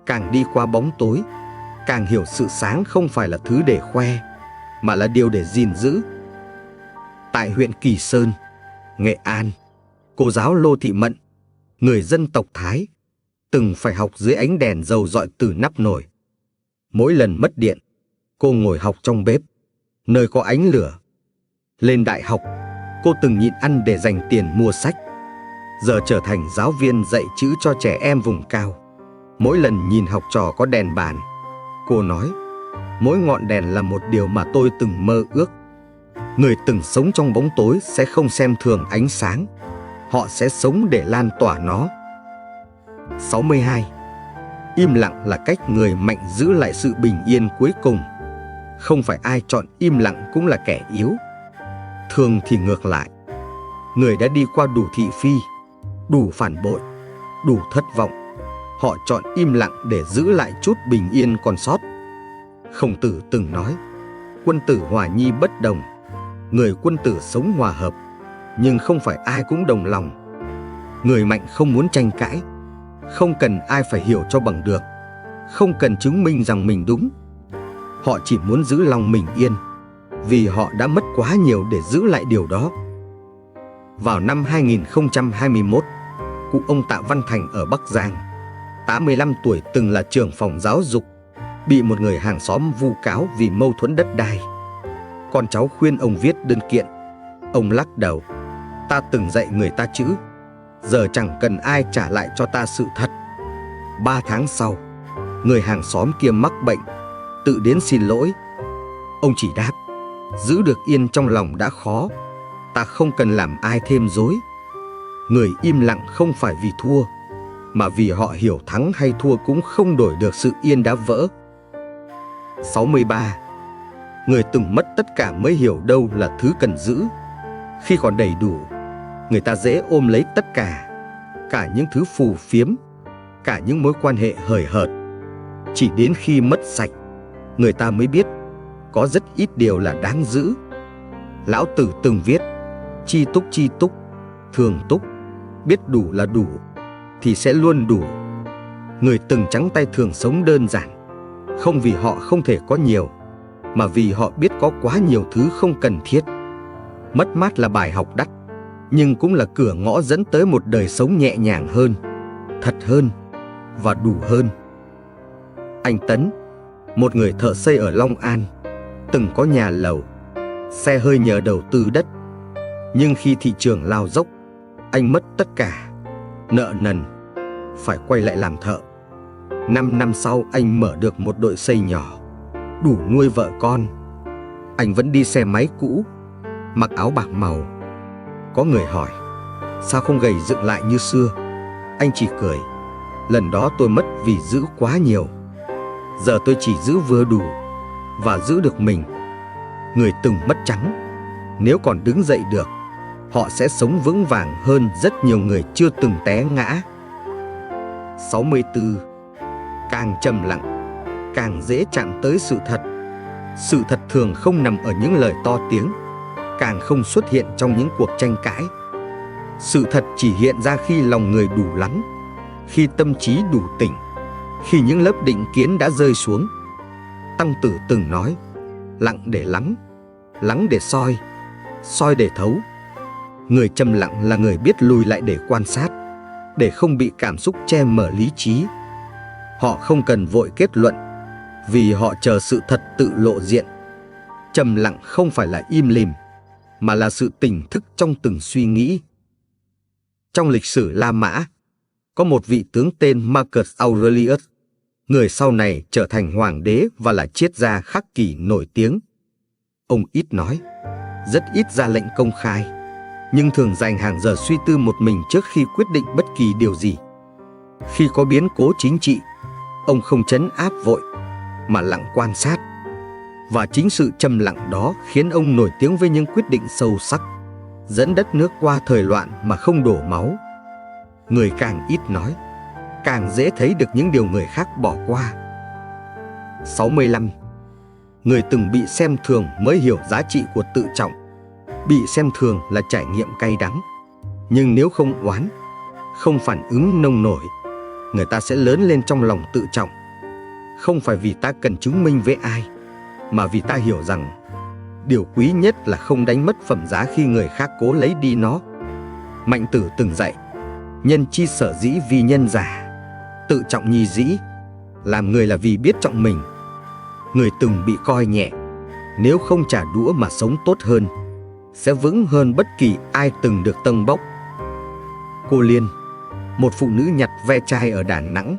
Càng đi qua bóng tối, càng hiểu sự sáng không phải là thứ để khoe, mà là điều để gìn giữ. Tại huyện Kỳ Sơn, Nghệ An, cô giáo Lô Thị Mận, người dân tộc Thái, từng phải học dưới ánh đèn dầu rọi từ nắp nồi. Mỗi lần mất điện, cô ngồi học trong bếp, nơi có ánh lửa. Lên đại học, cô từng nhịn ăn để dành tiền mua sách. Giờ trở thành giáo viên dạy chữ cho trẻ em vùng cao. Mỗi lần nhìn học trò có đèn bàn, cô nói: mỗi ngọn đèn là một điều mà tôi từng mơ ước. Người từng sống trong bóng tối sẽ không xem thường ánh sáng, họ sẽ sống để lan tỏa nó. 62. Im lặng là cách người mạnh giữ lại sự bình yên cuối cùng. Không phải ai chọn im lặng cũng là kẻ yếu. Thường thì ngược lại, người đã đi qua đủ thị phi, đủ phản bội, đủ thất vọng, họ chọn im lặng để giữ lại chút bình yên còn sót. Khổng Tử từng nói: quân tử hòa nhi bất đồng. Người quân tử sống hòa hợp, nhưng không phải ai cũng đồng lòng. Người mạnh không muốn tranh cãi, không cần ai phải hiểu cho bằng được, không cần chứng minh rằng mình đúng. Họ chỉ muốn giữ lòng mình yên, vì họ đã mất quá nhiều để giữ lại điều đó. Vào năm 2021, cụ ông Tạ Văn Thành ở Bắc Giang, 85 tuổi, từng là trưởng phòng giáo dục, bị một người hàng xóm vu cáo vì mâu thuẫn đất đai. Con cháu khuyên ông viết đơn kiện. Ông lắc đầu: ta từng dạy người ta chữ, giờ chẳng cần ai trả lại cho ta sự thật. 3 tháng sau, người hàng xóm kia mắc bệnh, tự đến xin lỗi. Ông chỉ đáp: giữ được yên trong lòng đã khó, ta không cần làm ai thêm dối. Người im lặng không phải vì thua, mà vì họ hiểu thắng hay thua cũng không đổi được sự yên đã vỡ. 63. Người từng mất tất cả mới hiểu đâu là thứ cần giữ. Khi còn đầy đủ, người ta dễ ôm lấy tất cả những thứ phù phiếm, cả những mối quan hệ hời hợt. Chỉ đến khi mất sạch, người ta mới biết có rất ít điều là đáng giữ. Lão Tử từng viết: chi túc, thường túc, biết đủ là đủ, thì sẽ luôn đủ. Người từng trắng tay thường sống đơn giản, không vì họ không thể có nhiều, mà vì họ biết có quá nhiều thứ không cần thiết. Mất mát là bài học đắt, nhưng cũng là cửa ngõ dẫn tới một đời sống nhẹ nhàng hơn, thật hơn và đủ hơn. Anh Tấn, một người thợ xây ở Long An, từng có nhà lầu, xe hơi nhờ đầu tư đất. Nhưng khi thị trường lao dốc, anh mất tất cả, nợ nần, phải quay lại làm thợ. 5 năm sau, anh mở được một đội xây nhỏ, đủ nuôi vợ con. Anh vẫn đi xe máy cũ, mặc áo bạc màu. Có người hỏi: sao không gầy dựng lại như xưa? Anh chỉ cười: lần đó tôi mất vì giữ quá nhiều, giờ tôi chỉ giữ vừa đủ và giữ được mình. Người từng mất trắng, nếu còn đứng dậy được, họ sẽ sống vững vàng hơn rất nhiều người chưa từng té ngã. 64. Càng trầm lặng, càng dễ chạm tới sự thật. Sự thật thường không nằm ở những lời to tiếng, càng không xuất hiện trong những cuộc tranh cãi. Sự thật chỉ hiện ra khi lòng người đủ lắng, khi tâm trí đủ tỉnh, khi những lớp định kiến đã rơi xuống. Tăng Tử từng nói: lặng để lắng, lắng để soi, soi để thấu. Người trầm lặng là người biết lùi lại để quan sát, để không bị cảm xúc che mờ lý trí. Họ không cần vội kết luận, vì họ chờ sự thật tự lộ diện. Trầm lặng không phải là im lìm, mà là sự tỉnh thức trong từng suy nghĩ. Trong lịch sử La Mã, có một vị tướng tên Marcus Aurelius, người sau này trở thành hoàng đế và là triết gia khắc kỷ nổi tiếng. Ông ít nói, rất ít ra lệnh công khai, nhưng thường dành hàng giờ suy tư một mình trước khi quyết định bất kỳ điều gì. Khi có biến cố chính trị, ông không trấn áp vội, mà lặng quan sát. Và chính sự trầm lặng đó khiến ông nổi tiếng với những quyết định sâu sắc, dẫn đất nước qua thời loạn mà không đổ máu. Người càng ít nói, càng dễ thấy được những điều người khác bỏ qua. 65. Người từng bị xem thường mới hiểu giá trị của tự trọng. Bị xem thường là trải nghiệm cay đắng, nhưng nếu không oán, không phản ứng nông nổi, người ta sẽ lớn lên trong lòng tự trọng. Không phải vì ta cần chứng minh với ai, mà vì ta hiểu rằng điều quý nhất là không đánh mất phẩm giá khi người khác cố lấy đi nó. Mạnh Tử từng dạy, nhân chi sở dĩ vì nhân giả, tự trọng nhi dĩ. Làm người là vì biết trọng mình. Người từng bị coi nhẹ, nếu không trả đũa mà sống tốt hơn, sẽ vững hơn bất kỳ ai từng được tâng bốc. Cô Liên, một phụ nữ nhặt ve chai ở Đà Nẵng,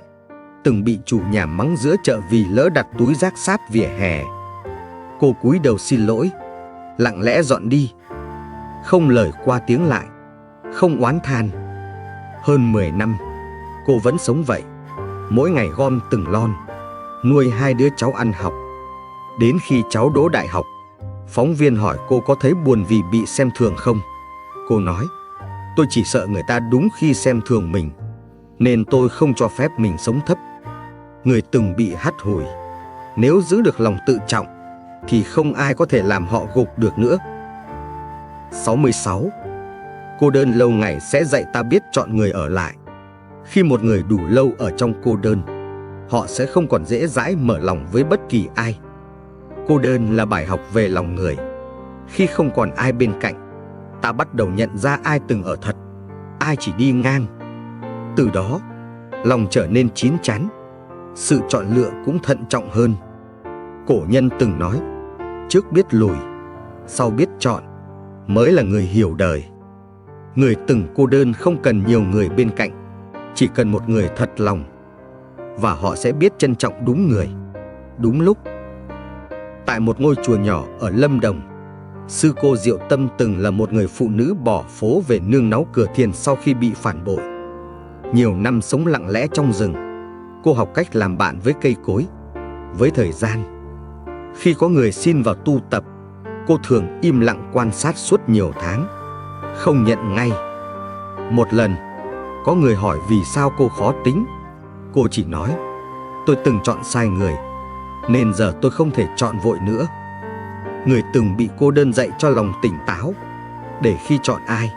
từng bị chủ nhà mắng giữa chợ vì lỡ đặt túi rác sát vỉa hè. Cô cúi đầu xin lỗi, lặng lẽ dọn đi, không lời qua tiếng lại, không oán than. Hơn 10 năm, cô vẫn sống vậy, mỗi ngày gom từng lon, nuôi 2 đứa cháu ăn học. Đến khi cháu đỗ đại học, phóng viên hỏi cô có thấy buồn vì bị xem thường không. Cô nói, tôi chỉ sợ người ta đúng khi xem thường mình, nên tôi không cho phép mình sống thấp. Người từng bị hắt hủi, nếu giữ được lòng tự trọng, thì không ai có thể làm họ gục được nữa. 66. Cô đơn lâu ngày sẽ dạy ta biết chọn người ở lại. Khi một người đủ lâu ở trong cô đơn, họ sẽ không còn dễ dãi mở lòng với bất kỳ ai. Cô đơn là bài học về lòng người. Khi không còn ai bên cạnh, ta bắt đầu nhận ra ai từng ở thật, ai chỉ đi ngang. Từ đó, lòng trở nên chín chắn, sự chọn lựa cũng thận trọng hơn. Cổ nhân từng nói, trước biết lùi, sau biết chọn, mới là người hiểu đời. Người từng cô đơn không cần nhiều người bên cạnh, chỉ cần một người thật lòng, và họ sẽ biết trân trọng đúng người, đúng lúc. Tại một ngôi chùa nhỏ ở Lâm Đồng, sư cô Diệu Tâm từng là một người phụ nữ bỏ phố về nương náu cửa thiền sau khi bị phản bội. Nhiều năm sống lặng lẽ trong rừng, cô học cách làm bạn với cây cối, với thời gian. Khi có người xin vào tu tập, cô thường im lặng quan sát suốt nhiều tháng, không nhận ngay. Một lần, có người hỏi vì sao cô khó tính. Cô chỉ nói, tôi từng chọn sai người, nên giờ tôi không thể chọn vội nữa. Người từng bị cô đơn dạy cho lòng tỉnh táo, để khi chọn ai,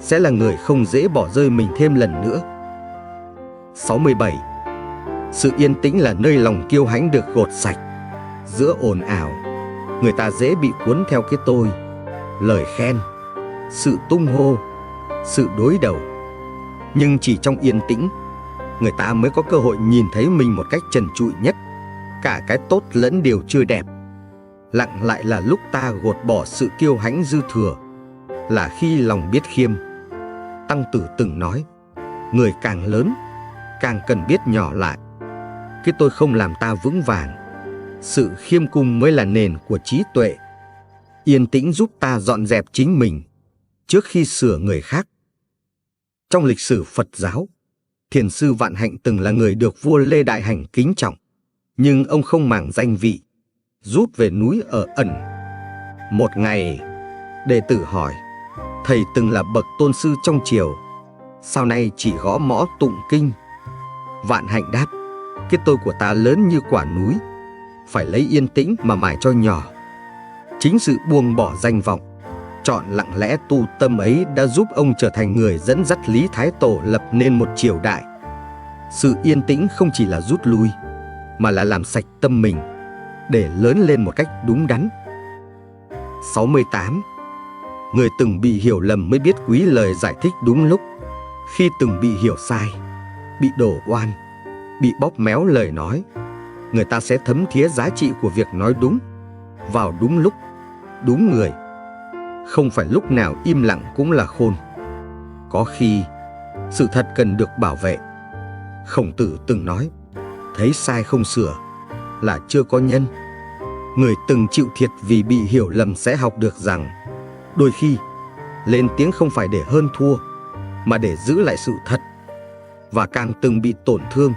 sẽ là người không dễ bỏ rơi mình thêm lần nữa. 67. Sự yên tĩnh là nơi lòng kiêu hãnh được gột sạch. Giữa ồn ào, người ta dễ bị cuốn theo cái tôi, lời khen, sự tung hô, sự đối đầu. Nhưng chỉ trong yên tĩnh, người ta mới có cơ hội nhìn thấy mình một cách trần trụi nhất, cả cái tốt lẫn điều chưa đẹp. Lặng lại là lúc ta gột bỏ sự kiêu hãnh dư thừa, là khi lòng biết khiêm. Tăng Tử từng nói, người càng lớn, càng cần biết nhỏ lại. Cái tôi không làm ta vững vàng. Sự khiêm cung mới là nền của trí tuệ. Yên tĩnh giúp ta dọn dẹp chính mình trước khi sửa người khác. Trong lịch sử Phật giáo, Thiền sư Vạn Hạnh từng là người được vua Lê Đại Hành kính trọng, nhưng ông không màng danh vị, rút về núi ở ẩn. Một ngày, đệ tử hỏi, thầy từng là bậc tôn sư trong triều, sao nay chỉ gõ mõ tụng kinh? Vạn Hạnh đáp, cái tôi của ta lớn như quả núi, phải lấy yên tĩnh mà mài cho nhỏ. Chính sự buông bỏ danh vọng, chọn lặng lẽ tu tâm ấy đã giúp ông trở thành người dẫn dắt Lý Thái Tổ lập nên một triều đại. Sự yên tĩnh không chỉ là rút lui, mà là làm sạch tâm mình, để lớn lên một cách đúng đắn. 68. Người từng bị hiểu lầm mới biết quý lời giải thích đúng lúc. Khi từng bị hiểu sai, bị đổ oan, bị bóp méo lời nói, người ta sẽ thấm thía giá trị của việc nói đúng, vào đúng lúc, đúng người. Không phải lúc nào im lặng cũng là khôn. Có khi, sự thật cần được bảo vệ. Khổng Tử từng nói, thấy sai không sửa là chưa có nhân. Người từng chịu thiệt vì bị hiểu lầm sẽ học được rằng, đôi khi, lên tiếng không phải để hơn thua, mà để giữ lại sự thật. Và càng từng bị tổn thương,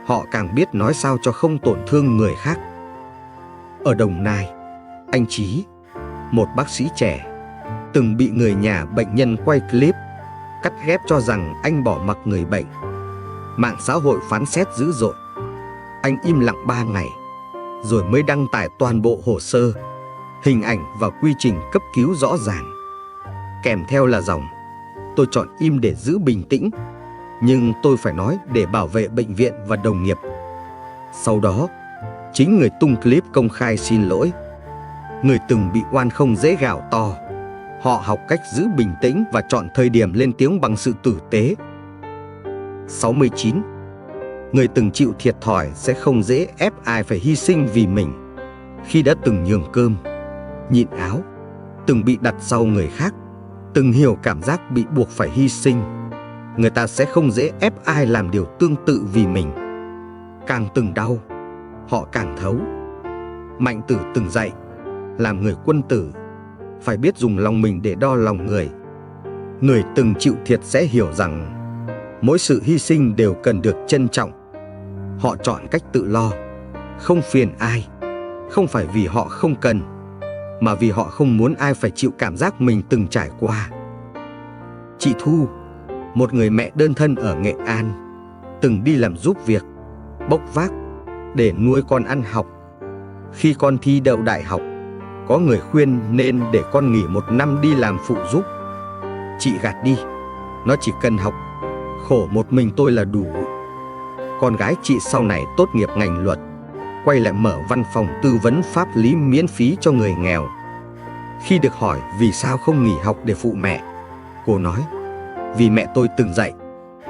họ càng biết nói sao cho không tổn thương người khác. Ở Đồng Nai, anh Chí, một bác sĩ trẻ, từng bị người nhà bệnh nhân quay clip, cắt ghép cho rằng anh bỏ mặc người bệnh. Mạng xã hội phán xét dữ dội. Anh im lặng 3 ngày, rồi mới đăng tải toàn bộ hồ sơ, hình ảnh và quy trình cấp cứu rõ ràng. Kèm theo là dòng, tôi chọn im để giữ bình tĩnh, nhưng tôi phải nói để bảo vệ bệnh viện và đồng nghiệp. Sau đó, chính người tung clip công khai xin lỗi. Người từng bị oan không dễ gào to. Họ học cách giữ bình tĩnh và chọn thời điểm lên tiếng bằng sự tử tế. 69. Người từng chịu thiệt thòi sẽ không dễ ép ai phải hy sinh vì mình. Khi đã từng nhường cơm, nhịn áo, từng bị đặt sau người khác, từng hiểu cảm giác bị buộc phải hy sinh, người ta sẽ không dễ ép ai làm điều tương tự vì mình. Càng từng đau, họ càng thấu. Mạnh Tử từng dạy, làm người quân tử, phải biết dùng lòng mình để đo lòng người. Người từng chịu thiệt sẽ hiểu rằng, mỗi sự hy sinh đều cần được trân trọng. Họ chọn cách tự lo, không phiền ai, không phải vì họ không cần, mà vì họ không muốn ai phải chịu cảm giác mình từng trải qua. Chị Thu, một người mẹ đơn thân ở Nghệ An, từng đi làm giúp việc, bốc vác để nuôi con ăn học. Khi con thi đậu đại học, có người khuyên nên để con nghỉ 1 năm đi làm phụ giúp. Chị gạt đi, nó chỉ cần học, khổ một mình tôi là đủ. Con gái chị sau này tốt nghiệp ngành luật, quay lại mở văn phòng tư vấn pháp lý miễn phí cho người nghèo. Khi được hỏi vì sao không nghỉ học để phụ mẹ, cô nói, vì mẹ tôi từng dạy,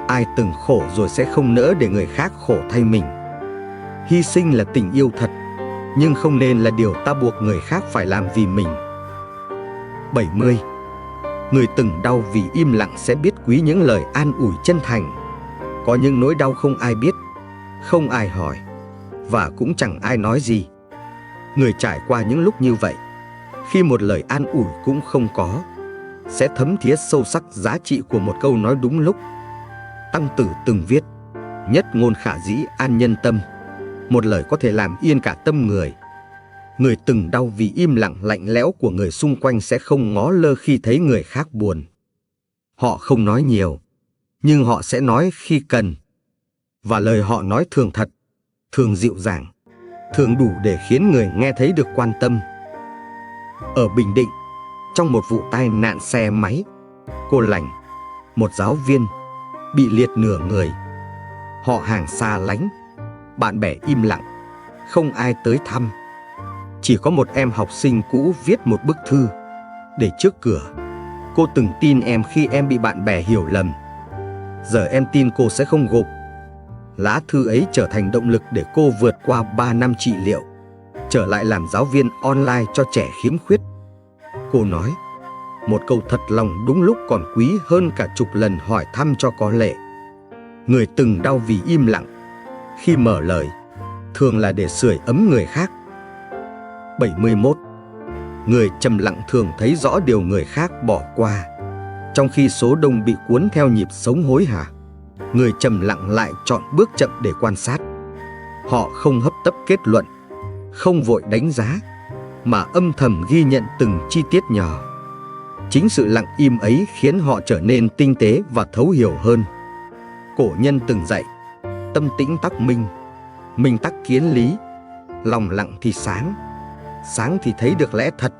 ai từng khổ rồi sẽ không nỡ để người khác khổ thay mình. Hy sinh là tình yêu thật, nhưng không nên là điều ta buộc người khác phải làm vì mình. 70. Người từng đau vì im lặng sẽ biết quý những lời an ủi chân thành. Có những nỗi đau không ai biết, không ai hỏi, và cũng chẳng ai nói gì. Người trải qua những lúc như vậy, khi một lời an ủi cũng không có, sẽ thấm thía sâu sắc giá trị của một câu nói đúng lúc. Tăng Tử từng viết, nhất ngôn khả dĩ an nhân tâm, một lời có thể làm yên cả tâm người. Người từng đau vì im lặng lạnh lẽo của người xung quanh sẽ không ngó lơ khi thấy người khác buồn. Họ không nói nhiều, nhưng họ sẽ nói khi cần. Và lời họ nói thường thật, thường dịu dàng, thường đủ để khiến người nghe thấy được quan tâm. Ở Bình Định, trong một vụ tai nạn xe máy, cô Lành, một giáo viên, bị liệt nửa người. Họ hàng xa lánh, bạn bè im lặng, không ai tới thăm. Chỉ có một em học sinh cũ viết một bức thư để trước cửa. Cô từng tin em khi em bị bạn bè hiểu lầm. Giờ em tin cô sẽ không gục. Lá thư ấy trở thành động lực để cô vượt qua 3 năm trị liệu, trở lại làm giáo viên online cho trẻ khiếm khuyết. Cô nói, một câu thật lòng đúng lúc còn quý hơn cả chục lần hỏi thăm cho có lệ. Người từng đau vì im lặng, khi mở lời, thường là để sưởi ấm người khác. 71. Người trầm lặng thường thấy rõ điều người khác bỏ qua, trong khi số đông bị cuốn theo nhịp sống hối hả. Người trầm lặng lại chọn bước chậm để quan sát. Họ không hấp tấp kết luận, không vội đánh giá, mà âm thầm ghi nhận từng chi tiết nhỏ. Chính sự lặng im ấy khiến họ trở nên tinh tế và thấu hiểu hơn. Cổ nhân từng dạy, tâm tĩnh tắc minh, minh tắc kiến lý, lòng lặng thì sáng, sáng thì thấy được lẽ thật.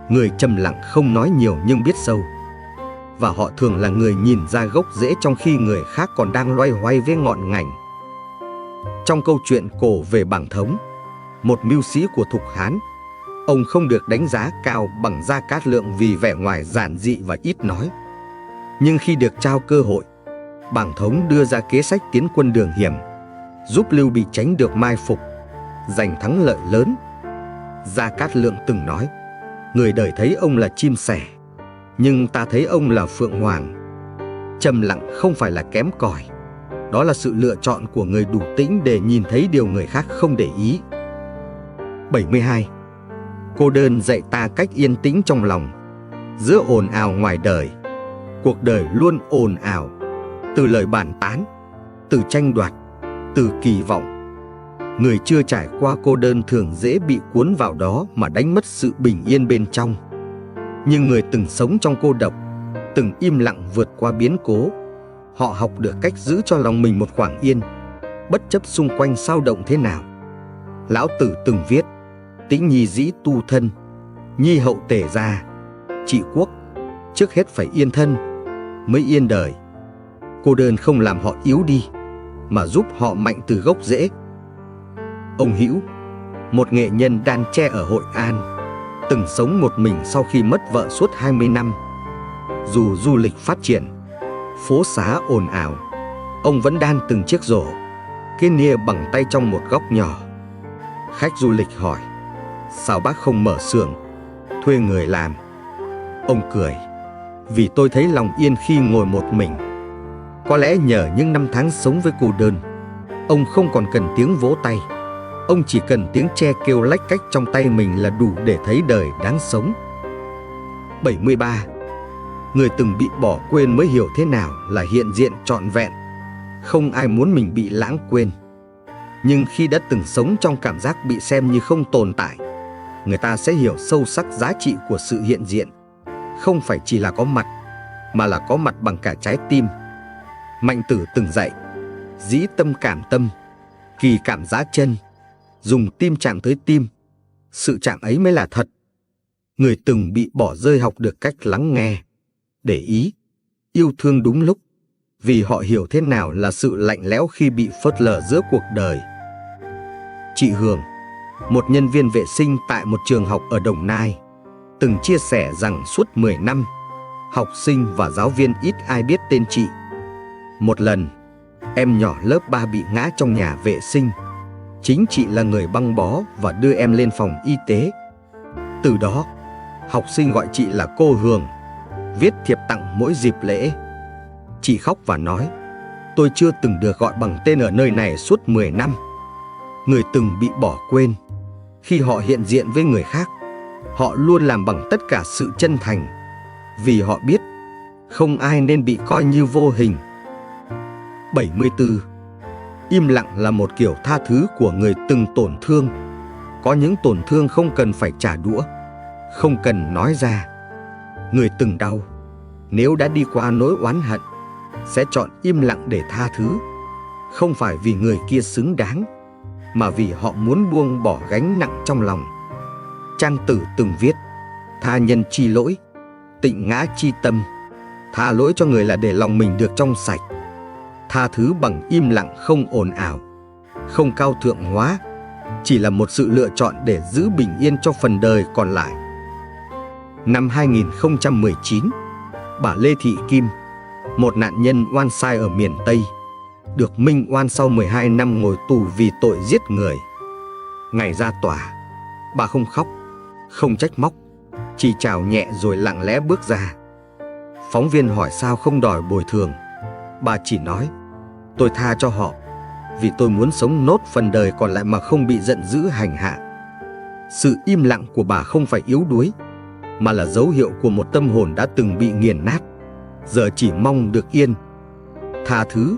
Người trầm lặng không nói nhiều nhưng biết sâu, và họ thường là người nhìn ra gốc rễ trong khi người khác còn đang loay hoay với ngọn ngành. Trong câu chuyện cổ về Bàng Thống, một mưu sĩ của Thục Hán. Ông không được đánh giá cao bằng Gia Cát Lượng vì vẻ ngoài giản dị và ít nói. Nhưng khi được trao cơ hội, Bàng Thống đưa ra kế sách tiến quân đường hiểm, giúp Lưu Bị tránh được mai phục, giành thắng lợi lớn. Gia Cát Lượng từng nói, người đời thấy ông là chim sẻ, nhưng ta thấy ông là phượng hoàng. Trầm lặng không phải là kém cỏi, đó là sự lựa chọn của người đủ tĩnh để nhìn thấy điều người khác không để ý. 72. Cô đơn dạy ta cách yên tĩnh trong lòng. Giữa ồn ào ngoài đời, cuộc đời luôn ồn ào, từ lời bàn tán, từ tranh đoạt, từ kỳ vọng. Người chưa trải qua cô đơn thường dễ bị cuốn vào đó mà đánh mất sự bình yên bên trong. Nhưng người từng sống trong cô độc, từng im lặng vượt qua biến cố, họ học được cách giữ cho lòng mình một khoảng yên, bất chấp xung quanh xao động thế nào. Lão Tử từng viết, tĩnh nhi dĩ tu thân, nhi hậu tề gia, trị quốc, trước hết phải yên thân, mới yên đời. Cô đơn không làm họ yếu đi, mà giúp họ mạnh từ gốc rễ. Ông Hữu, một nghệ nhân đan tre ở Hội An, từng sống một mình sau khi mất vợ suốt 20 năm. Dù du lịch phát triển, phố xá ồn ào, ông vẫn đan từng chiếc rổ, cái nia bằng tay trong một góc nhỏ. Khách du lịch hỏi, sao bác không mở xưởng, thuê người làm? Ông cười, vì tôi thấy lòng yên khi ngồi một mình. Có lẽ nhờ những năm tháng sống với cô đơn, ông không còn cần tiếng vỗ tay. Ông chỉ cần tiếng tre kêu lách cách trong tay mình là đủ để thấy đời đáng sống. 73. Người từng bị bỏ quên mới hiểu thế nào là hiện diện trọn vẹn. Không ai muốn mình bị lãng quên. Nhưng khi đã từng sống trong cảm giác bị xem như không tồn tại, người ta sẽ hiểu sâu sắc giá trị của sự hiện diện. Không phải chỉ là có mặt, mà là có mặt bằng cả trái tim. Mạnh Tử từng dạy, dĩ tâm cảm tâm, kỳ cảm giá chân, dùng tim chạm tới tim, sự chạm ấy mới là thật. Người từng bị bỏ rơi học được cách lắng nghe, để ý, yêu thương đúng lúc, vì họ hiểu thế nào là sự lạnh lẽo khi bị phớt lờ giữa cuộc đời. Chị Hường, một nhân viên vệ sinh tại một trường học ở Đồng Nai, từng chia sẻ rằng suốt 10 năm, học sinh và giáo viên ít ai biết tên chị. Một lần, em nhỏ lớp 3 bị ngã trong nhà vệ sinh. Chính chị là người băng bó và đưa em lên phòng y tế. Từ đó, học sinh gọi chị là cô Hường, viết thiệp tặng mỗi dịp lễ. Chị khóc và nói, tôi chưa từng được gọi bằng tên ở nơi này suốt 10 năm. Người từng bị bỏ quên, khi họ hiện diện với người khác, họ luôn làm bằng tất cả sự chân thành, vì họ biết không ai nên bị coi như vô hình. 74. Im lặng là một kiểu tha thứ của người từng tổn thương. Có những tổn thương không cần phải trả đũa, không cần nói ra. Người từng đau, nếu đã đi qua nỗi oán hận, sẽ chọn im lặng để tha thứ. Không phải vì người kia xứng đáng, mà vì họ muốn buông bỏ gánh nặng trong lòng. Trang Tử từng viết, tha nhân chi lỗi, tịnh ngã chi tâm. Tha lỗi cho người là để lòng mình được trong sạch. Tha thứ bằng im lặng không ồn ào, không cao thượng hóa, chỉ là một sự lựa chọn để giữ bình yên cho phần đời còn lại. Năm 2019, bà Lê Thị Kim, một nạn nhân oan sai ở miền Tây, được minh oan sau 12 năm ngồi tù vì tội giết người. Ngày ra tòa, bà không khóc, không trách móc, chỉ chào nhẹ rồi lặng lẽ bước ra. Phóng viên hỏi sao không đòi bồi thường. Bà chỉ nói, tôi tha cho họ, vì tôi muốn sống nốt phần đời còn lại mà không bị giận dữ hành hạ. Sự im lặng của bà không phải yếu đuối, mà là dấu hiệu của một tâm hồn đã từng bị nghiền nát, giờ chỉ mong được yên. Tha thứ,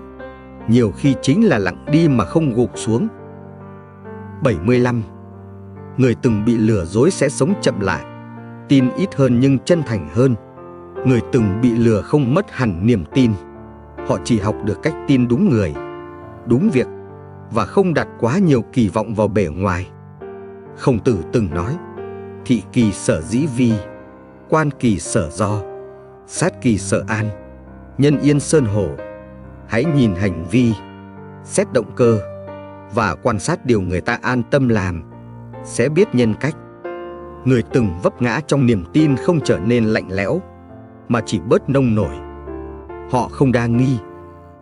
nhiều khi chính là lặng đi mà không gục xuống. 75. Người từng bị lừa dối sẽ sống chậm lại, tin ít hơn nhưng chân thành hơn. Người từng bị lừa không mất hẳn niềm tin, họ chỉ học được cách tin đúng người, đúng việc và không đặt quá nhiều kỳ vọng vào bề ngoài. Khổng Tử từng nói, thị kỳ sở dĩ vi, quan kỳ sở do, sát kỳ sở an, nhân yên sơn hổ. Hãy nhìn hành vi, xét động cơ và quan sát điều người ta an tâm làm, sẽ biết nhân cách. Người từng vấp ngã trong niềm tin không trở nên lạnh lẽo, mà chỉ bớt nông nổi. Họ không đa nghi,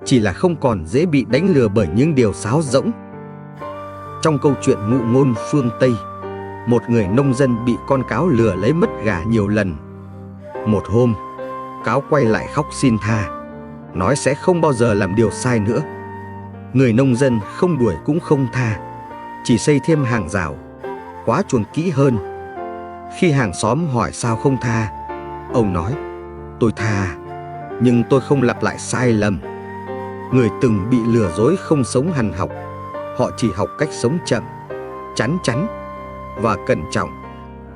chỉ là không còn dễ bị đánh lừa bởi những điều sáo rỗng. Trong câu chuyện Ngụ Ngôn Phương Tây, một người nông dân bị con cáo lừa lấy mất gà nhiều lần. Một hôm, cáo quay lại khóc xin tha, nói sẽ không bao giờ làm điều sai nữa. Người nông dân không đuổi cũng không tha, chỉ xây thêm hàng rào, khóa chuồng kỹ hơn. Khi hàng xóm hỏi sao không tha, ông nói: tôi tha, nhưng tôi không lặp lại sai lầm. Người từng bị lừa dối không sống hằn học, họ chỉ học cách sống chậm, chắn chắn và cẩn trọng,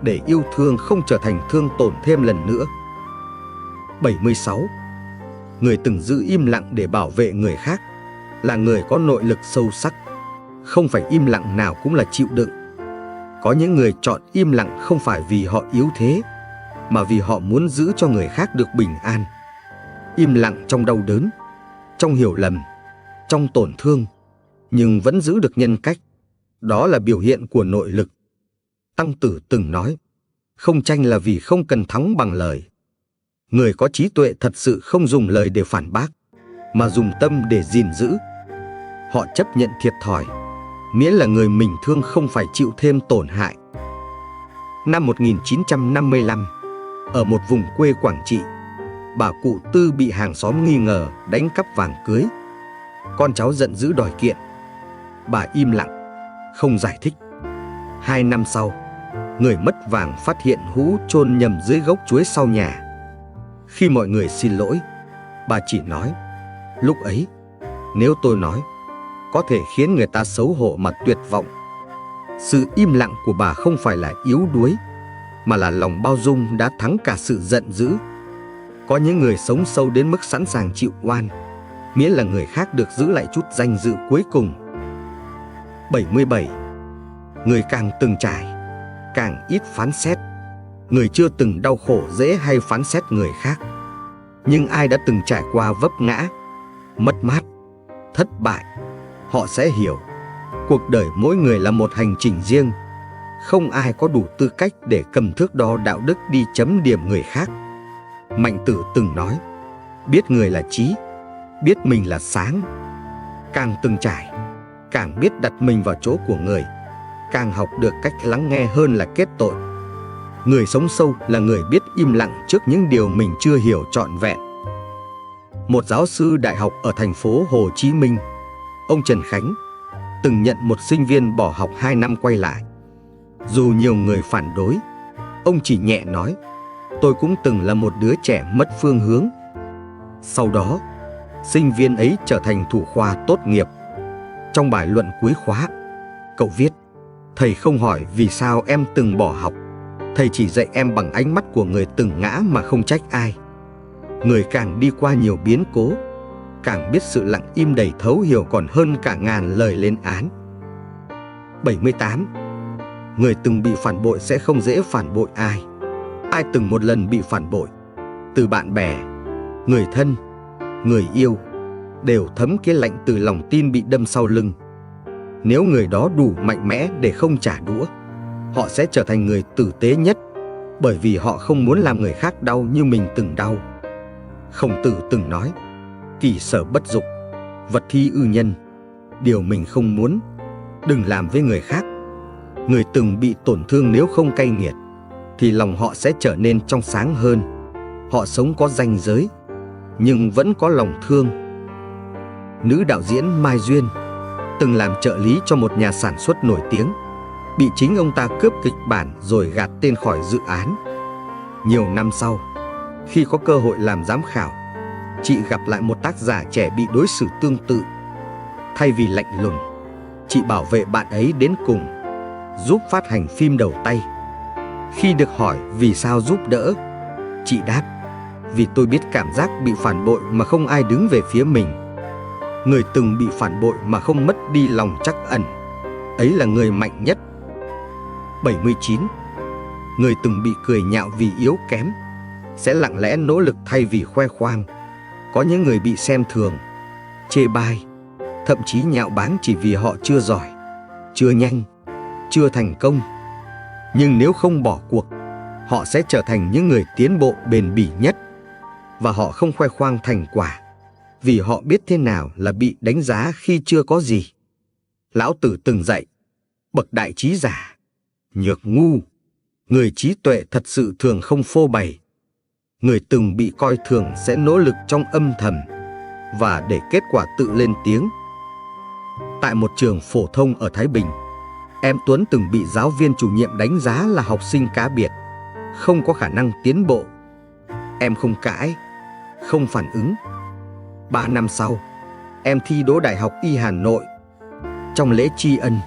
để yêu thương không trở thành thương tổn thêm lần nữa. 76. Người từng giữ im lặng để bảo vệ người khác là người có nội lực sâu sắc. Không phải im lặng nào cũng là chịu đựng. Có những người chọn im lặng không phải vì họ yếu thế, mà vì họ muốn giữ cho người khác được bình an. Im lặng trong đau đớn, trong hiểu lầm, trong tổn thương, nhưng vẫn giữ được nhân cách. Đó là biểu hiện của nội lực. Tăng Tử từng nói, không tranh là vì không cần thắng bằng lời. Người có trí tuệ thật sự không dùng lời để phản bác, mà dùng tâm để gìn giữ. Họ chấp nhận thiệt thòi, miễn là người mình thương không phải chịu thêm tổn hại. Năm 1955, ở một vùng quê Quảng Trị, bà cụ Tư bị hàng xóm nghi ngờ đánh cắp vàng cưới. Con cháu giận dữ đòi kiện. Bà im lặng, không giải thích. 2 năm sau, người mất vàng phát hiện hũ chôn nhầm dưới gốc chuối sau nhà. Khi mọi người xin lỗi, bà chỉ nói, lúc ấy, nếu tôi nói, có thể khiến người ta xấu hổ mà tuyệt vọng. Sự im lặng của bà không phải là yếu đuối, mà là lòng bao dung đã thắng cả sự giận dữ. Có những người sống sâu đến mức sẵn sàng chịu oan, miễn là người khác được giữ lại chút danh dự cuối cùng. 77. Người càng từng trải, càng ít phán xét. Người chưa từng đau khổ dễ hay phán xét người khác. Nhưng ai đã từng trải qua vấp ngã, mất mát, thất bại, họ sẽ hiểu cuộc đời mỗi người là một hành trình riêng. Không ai có đủ tư cách để cầm thước đo đạo đức đi chấm điểm người khác. Mạnh Tử từng nói, biết người là trí, biết mình là sáng. Càng từng trải, càng biết đặt mình vào chỗ của người, càng học được cách lắng nghe hơn là kết tội. Người sống sâu là người biết im lặng trước những điều mình chưa hiểu trọn vẹn. Một giáo sư đại học ở thành phố Hồ Chí Minh, ông Trần Khánh, từng nhận một sinh viên bỏ học 2 năm quay lại. Dù nhiều người phản đối, ông chỉ nhẹ nói, tôi cũng từng là một đứa trẻ mất phương hướng. Sau đó, sinh viên ấy trở thành thủ khoa tốt nghiệp. Trong bài luận cuối khóa, cậu viết, thầy không hỏi vì sao em từng bỏ học. Thầy chỉ dạy em bằng ánh mắt của người từng ngã mà không trách ai. Người càng đi qua nhiều biến cố, càng biết sự lặng im đầy thấu hiểu còn hơn cả ngàn lời lên án. 78. Người từng bị phản bội sẽ không dễ phản bội ai. Ai từng một lần bị phản bội, từ bạn bè, người thân, người yêu, đều thấm cái lạnh từ lòng tin bị đâm sau lưng. Nếu người đó đủ mạnh mẽ để không trả đũa, họ sẽ trở thành người tử tế nhất, bởi vì họ không muốn làm người khác đau như mình từng đau. Khổng Tử từng nói, kỷ sở bất dục, vật thi ư nhân. Điều mình không muốn, đừng làm với người khác. Người từng bị tổn thương nếu không cay nghiệt, thì lòng họ sẽ trở nên trong sáng hơn. Họ sống có ranh giới, nhưng vẫn có lòng thương. Nữ đạo diễn Mai Duyên từng làm trợ lý cho một nhà sản xuất nổi tiếng, bị chính ông ta cướp kịch bản rồi gạt tên khỏi dự án. Nhiều năm sau, khi có cơ hội làm giám khảo, chị gặp lại một tác giả trẻ bị đối xử tương tự. Thay vì lạnh lùng, chị bảo vệ bạn ấy đến cùng, giúp phát hành phim đầu tay. Khi được hỏi vì sao giúp đỡ, chị đáp, vì tôi biết cảm giác bị phản bội mà không ai đứng về phía mình. Người từng bị phản bội mà không mất đi lòng trắc ẩn, ấy là người mạnh nhất. 79. Người từng bị cười nhạo vì yếu kém sẽ lặng lẽ nỗ lực thay vì khoe khoang. Có những người bị xem thường, chê bai, thậm chí nhạo báng chỉ vì họ chưa giỏi, chưa nhanh, chưa thành công, Nhưng nếu không bỏ cuộc, họ sẽ trở thành những người tiến bộ bền bỉ nhất. Và họ không khoe khoang thành quả, vì họ biết thế nào là bị đánh giá khi chưa có gì. Lão Tử từng dạy, bậc đại trí giả, nhược ngu, người trí tuệ thật sự thường không phô bày. Người từng bị coi thường sẽ nỗ lực trong âm thầm và để kết quả tự lên tiếng. Tại một trường phổ thông ở Thái Bình, em Tuấn từng bị giáo viên chủ nhiệm đánh giá là học sinh cá biệt, không có khả năng tiến bộ. Em không cãi, không phản ứng. 3 năm sau, em thi đỗ Đại học Y Hà Nội. Trong lễ tri ân,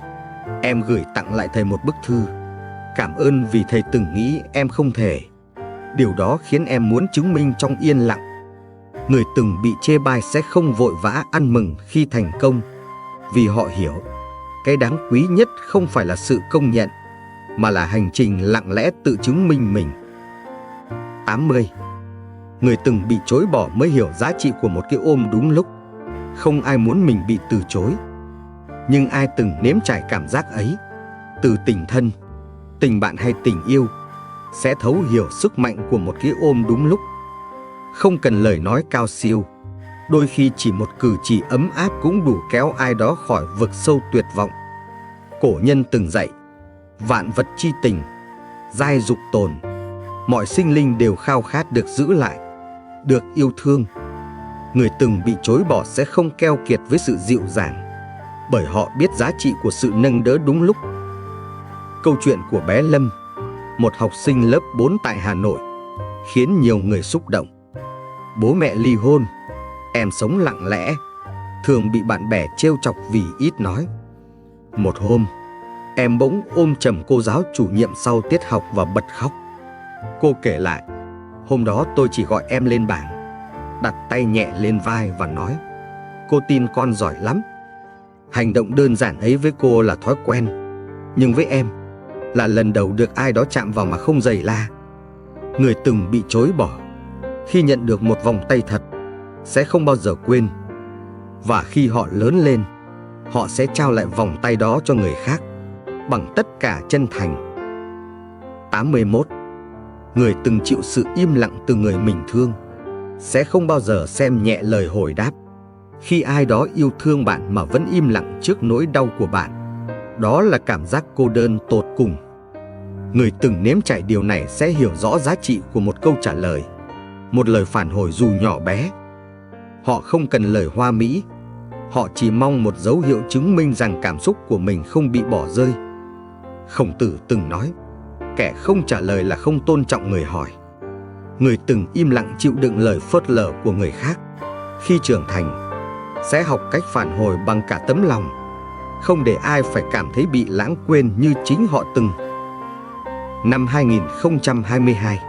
em gửi tặng lại thầy một bức thư, cảm ơn vì thầy từng nghĩ em không thể. Điều đó khiến em muốn chứng minh trong yên lặng. Người từng bị chê bai sẽ không vội vã ăn mừng khi thành công, vì họ hiểu cái đáng quý nhất không phải là sự công nhận, mà là hành trình lặng lẽ tự chứng minh mình. 80. Người từng bị chối bỏ mới hiểu giá trị của một cái ôm đúng lúc. Không ai muốn mình bị từ chối, nhưng ai từng nếm trải cảm giác ấy, từ tình thân, tình bạn hay tình yêu, sẽ thấu hiểu sức mạnh của một cái ôm đúng lúc. Không cần lời nói cao siêu, đôi khi chỉ một cử chỉ ấm áp cũng đủ kéo ai đó khỏi vực sâu tuyệt vọng. Cổ nhân từng dạy, vạn vật chi tình, giai dục tồn. Mọi sinh linh đều khao khát được giữ lại, được yêu thương. Người từng bị chối bỏ sẽ không keo kiệt với sự dịu dàng, bởi họ biết giá trị của sự nâng đỡ đúng lúc. Câu chuyện của bé Lâm, một học sinh lớp 4 tại Hà Nội, khiến nhiều người xúc động. Bố mẹ ly hôn, em sống lặng lẽ, thường bị bạn bè trêu chọc vì ít nói. Một hôm, em bỗng ôm chầm cô giáo chủ nhiệm sau tiết học và bật khóc. Cô kể lại, hôm đó tôi chỉ gọi em lên bảng, đặt tay nhẹ lên vai và nói, cô tin con giỏi lắm. Hành động đơn giản ấy với cô là thói quen, nhưng với em là lần đầu được ai đó chạm vào mà không giày la. Người từng bị chối bỏ, khi nhận được một vòng tay thật, sẽ không bao giờ quên. Và khi họ lớn lên, họ sẽ trao lại vòng tay đó cho người khác, bằng tất cả chân thành. 81. Người từng chịu sự im lặng từ người mình thương, sẽ không bao giờ xem nhẹ lời hồi đáp. Khi ai đó yêu thương bạn mà vẫn im lặng trước nỗi đau của bạn, đó là cảm giác cô đơn tột cùng. Người từng nếm trải điều này sẽ hiểu rõ giá trị của một câu trả lời, một lời phản hồi dù nhỏ bé. Họ không cần lời hoa mỹ, họ chỉ mong một dấu hiệu chứng minh rằng cảm xúc của mình không bị bỏ rơi. Khổng Tử từng nói, kẻ không trả lời là không tôn trọng người hỏi. Người từng im lặng chịu đựng lời phớt lờ của người khác, khi trưởng thành, sẽ học cách phản hồi bằng cả tấm lòng, không để ai phải cảm thấy bị lãng quên như chính họ từng. Năm 2022,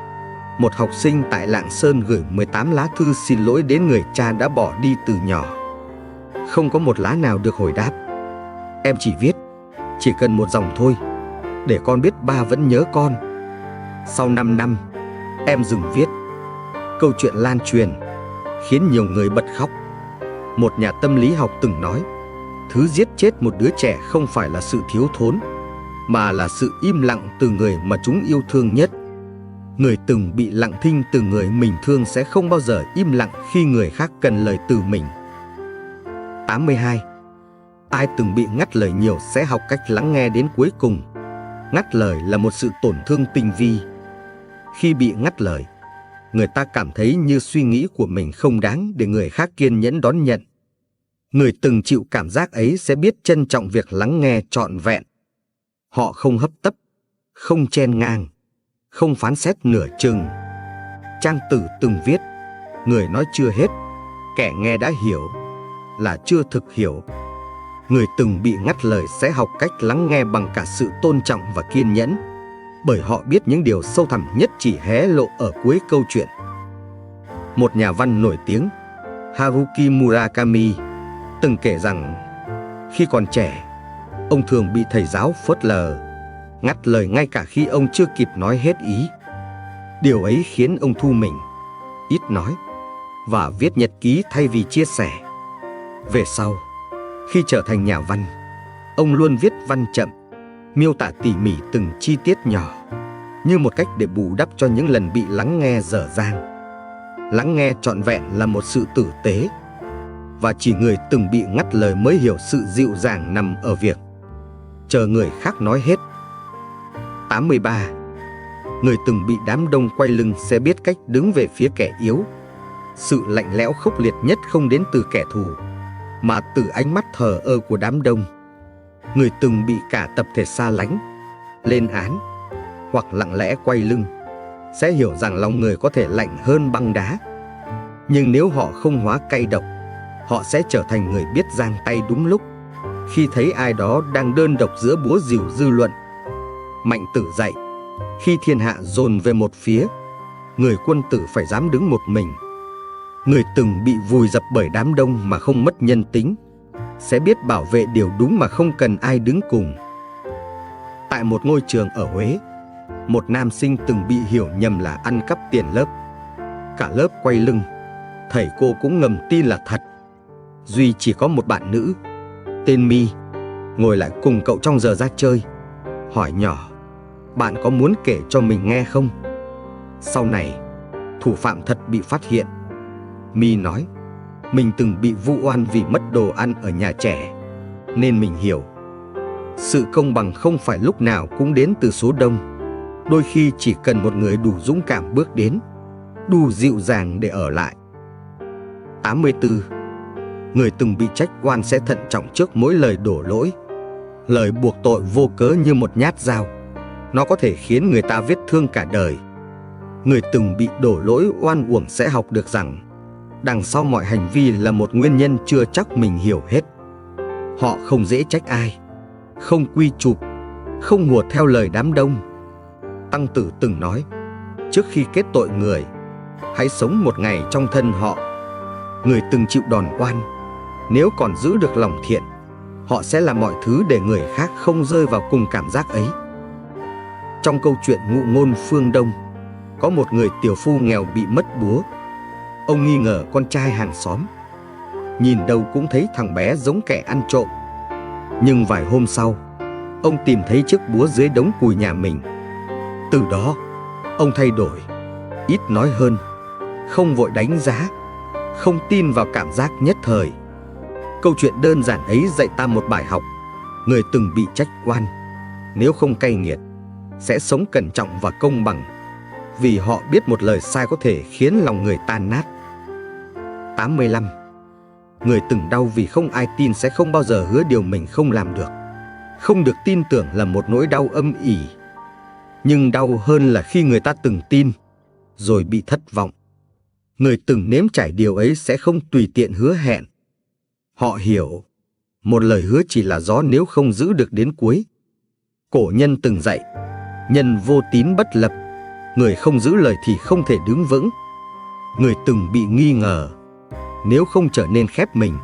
một học sinh tại Lạng Sơn gửi 18 lá thư xin lỗi đến người cha đã bỏ đi từ nhỏ. Không có một lá nào được hồi đáp. Em chỉ viết, chỉ cần một dòng thôi, để con biết ba vẫn nhớ con. Sau 5 năm, em dừng viết. Câu chuyện lan truyền, khiến nhiều người bật khóc. Một nhà tâm lý học từng nói, thứ giết chết một đứa trẻ không phải là sự thiếu thốn, mà là sự im lặng từ người mà chúng yêu thương nhất. Người từng bị lặng thinh từ người mình thương sẽ không bao giờ im lặng khi người khác cần lời từ mình. 82. Ai từng bị ngắt lời nhiều sẽ học cách lắng nghe đến cuối cùng. Ngắt lời là một sự tổn thương tinh vi. Khi bị ngắt lời, người ta cảm thấy như suy nghĩ của mình không đáng để người khác kiên nhẫn đón nhận. Người từng chịu cảm giác ấy sẽ biết trân trọng việc lắng nghe trọn vẹn. Họ không hấp tấp, không chen ngang, không phán xét nửa chừng. Trang Tử từng viết, người nói chưa hết, kẻ nghe đã hiểu, là chưa thực hiểu. Người từng bị ngắt lời sẽ học cách lắng nghe bằng cả sự tôn trọng và kiên nhẫn, bởi họ biết những điều sâu thẳm nhất chỉ hé lộ ở cuối câu chuyện. Một nhà văn nổi tiếng, Haruki Murakami, từng kể rằng khi còn trẻ, ông thường bị thầy giáo phớt lờ, ngắt lời ngay cả khi ông chưa kịp nói hết ý. Điều ấy khiến ông thu mình, ít nói và viết nhật ký thay vì chia sẻ. Về sau, khi trở thành nhà văn, ông luôn viết văn chậm, miêu tả tỉ mỉ từng chi tiết nhỏ, như một cách để bù đắp cho những lần bị lắng nghe dở dang. Lắng nghe trọn vẹn là một sự tử tế, và chỉ người từng bị ngắt lời mới hiểu sự dịu dàng nằm ở việc chờ người khác nói hết. 83. Người từng bị đám đông quay lưng sẽ biết cách đứng về phía kẻ yếu. Sự lạnh lẽo khốc liệt nhất không đến từ kẻ thù, mà từ ánh mắt thờ ơ của đám đông. Người từng bị cả tập thể xa lánh, lên án hoặc lặng lẽ quay lưng sẽ hiểu rằng lòng người có thể lạnh hơn băng đá. Nhưng nếu họ không hóa cay độc, họ sẽ trở thành người biết giang tay đúng lúc khi thấy ai đó đang đơn độc giữa búa rìu dư luận. Mạnh Tử dạy, khi thiên hạ dồn về một phía, người quân tử phải dám đứng một mình. Người từng bị vùi dập bởi đám đông mà không mất nhân tính sẽ biết bảo vệ điều đúng mà không cần ai đứng cùng. Tại một ngôi trường ở Huế, một nam sinh từng bị hiểu nhầm là ăn cắp tiền lớp. Cả lớp quay lưng, thầy cô cũng ngầm tin là thật. Duy chỉ có một bạn nữ, tên My, ngồi lại cùng cậu trong giờ ra chơi, hỏi nhỏ: "Bạn có muốn kể cho mình nghe không?" Sau này, thủ phạm thật bị phát hiện. My nói, mình từng bị vu oan vì mất đồ ăn ở nhà trẻ, nên mình hiểu. Sự công bằng không phải lúc nào cũng đến từ số đông. Đôi khi chỉ cần một người đủ dũng cảm bước đến, đủ dịu dàng để ở lại. 84. Người từng bị trách oan sẽ thận trọng trước mỗi lời đổ lỗi. Lời buộc tội vô cớ như một nhát dao, nó có thể khiến người ta vết thương cả đời. Người từng bị đổ lỗi oan uổng sẽ học được rằng đằng sau mọi hành vi là một nguyên nhân chưa chắc mình hiểu hết. Họ không dễ trách ai, không quy chụp, không hùa theo lời đám đông. Tăng Tử từng nói, trước khi kết tội người, hãy sống một ngày trong thân họ. Người từng chịu đòn oan, nếu còn giữ được lòng thiện, họ sẽ làm mọi thứ để người khác không rơi vào cùng cảm giác ấy. Trong câu chuyện Ngụ Ngôn Phương Đông, có một người tiểu phu nghèo bị mất búa. Ông nghi ngờ con trai hàng xóm, nhìn đâu cũng thấy thằng bé giống kẻ ăn trộm. Nhưng vài hôm sau, ông tìm thấy chiếc búa dưới đống củi nhà mình. Từ đó, ông thay đổi, ít nói hơn, không vội đánh giá, không tin vào cảm giác nhất thời. Câu chuyện đơn giản ấy dạy ta một bài học. Người từng bị trách oan, nếu không cay nghiệt, sẽ sống cẩn trọng và công bằng, vì họ biết một lời sai có thể khiến lòng người tan nát. 85. Người từng đau vì không ai tin sẽ không bao giờ hứa điều mình không làm được. Không được tin tưởng là một nỗi đau âm ỉ, nhưng đau hơn là khi người ta từng tin rồi bị thất vọng. Người từng nếm trải điều ấy sẽ không tùy tiện hứa hẹn. Họ hiểu, một lời hứa chỉ là gió nếu không giữ được đến cuối. Cổ nhân từng dạy, nhân vô tín bất lập, người không giữ lời thì không thể đứng vững. Người từng bị nghi ngờ, nếu không trở nên khép mình,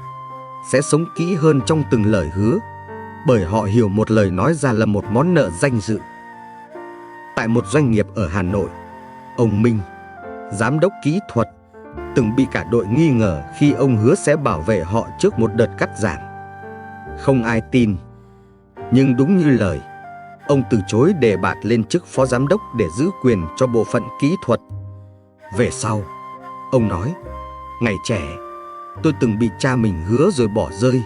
sẽ sống kỹ hơn trong từng lời hứa, bởi họ hiểu một lời nói ra là một món nợ danh dự. Tại một doanh nghiệp ở Hà Nội, ông Minh, giám đốc kỹ thuật, từng bị cả đội nghi ngờ khi ông hứa sẽ bảo vệ họ trước một đợt cắt giảm. Không ai tin, nhưng đúng như lời, ông từ chối đề bạt lên chức phó giám đốc để giữ quyền cho bộ phận kỹ thuật. Về sau, ông nói, ngày trẻ, tôi từng bị cha mình hứa rồi bỏ rơi.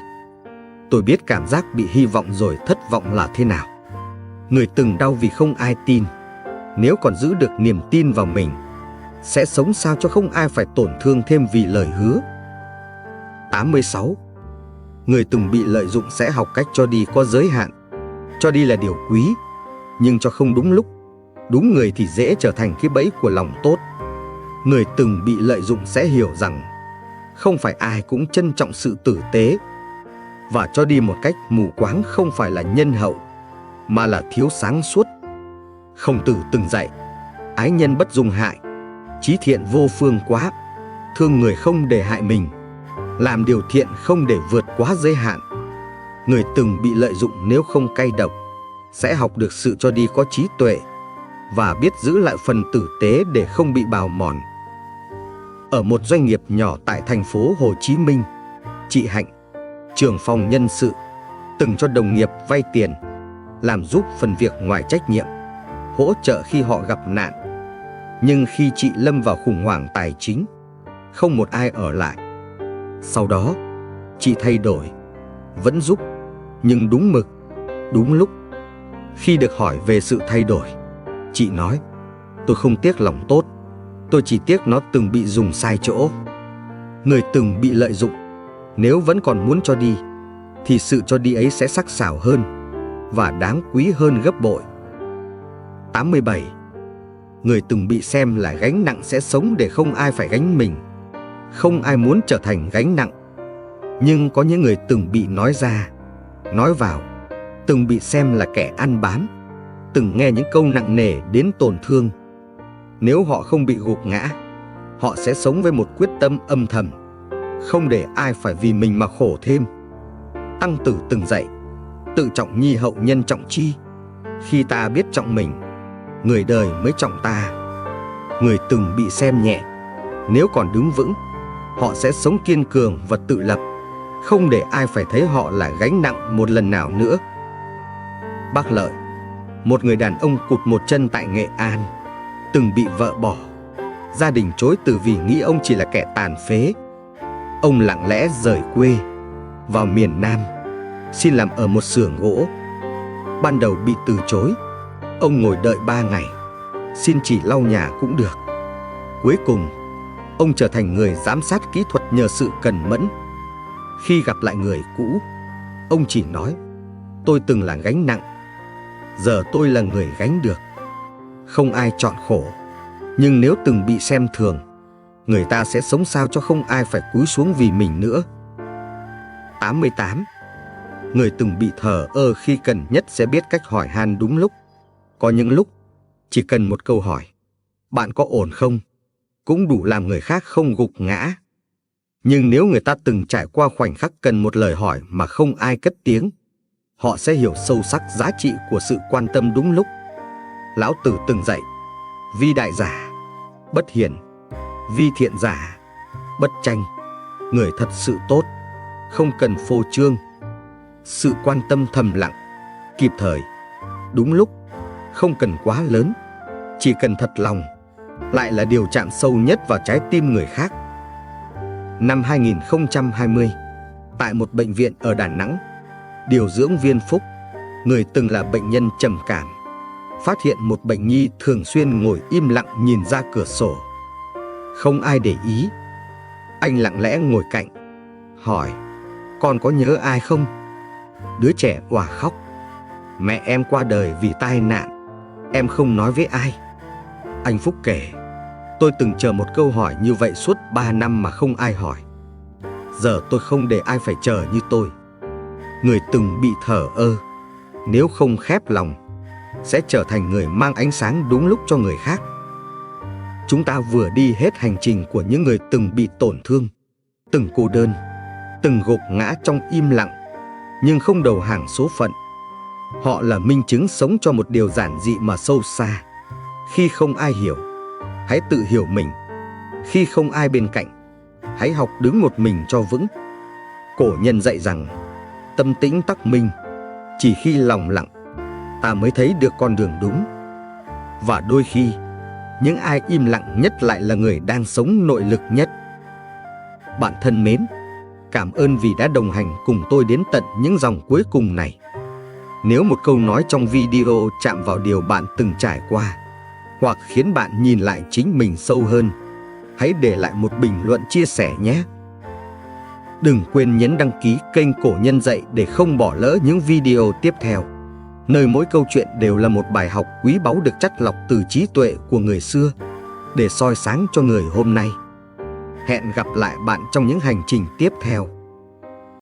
Tôi biết cảm giác bị hy vọng rồi thất vọng là thế nào. Người từng đau vì không ai tin, nếu còn giữ được niềm tin vào mình, sẽ sống sao cho không ai phải tổn thương thêm vì lời hứa. 86. Người từng bị lợi dụng sẽ học cách cho đi có giới hạn. Cho đi là điều quý, nhưng cho không đúng lúc, đúng người thì dễ trở thành cái bẫy của lòng tốt. Người từng bị lợi dụng sẽ hiểu rằng không phải ai cũng trân trọng sự tử tế, và cho đi một cách mù quáng không phải là nhân hậu, mà là thiếu sáng suốt. Khổng Tử từng dạy, ái nhân bất dung hại, chí thiện vô phương quá, thương người không để hại mình, làm điều thiện không để vượt quá giới hạn. Người từng bị lợi dụng nếu không cay độc, sẽ học được sự cho đi có trí tuệ, và biết giữ lại phần tử tế để không bị bào mòn. Ở một doanh nghiệp nhỏ tại thành phố Hồ Chí Minh, chị Hạnh, trưởng phòng nhân sự, từng cho đồng nghiệp vay tiền, làm giúp phần việc ngoài trách nhiệm, hỗ trợ khi họ gặp nạn. Nhưng khi chị lâm vào khủng hoảng tài chính, không một ai ở lại. Sau đó, chị thay đổi, vẫn giúp, nhưng đúng mực, đúng lúc. Khi được hỏi về sự thay đổi, chị nói, tôi không tiếc lòng tốt, tôi chỉ tiếc nó từng bị dùng sai chỗ. Người từng bị lợi dụng, nếu vẫn còn muốn cho đi, thì sự cho đi ấy sẽ sắc sảo hơn và đáng quý hơn gấp bội. 87. Người từng bị xem là gánh nặng sẽ sống để không ai phải gánh mình. Không ai muốn trở thành gánh nặng. Nhưng có những người từng bị nói ra, nói vào, từng bị xem là kẻ ăn bám, từng nghe những câu nặng nề đến tổn thương. Nếu họ không bị gục ngã, họ sẽ sống với một quyết tâm âm thầm, không để ai phải vì mình mà khổ thêm. Tăng Tử từng dạy, tự trọng nhi hậu nhân trọng chi. Khi ta biết trọng mình, người đời mới trọng ta. Người từng bị xem nhẹ, nếu còn đứng vững, họ sẽ sống kiên cường và tự lập, không để ai phải thấy họ là gánh nặng một lần nào nữa. Bác Lợi, một người đàn ông cụt một chân tại Nghệ An, từng bị vợ bỏ. Gia đình chối từ vì nghĩ ông chỉ là kẻ tàn phế. Ông lặng lẽ rời quê, vào miền Nam, xin làm ở một xưởng gỗ. Ban đầu bị từ chối, ông ngồi đợi 3 ngày, xin chỉ lau nhà cũng được. Cuối cùng, ông trở thành người giám sát kỹ thuật nhờ sự cần mẫn. Khi gặp lại người cũ, ông chỉ nói, tôi từng là gánh nặng, giờ tôi là người gánh được. Không ai chọn khổ, nhưng nếu từng bị xem thường, người ta sẽ sống sao cho không ai phải cúi xuống vì mình nữa. 88. Người từng bị thờ ơ khi cần nhất sẽ biết cách hỏi han đúng lúc. Có những lúc, chỉ cần một câu hỏi, bạn có ổn không, cũng đủ làm người khác không gục ngã. Nhưng nếu người ta từng trải qua khoảnh khắc cần một lời hỏi mà không ai cất tiếng, họ sẽ hiểu sâu sắc giá trị của sự quan tâm đúng lúc. Lão Tử từng dạy, vi đại giả, bất hiền, vi thiện giả, bất tranh. Người thật sự tốt, không cần phô trương. Sự quan tâm thầm lặng, kịp thời, đúng lúc, không cần quá lớn, chỉ cần thật lòng, lại là điều chạm sâu nhất vào trái tim người khác. Năm 2020, tại một bệnh viện ở Đà Nẵng, điều dưỡng viên Phúc, người từng là bệnh nhân trầm cảm, phát hiện một bệnh nhi thường xuyên ngồi im lặng nhìn ra cửa sổ. Không ai để ý. Anh lặng lẽ ngồi cạnh, hỏi, con có nhớ ai không? Đứa trẻ òa khóc, mẹ em qua đời vì tai nạn, em không nói với ai. Anh Phúc kể, tôi từng chờ một câu hỏi như vậy suốt 3 năm mà không ai hỏi. Giờ tôi không để ai phải chờ như tôi. Người từng bị thờ ơ, nếu không khép lòng, sẽ trở thành người mang ánh sáng đúng lúc cho người khác. Chúng ta vừa đi hết hành trình của những người từng bị tổn thương, từng cô đơn, từng gục ngã trong im lặng, nhưng không đầu hàng số phận. Họ là minh chứng sống cho một điều giản dị mà sâu xa. Khi không ai hiểu, hãy tự hiểu mình. Khi không ai bên cạnh, hãy học đứng một mình cho vững. Cổ nhân dạy rằng, tâm tĩnh tắc minh, chỉ khi lòng lặng, ta mới thấy được con đường đúng. Và đôi khi, những ai im lặng nhất lại là người đang sống nội lực nhất. Bạn thân mến, cảm ơn vì đã đồng hành cùng tôi đến tận những dòng cuối cùng này. Nếu một câu nói trong video chạm vào điều bạn từng trải qua, hoặc khiến bạn nhìn lại chính mình sâu hơn, hãy để lại một bình luận chia sẻ nhé. Đừng quên nhấn đăng ký kênh Cổ Nhân Dạy để không bỏ lỡ những video tiếp theo, nơi mỗi câu chuyện đều là một bài học quý báu được chắt lọc từ trí tuệ của người xưa, để soi sáng cho người hôm nay. Hẹn gặp lại bạn trong những hành trình tiếp theo.